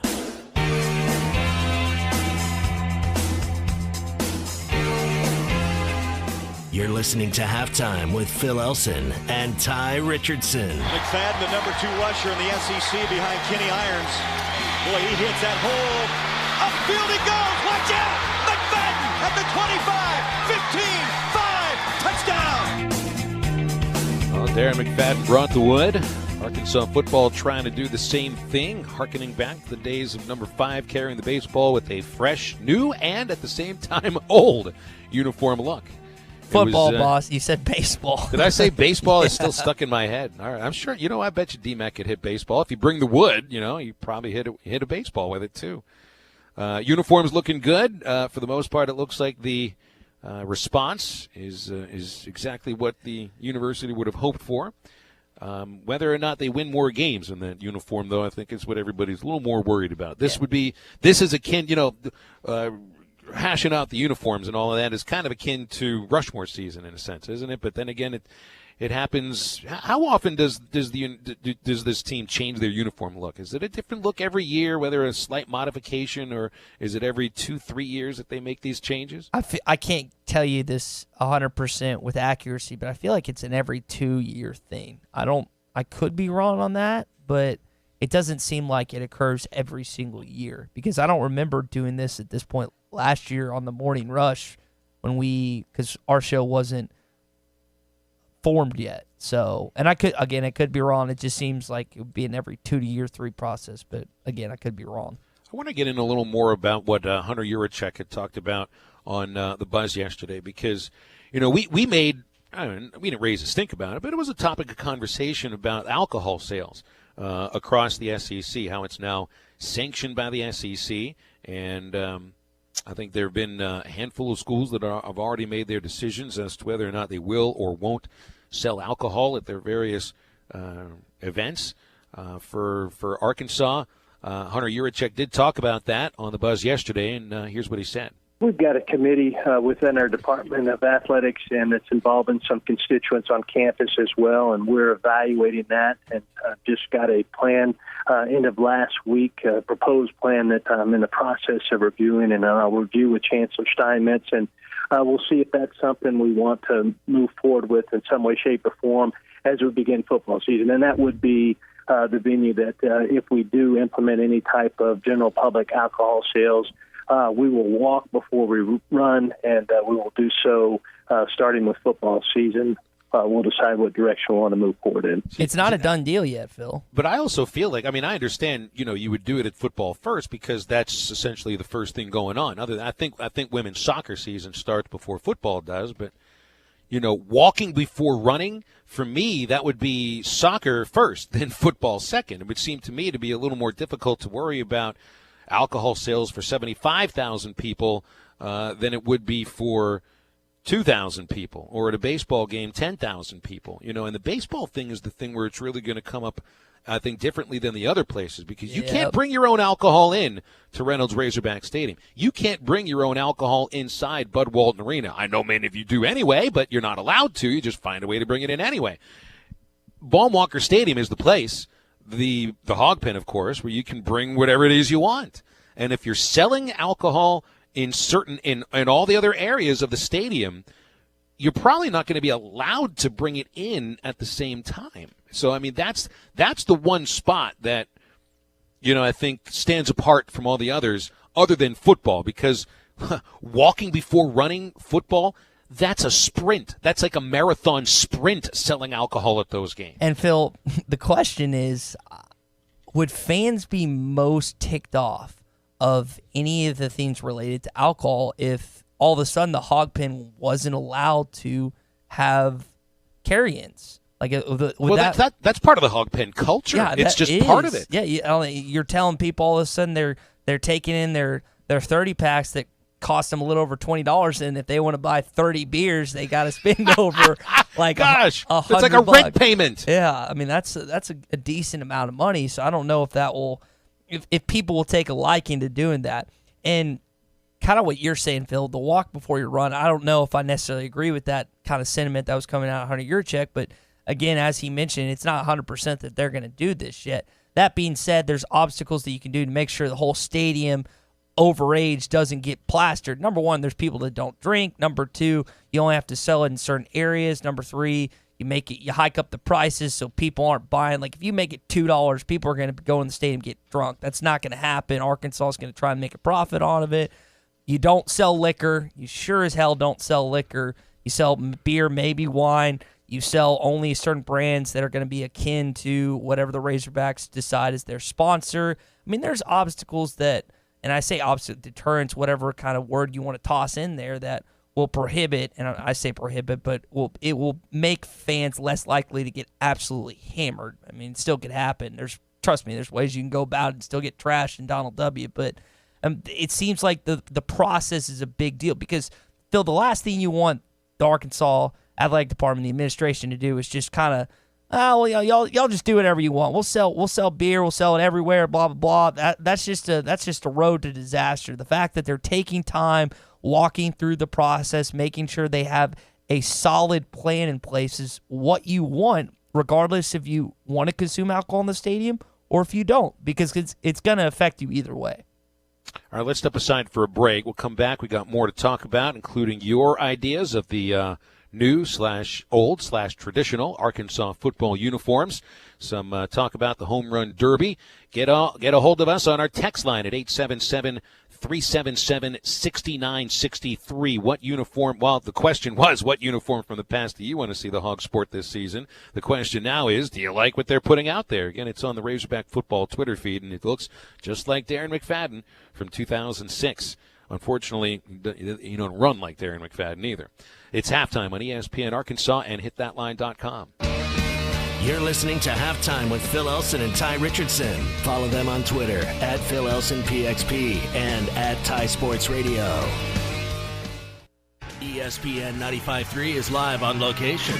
You're listening to Halftime with Phil Elson and Tye Richardson. McFadden, the number 2 rusher in the SEC behind Kenny Irons. Boy, he hits that hole. Upfield he goes. Watch out. McFadden at the 25, 15, 5. Touchdown. Well, Darren McFadden brought the wood. Arkansas football trying to do the same thing, harkening back to the days of number 5 carrying the baseball with a fresh, new, and at the same time old uniform look. Football, boss. You said baseball. Did I say baseball? It's still stuck in my head. All right, I'm sure. I bet you D-Mac could hit baseball. If you bring the wood, you probably hit a baseball with it too. Uniform's looking good. For the most part, it looks like the response is exactly what the university would have hoped for. Whether or not they win more games in that uniform, though, I think is what everybody's a little more worried about. This is akin, hashing out the uniforms and all of that is kind of akin to Rushmore season in a sense, isn't it? But then again, It happens. How often does this team change their uniform look? Is it a different look every year, whether a slight modification, or is it every 2-3 years that they make these changes? I can't tell you this 100% with accuracy, but I feel like it's an every 2-year thing. I could be wrong on that, but it doesn't seem like it occurs every single year, because I don't remember doing this at this point last year on the Morning Rush because our show wasn't formed yet. So, and I could be wrong. It just seems like it would be an every 2 to 3 process, but again, I could be wrong. I want to get in a little more about what Hunter Yurachek had talked about on the Buzz yesterday, because, we made, we didn't raise a stink about it, but it was a topic of conversation about alcohol sales across the SEC, how it's now sanctioned by the SEC, and I think there have been a handful of schools that have already made their decisions as to whether or not they will or won't sell alcohol at their various events. For Arkansas, Hunter Yurachek did talk about that on the Buzz yesterday, and here's what he said. We've got a committee within our Department of Athletics, and it's involving some constituents on campus as well, and we're evaluating that, and just got a plan end of last week, a proposed plan that I'm in the process of reviewing, and I'll review with Chancellor Steinmetz, and we'll see if that's something we want to move forward with in some way, shape, or form as we begin football season. And that would be the venue that if we do implement any type of general public alcohol sales, we will walk before we run, and we will do so starting with football season. We'll decide what direction we want to move forward in. It's not a done deal yet, Phil. But I also feel like, I understand, you would do it at football first because that's essentially the first thing going on. I think women's soccer season starts before football does, but walking before running, for me, that would be soccer first, then football second. It would seem to me to be a little more difficult to worry about alcohol sales for 75,000 people than it would be for 2,000 people, or at a baseball game, 10,000 people. And the baseball thing is the thing where it's really going to come up, I think, differently than the other places, because you can't bring your own alcohol in to Reynolds Razorback Stadium. You can't bring your own alcohol inside Bud Walton Arena. I know many of you do anyway, but you're not allowed to. You just find a way to bring it in anyway. Baum-Walker Stadium is the place, the hog pen, of course, where you can bring whatever it is you want. And if you're selling alcohol in all the other areas of the stadium, you're probably not going to be allowed to bring it in at the same time. So, that's the one spot that, I think stands apart from all the others other than football, because walking before running football, that's a sprint. That's like a marathon sprint selling alcohol at those games. And, Phil, the question is, would fans be most ticked off of any of the things related to alcohol if all of a sudden the hog pen wasn't allowed to have carry-ins? That's part of the hog pen culture. Yeah, it's just part of it. Yeah, you're telling people all of a sudden they're taking in their 30 packs that cost them a little over $20, and if they want to buy 30 beers, they got to spend over like gosh, $100. It's like a rent payment. Yeah, that's a decent amount of money. So I don't know if that will. If people will take a liking to doing that. And kind of what you're saying, Phil, the walk before you run, I don't know if I necessarily agree with that kind of sentiment that was coming out of Hunter Yurachek, but again, as he mentioned, it's not 100% that they're going to do this yet. That being said, there's obstacles that you can do to make sure the whole stadium overage doesn't get plastered. Number one, there's people that don't drink. Number two, you only have to sell it in certain areas. Number three, you hike up the prices so people aren't buying. Like, if you make it $2, people are going to go in the stadium and get drunk. That's not going to happen. Arkansas is going to try and make a profit out of it. You don't sell liquor. You sure as hell don't sell liquor. You sell beer, maybe wine. You sell only certain brands that are going to be akin to whatever the Razorbacks decide is their sponsor. There's obstacles that, and I say obstacle, deterrence, whatever kind of word you want to toss in there, that will prohibit, and I say prohibit, but it will make fans less likely to get absolutely hammered. It still could happen. Trust me, there's ways you can go about it and still get trashed in Donald W., but it seems like the process is a big deal, because, Phil, the last thing you want the Arkansas Athletic Department, the administration, to do is just kind of, y'all just do whatever you want. We'll sell beer, we'll sell it everywhere, blah blah blah. That's just a road to disaster. The fact that they're taking time, walking through the process, making sure they have a solid plan in place is what you want, regardless if you want to consume alcohol in the stadium or if you don't, because it's going to affect you either way. All right, let's step aside for a break. We'll come back. We got more to talk about, including your ideas of the new/old/traditional Arkansas football uniforms. Some talk about the Home Run Derby. Get a hold of us on our text line at 877-377-6963. What uniform? Well, the question was, what uniform from the past do you want to see the Hogs sport this season? The question now is, do you like what they're putting out there? Again, it's on the Razorback Football Twitter feed, and it looks just like Darren McFadden from 2006. Unfortunately, you don't run like Darren McFadden either. It's halftime on ESPN Arkansas and HitThatLine.com. You're listening to Halftime with Phil Elson and Tye Richardson. Follow them on Twitter at Phil Elson PXP and at Tye Sports Radio. ESPN 95.3 is live on location.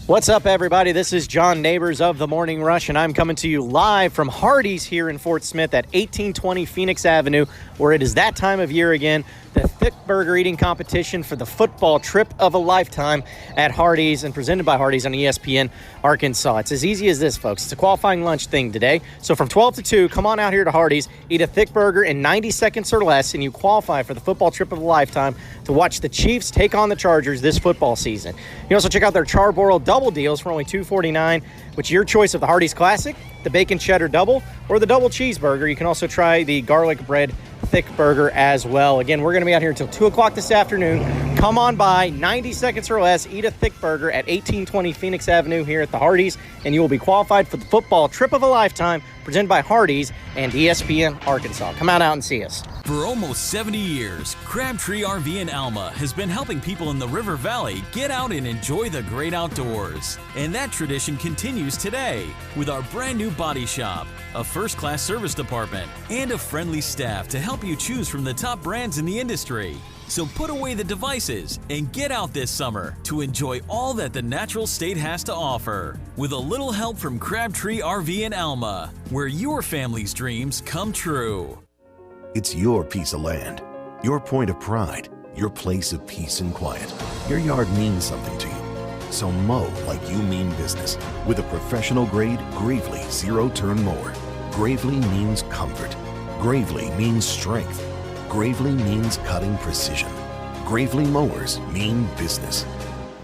What's up, everybody? This is John Neighbors of The Morning Rush, and I'm coming to you live from Hardee's here in Fort Smith at 1820 Phoenix Avenue, where it is that time of year again, the thick burger eating competition for the football trip of a lifetime at Hardee's and presented by Hardee's on ESPN Arkansas. It's as easy as this, folks. It's a qualifying lunch thing today. So from 12 to 2, come on out here to Hardee's, eat a thick burger in 90 seconds or less, and you qualify for the football trip of a lifetime to watch the Chiefs take on the Chargers this football season. You can also check out their Charbroil double deals for only $2.49, which is your choice of the Hardee's Classic, the Bacon Cheddar Double, or the Double Cheeseburger. You can also try the Garlic Bread Thick Burger as well. Again, we're going to be out here until 2 o'clock this afternoon. Come on by, 90 seconds or less, eat a thick burger at 1820 Phoenix Avenue here at the Hardee's, and you will be qualified for the football trip of a lifetime presented by Hardee's and ESPN Arkansas. Come out and see us. For almost 70 years, Crabtree RV in Alma has been helping people in the River Valley get out and enjoy the great outdoors. And that tradition continues today with our brand new body shop, a first-class service department, and a friendly staff to help you choose from the top brands in the industry. So put away the devices and get out this summer to enjoy all that the natural state has to offer. With a little help from Crabtree RV in Alma, where your family's dreams come true. It's your piece of land, your point of pride, your place of peace and quiet. Your yard means something to you. So mow like you mean business with a professional-grade Gravely zero-turn mower. Gravely means comfort. Gravely means strength. Gravely means cutting precision. Gravely mowers mean business.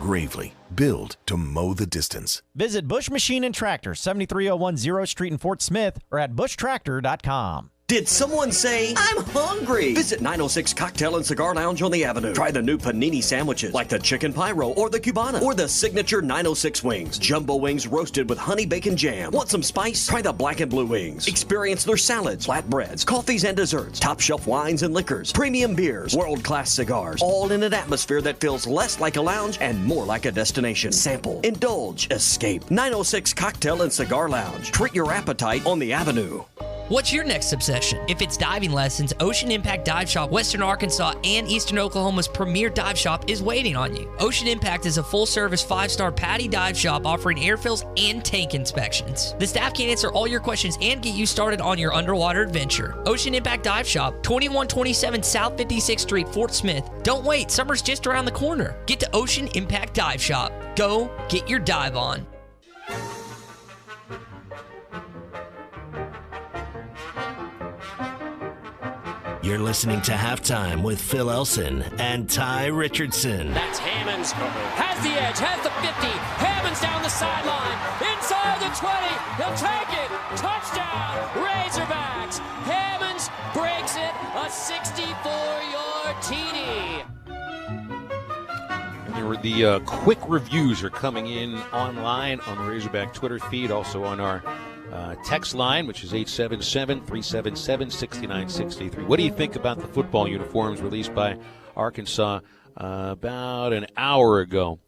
Gravely, build to mow the distance. Visit Bush Machine and Tractor, 73010 0th Street in Fort Smith, or at bushtractor.com. Did someone say, I'm hungry? Visit 906 Cocktail and Cigar Lounge on the Avenue. Try the new panini sandwiches like the chicken pyro or the Cubana or the signature 906 wings. Jumbo wings roasted with honey bacon jam. Want some spice? Try the black and blue wings. Experience their salads, flatbreads, coffees and desserts, top shelf wines and liquors, premium beers, world-class cigars, all in an atmosphere that feels less like a lounge and more like a destination. Sample, indulge, escape. 906 Cocktail and Cigar Lounge. Treat your appetite on the Avenue. What's your next obsession? If it's diving lessons, Ocean Impact Dive Shop, Western Arkansas, and Eastern Oklahoma's premier dive shop is waiting on you. Ocean Impact is a full-service 5-star PADI dive shop offering air fills and tank inspections. The staff can answer all your questions and get you started on your underwater adventure. Ocean Impact Dive Shop, 2127 South 56th Street, Fort Smith. Don't wait, summer's just around the corner. Get to Ocean Impact Dive Shop. Go get your dive on. You're listening to Halftime with Phil Elson and Tye Richardson. That's Hammonds. Has the edge, has the 50. Hammonds down the sideline. Inside the 20. He'll take it. Touchdown, Razorbacks. Hammonds breaks it. A 64-yard TD. The quick reviews are coming in online on the Razorback Twitter feed, also on our text line, which is 877-377-6963. What do you think about the football uniforms released by Arkansas about an hour ago?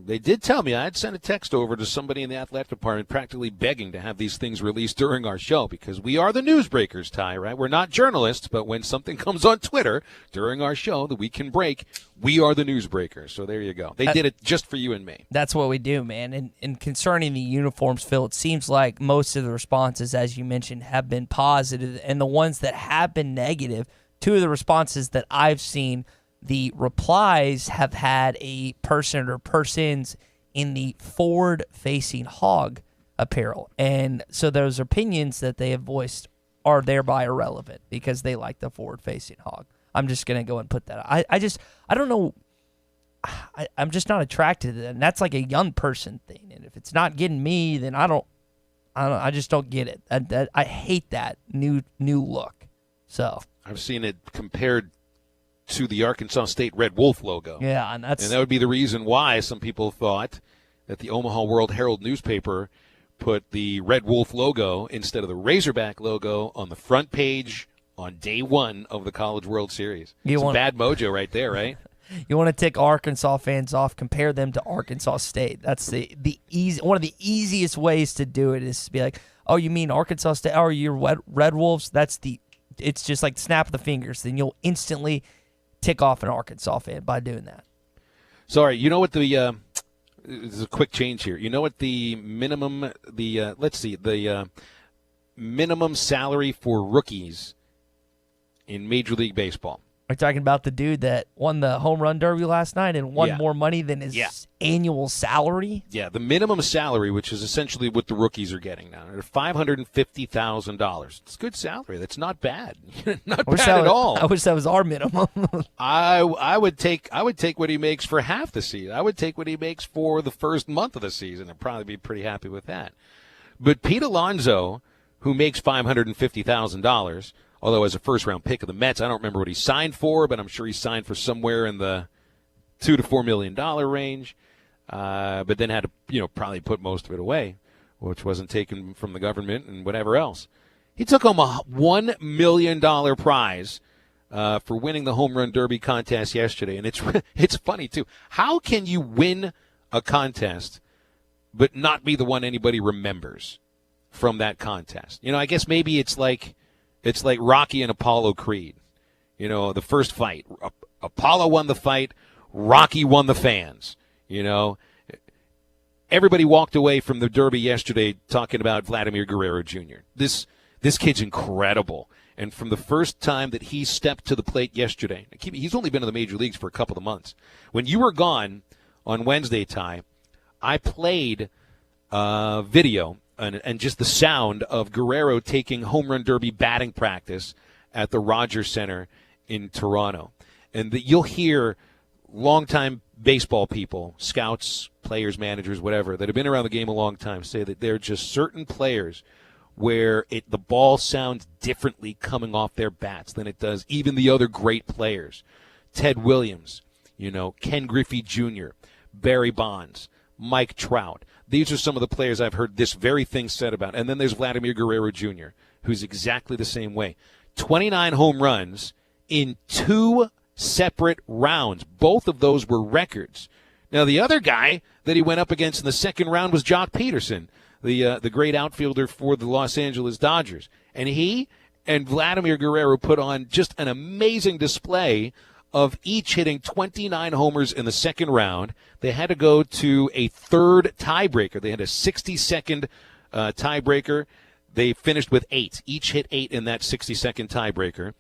They did tell me I had sent a text over to somebody in the athletic department practically begging to have these things released during our show because we are the newsbreakers, Tye, right? We're not journalists, but when something comes on Twitter during our show that we can break, we are the newsbreakers. So there you go. They did it just for you and me. That's what we do, man. And concerning the uniforms, Phil, it seems like most of the responses, as you mentioned, have been positive, and the ones that have been negative, two of the responses that I've seen the replies have had a person or persons in the forward-facing hog apparel. And so those opinions that they have voiced are thereby irrelevant because they like the forward-facing hog. I'm just going to go and put that. I don't know. I'm just not attracted to that. And that's like a young person thing. And if it's not getting me, then I just don't get it. I hate that new look. So I've seen it compared to the Arkansas State Red Wolf logo. Yeah, and that would be the reason why some people thought that the Omaha World Herald newspaper put the Red Wolf logo instead of the Razorback logo on the front page on day one of the College World Series. It's a bad mojo right there, right? You want to tick Arkansas fans off, compare them to Arkansas State. That's one of the easiest ways to do it is to be like, oh, you mean Arkansas State? Oh, you're Red Wolves? It's just like snap of the fingers. Then you'll instantly tick off an Arkansas fan by doing that. Sorry, you know what this is a quick change here. You know what the minimum, minimum salary for rookies in Major League Baseball? Are you talking about the dude that won the home run derby last night and won more money than his annual salary? Yeah, the minimum salary, which is essentially what the rookies are getting now, are $550,000. It's a good salary. That's not bad. Not bad at all. I wish that was our minimum. I would take what he makes for half the season. I would take what he makes for the first month of the season. I'd probably be pretty happy with that. But Pete Alonso, who makes $550,000, although as a first-round pick of the Mets, I don't remember what he signed for, but I'm sure he signed for somewhere in the $2 to $4 million range. But then had to, probably put most of it away, which wasn't taken from the government and whatever else. He took home a $1 million prize for winning the home run derby contest yesterday, and it's funny too. How can you win a contest but not be the one anybody remembers from that contest? I guess maybe it's like Rocky and Apollo Creed. The first fight. Apollo won the fight. Rocky won the fans. Everybody walked away from the Derby yesterday talking about Vladimir Guerrero Jr. This kid's incredible. And from the first time that he stepped to the plate yesterday, he's only been in the major leagues for a couple of months. When you were gone on Wednesday, Ty, I played video and just the sound of Guerrero taking home run derby batting practice at the Rogers Center in Toronto. And you'll hear longtime baseball people, scouts, players, managers, whatever, that have been around the game a long time say that there are just certain players where the ball sounds differently coming off their bats than it does even the other great players. Ted Williams, Ken Griffey Jr., Barry Bonds, Mike Trout. These are some of the players I've heard this very thing said about. And then there's Vladimir Guerrero Jr., who's exactly the same way. 29 home runs in 2 separate rounds. Both of those were records. Now, the other guy that he went up against in the second round was Jock Peterson, the great outfielder for the Los Angeles Dodgers. And he and Vladimir Guerrero put on just an amazing display of each hitting 29 homers in the second round. They had to go to a third tiebreaker. They had a 60-second tiebreaker. They finished with 8. Each hit 8 in that 60-second tiebreaker.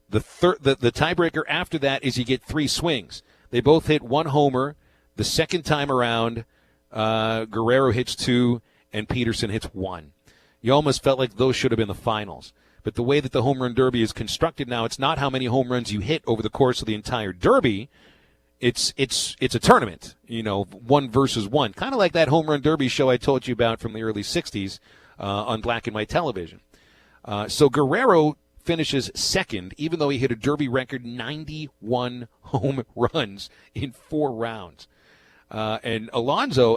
The tiebreaker after that is you get 3 swings. They both hit 1 homer. The second time around, Guerrero hits 2 and Peterson hits 1. You almost felt like those should have been the finals. But the way that the home run derby is constructed now, it's not how many home runs you hit over the course of the entire derby. It's a tournament, 1 versus 1. Kind of like that home run derby show I told you about from the early 60s on black and white television. So Guerrero finishes second, even though he hit a derby record 91 home runs in 4 rounds. And Alonso,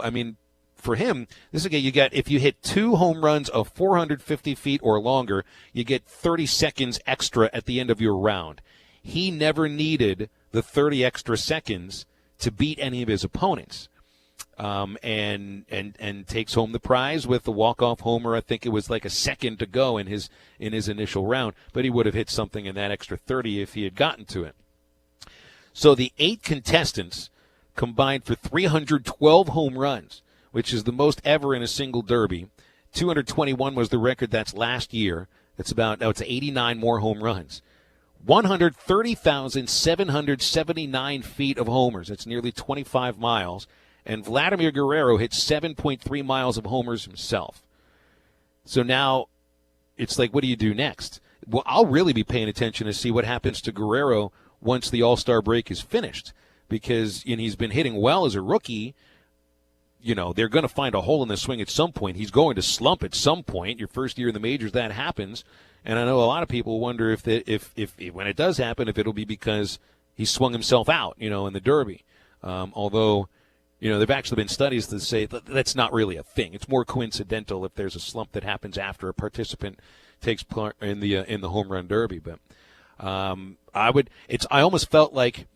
for him, if you hit 2 home runs of 450 feet or longer, you get 30 seconds extra at the end of your round. He never needed the 30 extra seconds to beat any of his opponents, and takes home the prize with the walk-off homer. I think it was like a second to go in his initial round, but he would have hit something in that extra 30 if he had gotten to it. So the 8 contestants combined for 312 home runs, which is the most ever in a single derby. 221 was the record. That's last year. It's 89 more home runs. 130,779 feet of homers. That's nearly 25 miles. And Vladimir Guerrero hit 7.3 miles of homers himself. So now it's like, what do you do next? Well, I'll really be paying attention to see what happens to Guerrero once the All-Star break is finished, because he's been hitting well as a rookie. They're going to find a hole in the swing at some point. He's going to slump at some point. Your first year in the majors, that happens. And I know a lot of people wonder if when it does happen, if it'll be because he swung himself out, in the Derby. Although, there've actually been studies that say that's not really a thing. It's more coincidental if there's a slump that happens after a participant takes part in the home run derby. But I almost felt like,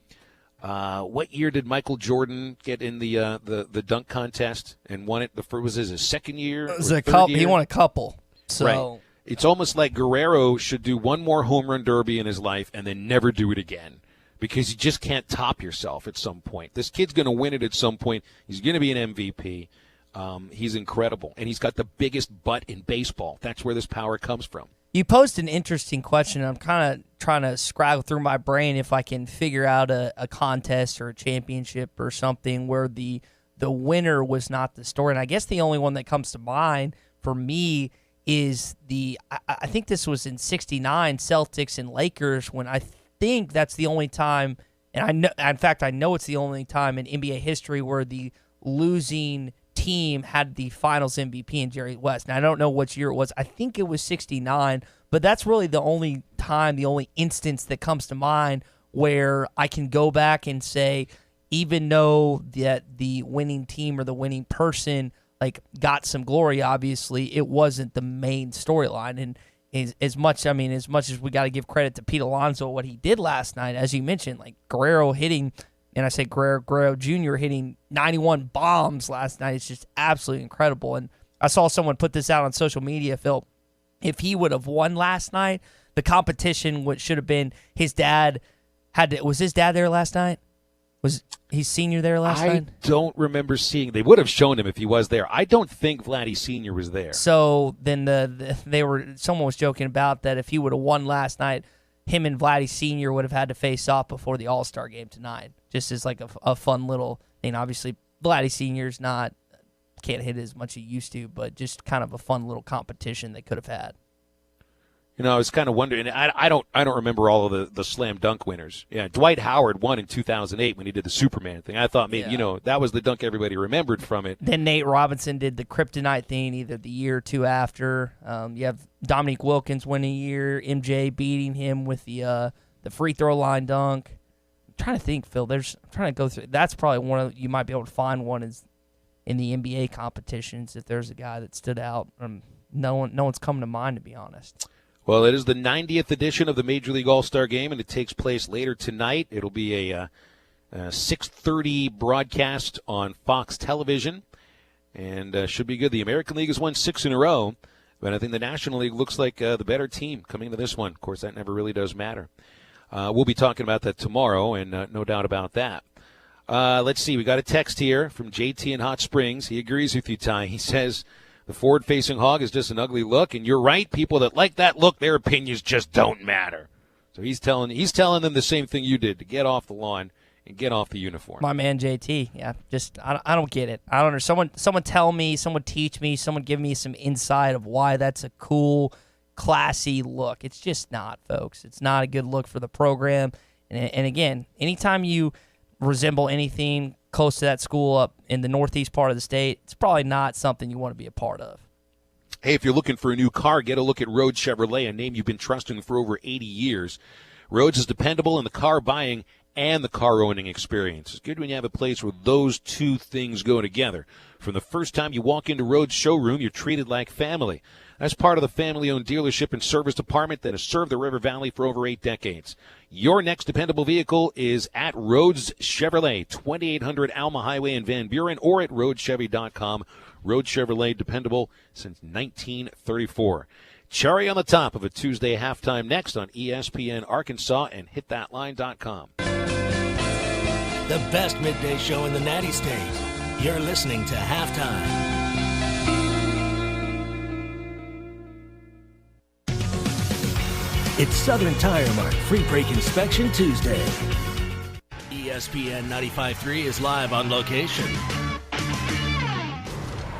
what year did Michael Jordan get in the dunk contest and won it? Was his second year? It was a couple. He won a couple. So right. It's almost like Guerrero should do one more home run derby in his life and then never do it again, because you just can't top yourself at some point. This kid's going to win it at some point. He's going to be an MVP. He's incredible, and he's got the biggest butt in baseball. That's where this power comes from. You posed an interesting question. I'm kind of trying to scrabble through my brain if I can figure out a contest or a championship or something where the winner was not the story. And I guess the only one that comes to mind for me is I think this was in '69, Celtics and Lakers, when I think that's the only time, and I know it's the only time in NBA history where the losing team had the finals MVP in Jerry West. Now, I don't know which year it was. I think it was 69, but that's really the only time, the only instance that comes to mind where I can go back and say, even though that the winning team or the winning person got some glory, obviously it wasn't the main storyline. And as much as we got to give credit to Pete Alonso, what he did last night, as you mentioned, Guerrero hitting, and I say Guerrero Jr. hitting 91 bombs last night. It's just absolutely incredible. And I saw someone put this out on social media, Phil. If he would have won last night, the competition should have been his dad. Was his dad there last night? Was he senior there last night? I don't remember seeing. They would have shown him if he was there. I don't think Vladdy Sr. was there. So then someone was joking about that if he would have won last night, him and Vladdy Sr. would have had to face off before the All-Star game tonight. Just as a fun little thing. Obviously, Vladdy Sr.'s can't hit as much as he used to, but just kind of a fun little competition they could have had. I was kind of wondering. I don't remember all of the slam dunk winners. Yeah, Dwight Howard won in 2008 when he did the Superman thing. I thought maybe that was the dunk everybody remembered from it. Then Nate Robinson did the kryptonite thing either the year or two after. You have Dominique Wilkins winning a year, MJ beating him with the free throw line dunk. I'm trying to think, Phil. I'm trying to go through. That's probably one you might be able to find one is in the NBA competitions if there's a guy that stood out. No one's coming to mind, to be honest. Well, it is the 90th edition of the Major League All-Star Game, and it takes place later tonight. It'll be a 6:30 broadcast on Fox Television, and should be good. The American League has won 6 in a row, but I think the National League looks like the better team coming to this one. Of course, that never really does matter. We'll be talking about that tomorrow, and no doubt about that. Let's see. We got a text here from JT in Hot Springs. He agrees with you, Ty. He says, the forward-facing hog is just an ugly look, and you're right. People that like that look, their opinions just don't matter. So he's telling them the same thing you did, to get off the lawn and get off the uniform. My man JT, yeah, just I don't get it. I don't know. Someone tell me, someone teach me, someone give me some insight of why that's a cool, classy look. It's just not, folks. It's not a good look for the program. And again, anytime you resemble anything close to that school up in the northeast part of the state, it's probably not something you want to be a part of. Hey, if you're looking for a new car, get a look at Rhodes Chevrolet, a name you've been trusting for over 80 years. Rhodes is dependable in the car buying and the car owning experience. It's good when you have a place where those two things go together. From the first time you walk into Rhodes showroom, you're treated like family. That's part of the family-owned dealership and service department that has served the River Valley for over 8 decades. Your next dependable vehicle is at Rhodes Chevrolet, 2800 Alma Highway in Van Buren, or at RhodesChevy.com. Rhodes Chevrolet, dependable since 1934. Cherry on the top of a Tuesday halftime next on ESPN Arkansas and HitThatLine.com. The best midday show in the Natty State. You're listening to Halftime. It's Southern Tire Mart Free Brake Inspection Tuesday. ESPN 95.3 is live on location.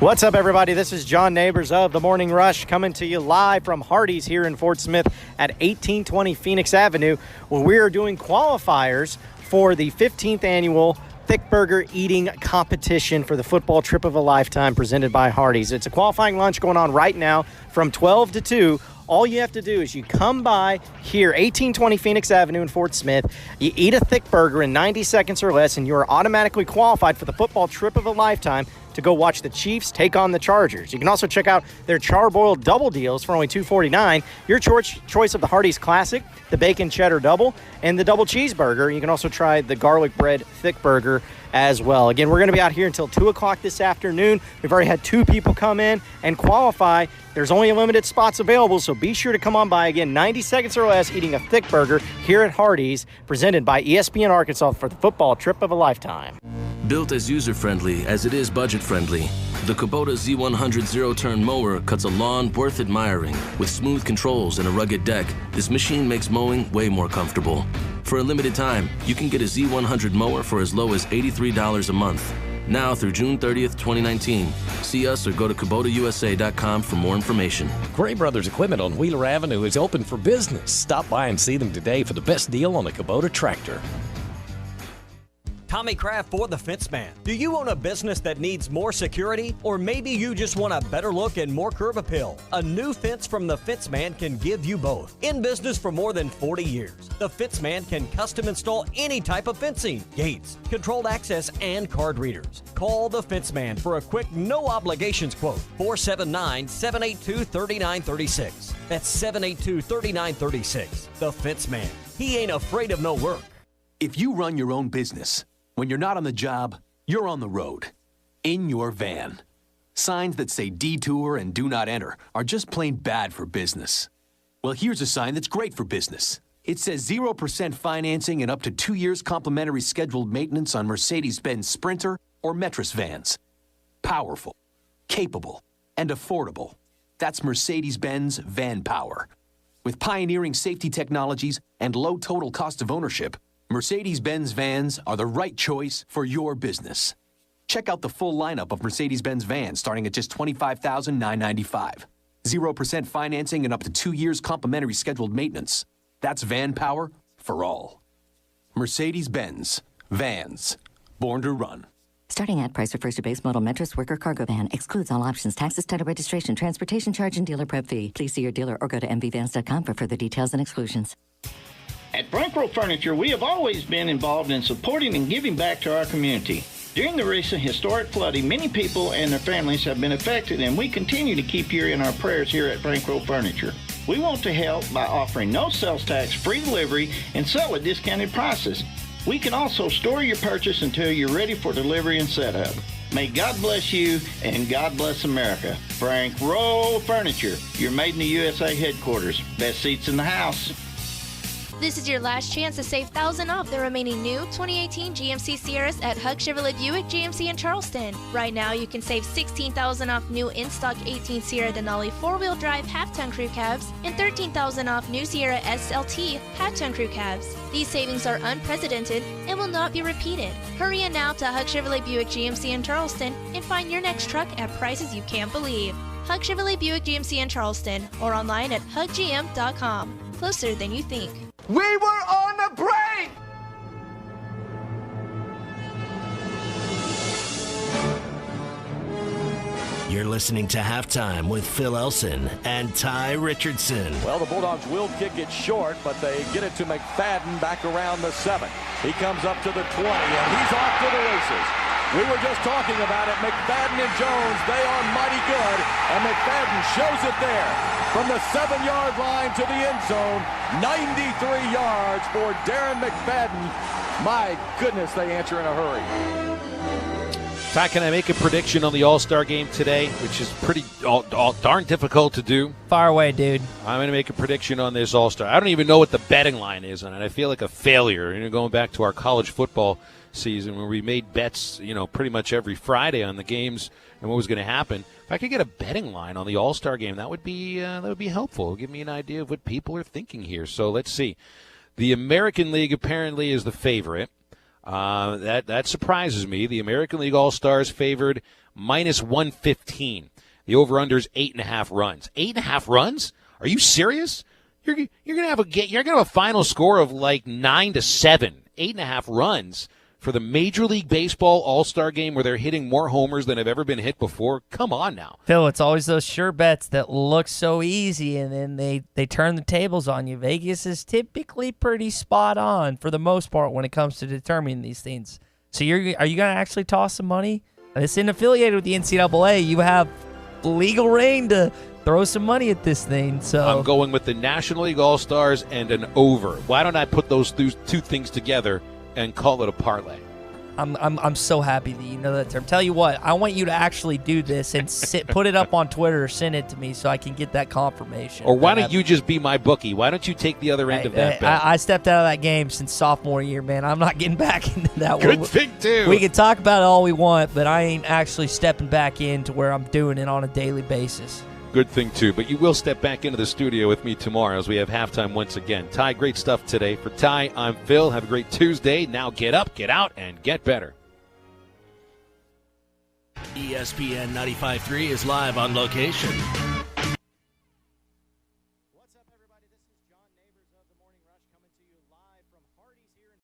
What's up, everybody? This is John Neighbors of The Morning Rush coming to you live from Hardee's here in Fort Smith at 1820 Phoenix Avenue, where we are doing qualifiers for the 15th annual Thick Burger Eating Competition for the Football Trip of a Lifetime presented by Hardee's. It's a qualifying lunch going on right now from 12 to 2. All you have to do is you come by here, 1820 Phoenix Avenue in Fort Smith. You eat a thick burger in 90 seconds or less, and you are automatically qualified for the football trip of a lifetime to go watch the Chiefs take on the Chargers. You can also check out their charbroiled double deals for only $2.49. Your choice of the Hardee's Classic, the Bacon Cheddar Double, and the Double Cheeseburger. You can also try the Garlic Bread Thick Burger as well. Again, we're going to be out here until 2 o'clock this afternoon. We've already had 2 people come in and qualify. There's only limited spots available, so be sure to come on by. Again, 90 seconds or less eating a thick burger here at Hardee's, presented by ESPN Arkansas for the football trip of a lifetime. Built as user-friendly as it is budget-friendly, the Kubota Z100 zero-turn mower cuts a lawn worth admiring. With smooth controls and a rugged deck, this machine makes mowing way more comfortable. For a limited time, you can get a Z100 mower for as low as $83 a month. Now through June 30th, 2019. See us or go to KubotaUSA.com for more information. Gray Brothers Equipment on Wheeler Avenue is open for business. Stop by and see them today for the best deal on a Kubota tractor. Tommy Kraft for the Fence Man. Do you own a business that needs more security? Or maybe you just want a better look and more curb appeal? A new fence from the Fence Man can give you both. In business for more than 40 years, the Fence Man can custom install any type of fencing, gates, controlled access, and card readers. Call the Fence Man for a quick, no obligations quote. 479-782-3936. That's 782-3936. The Fence Man. He ain't afraid of no work. If you run your own business, when you're not on the job, you're on the road, in your van. Signs that say detour and do not enter are just plain bad for business. Well, here's a sign that's great for business. It says 0% financing and up to 2 years complimentary scheduled maintenance on Mercedes-Benz Sprinter or Metris vans. Powerful, capable, and affordable. That's Mercedes-Benz Van Power. With pioneering safety technologies and low total cost of ownership, Mercedes-Benz vans are the right choice for your business. Check out the full lineup of Mercedes-Benz vans starting at just $25,995. 0% financing and up to 2 years complimentary scheduled maintenance. That's van power for all. Mercedes-Benz vans, born to run. Starting at price refers to base model Metris worker cargo van. Excludes all options, taxes, title registration, transportation charge, and dealer prep fee. Please see your dealer or go to mvvans.com for further details and exclusions. At Brankroll Furniture, we have always been involved in supporting and giving back to our community. During the recent historic flooding, many people and their families have been affected, and we continue to keep you in our prayers here at Brankroll Furniture. We want to help by offering no sales tax, free delivery, and sell at discounted prices. We can also store your purchase until you're ready for delivery and setup. May God bless you and God bless America. Brankroll Furniture, your made in the USA headquarters. Best seats in the house. This is your last chance to save $1,000 off the remaining new 2018 GMC Sierras at Hug Chevrolet Buick GMC in Charleston. Right now, you can save $16,000 off new in-stock 18 Sierra Denali 4-wheel drive half-ton crew cabs and $13,000 off new Sierra SLT half-ton crew cabs. These savings are unprecedented and will not be repeated. Hurry in now to Hug Chevrolet Buick GMC in Charleston and find your next truck at prices you can't believe. Hug Chevrolet Buick GMC in Charleston or online at huggm.com. Closer than you think. We were on a break! You're listening to Halftime with Phil Elson and Tye Richardson. Well, the Bulldogs will kick it short, but they get it to McFadden back around the 7. He comes up to the 20, and he's off to the races. We were just talking about it. McFadden and Jones, they are mighty good, and McFadden shows it there. From the 7-yard line to the end zone, 93 yards for Darren McFadden. My goodness, they answer in a hurry. Ty, can I make a prediction on the All-Star game today, which is pretty darn difficult to do? Far away, dude. I'm going to make a prediction on this All-Star. I don't even know what the betting line is on it. I feel like a failure. Going back to our college football season where we made bets, pretty much every Friday on the games and what was going to happen. If I could get a betting line on the All-Star game, that would be helpful. It'll give me an idea of what people are thinking here. So let's see. The American League apparently is the favorite. That surprises me. The American League All-Stars favored minus 115. The over/under is 8.5 runs. 8.5 runs? Are you serious? You're gonna have a final score of like 9-7. 8.5 runs for the Major League Baseball All-Star game where they're hitting more homers than have ever been hit before. Come on now. Phil, it's always those sure bets that look so easy, and then they turn the tables on you. Vegas is typically pretty spot on for the most part when it comes to determining these things. So are you going to actually toss some money? It's isn't affiliated with the NCAA. You have legal reign to throw some money at this thing. So I'm going with the National League All-Stars and an over. Why don't I put those two things together and call it a parlay? I'm so happy that you know that term. Tell you what, I want you to actually do this and put it up on Twitter or send it to me so I can get that confirmation. Or why don't you just be my bookie? Why don't you take the other end of that bet? I stepped out of that game since sophomore year, man. I'm not getting back into that. Good thing, too. We can talk about it all we want, but I ain't actually stepping back into where I'm doing it on a daily basis. Good thing, too. But you will step back into the studio with me tomorrow as we have halftime once again. Ty, great stuff today. For Ty, I'm Phil. Have a great Tuesday. Now get up, get out, and get better. ESPN 95.3 is live on location.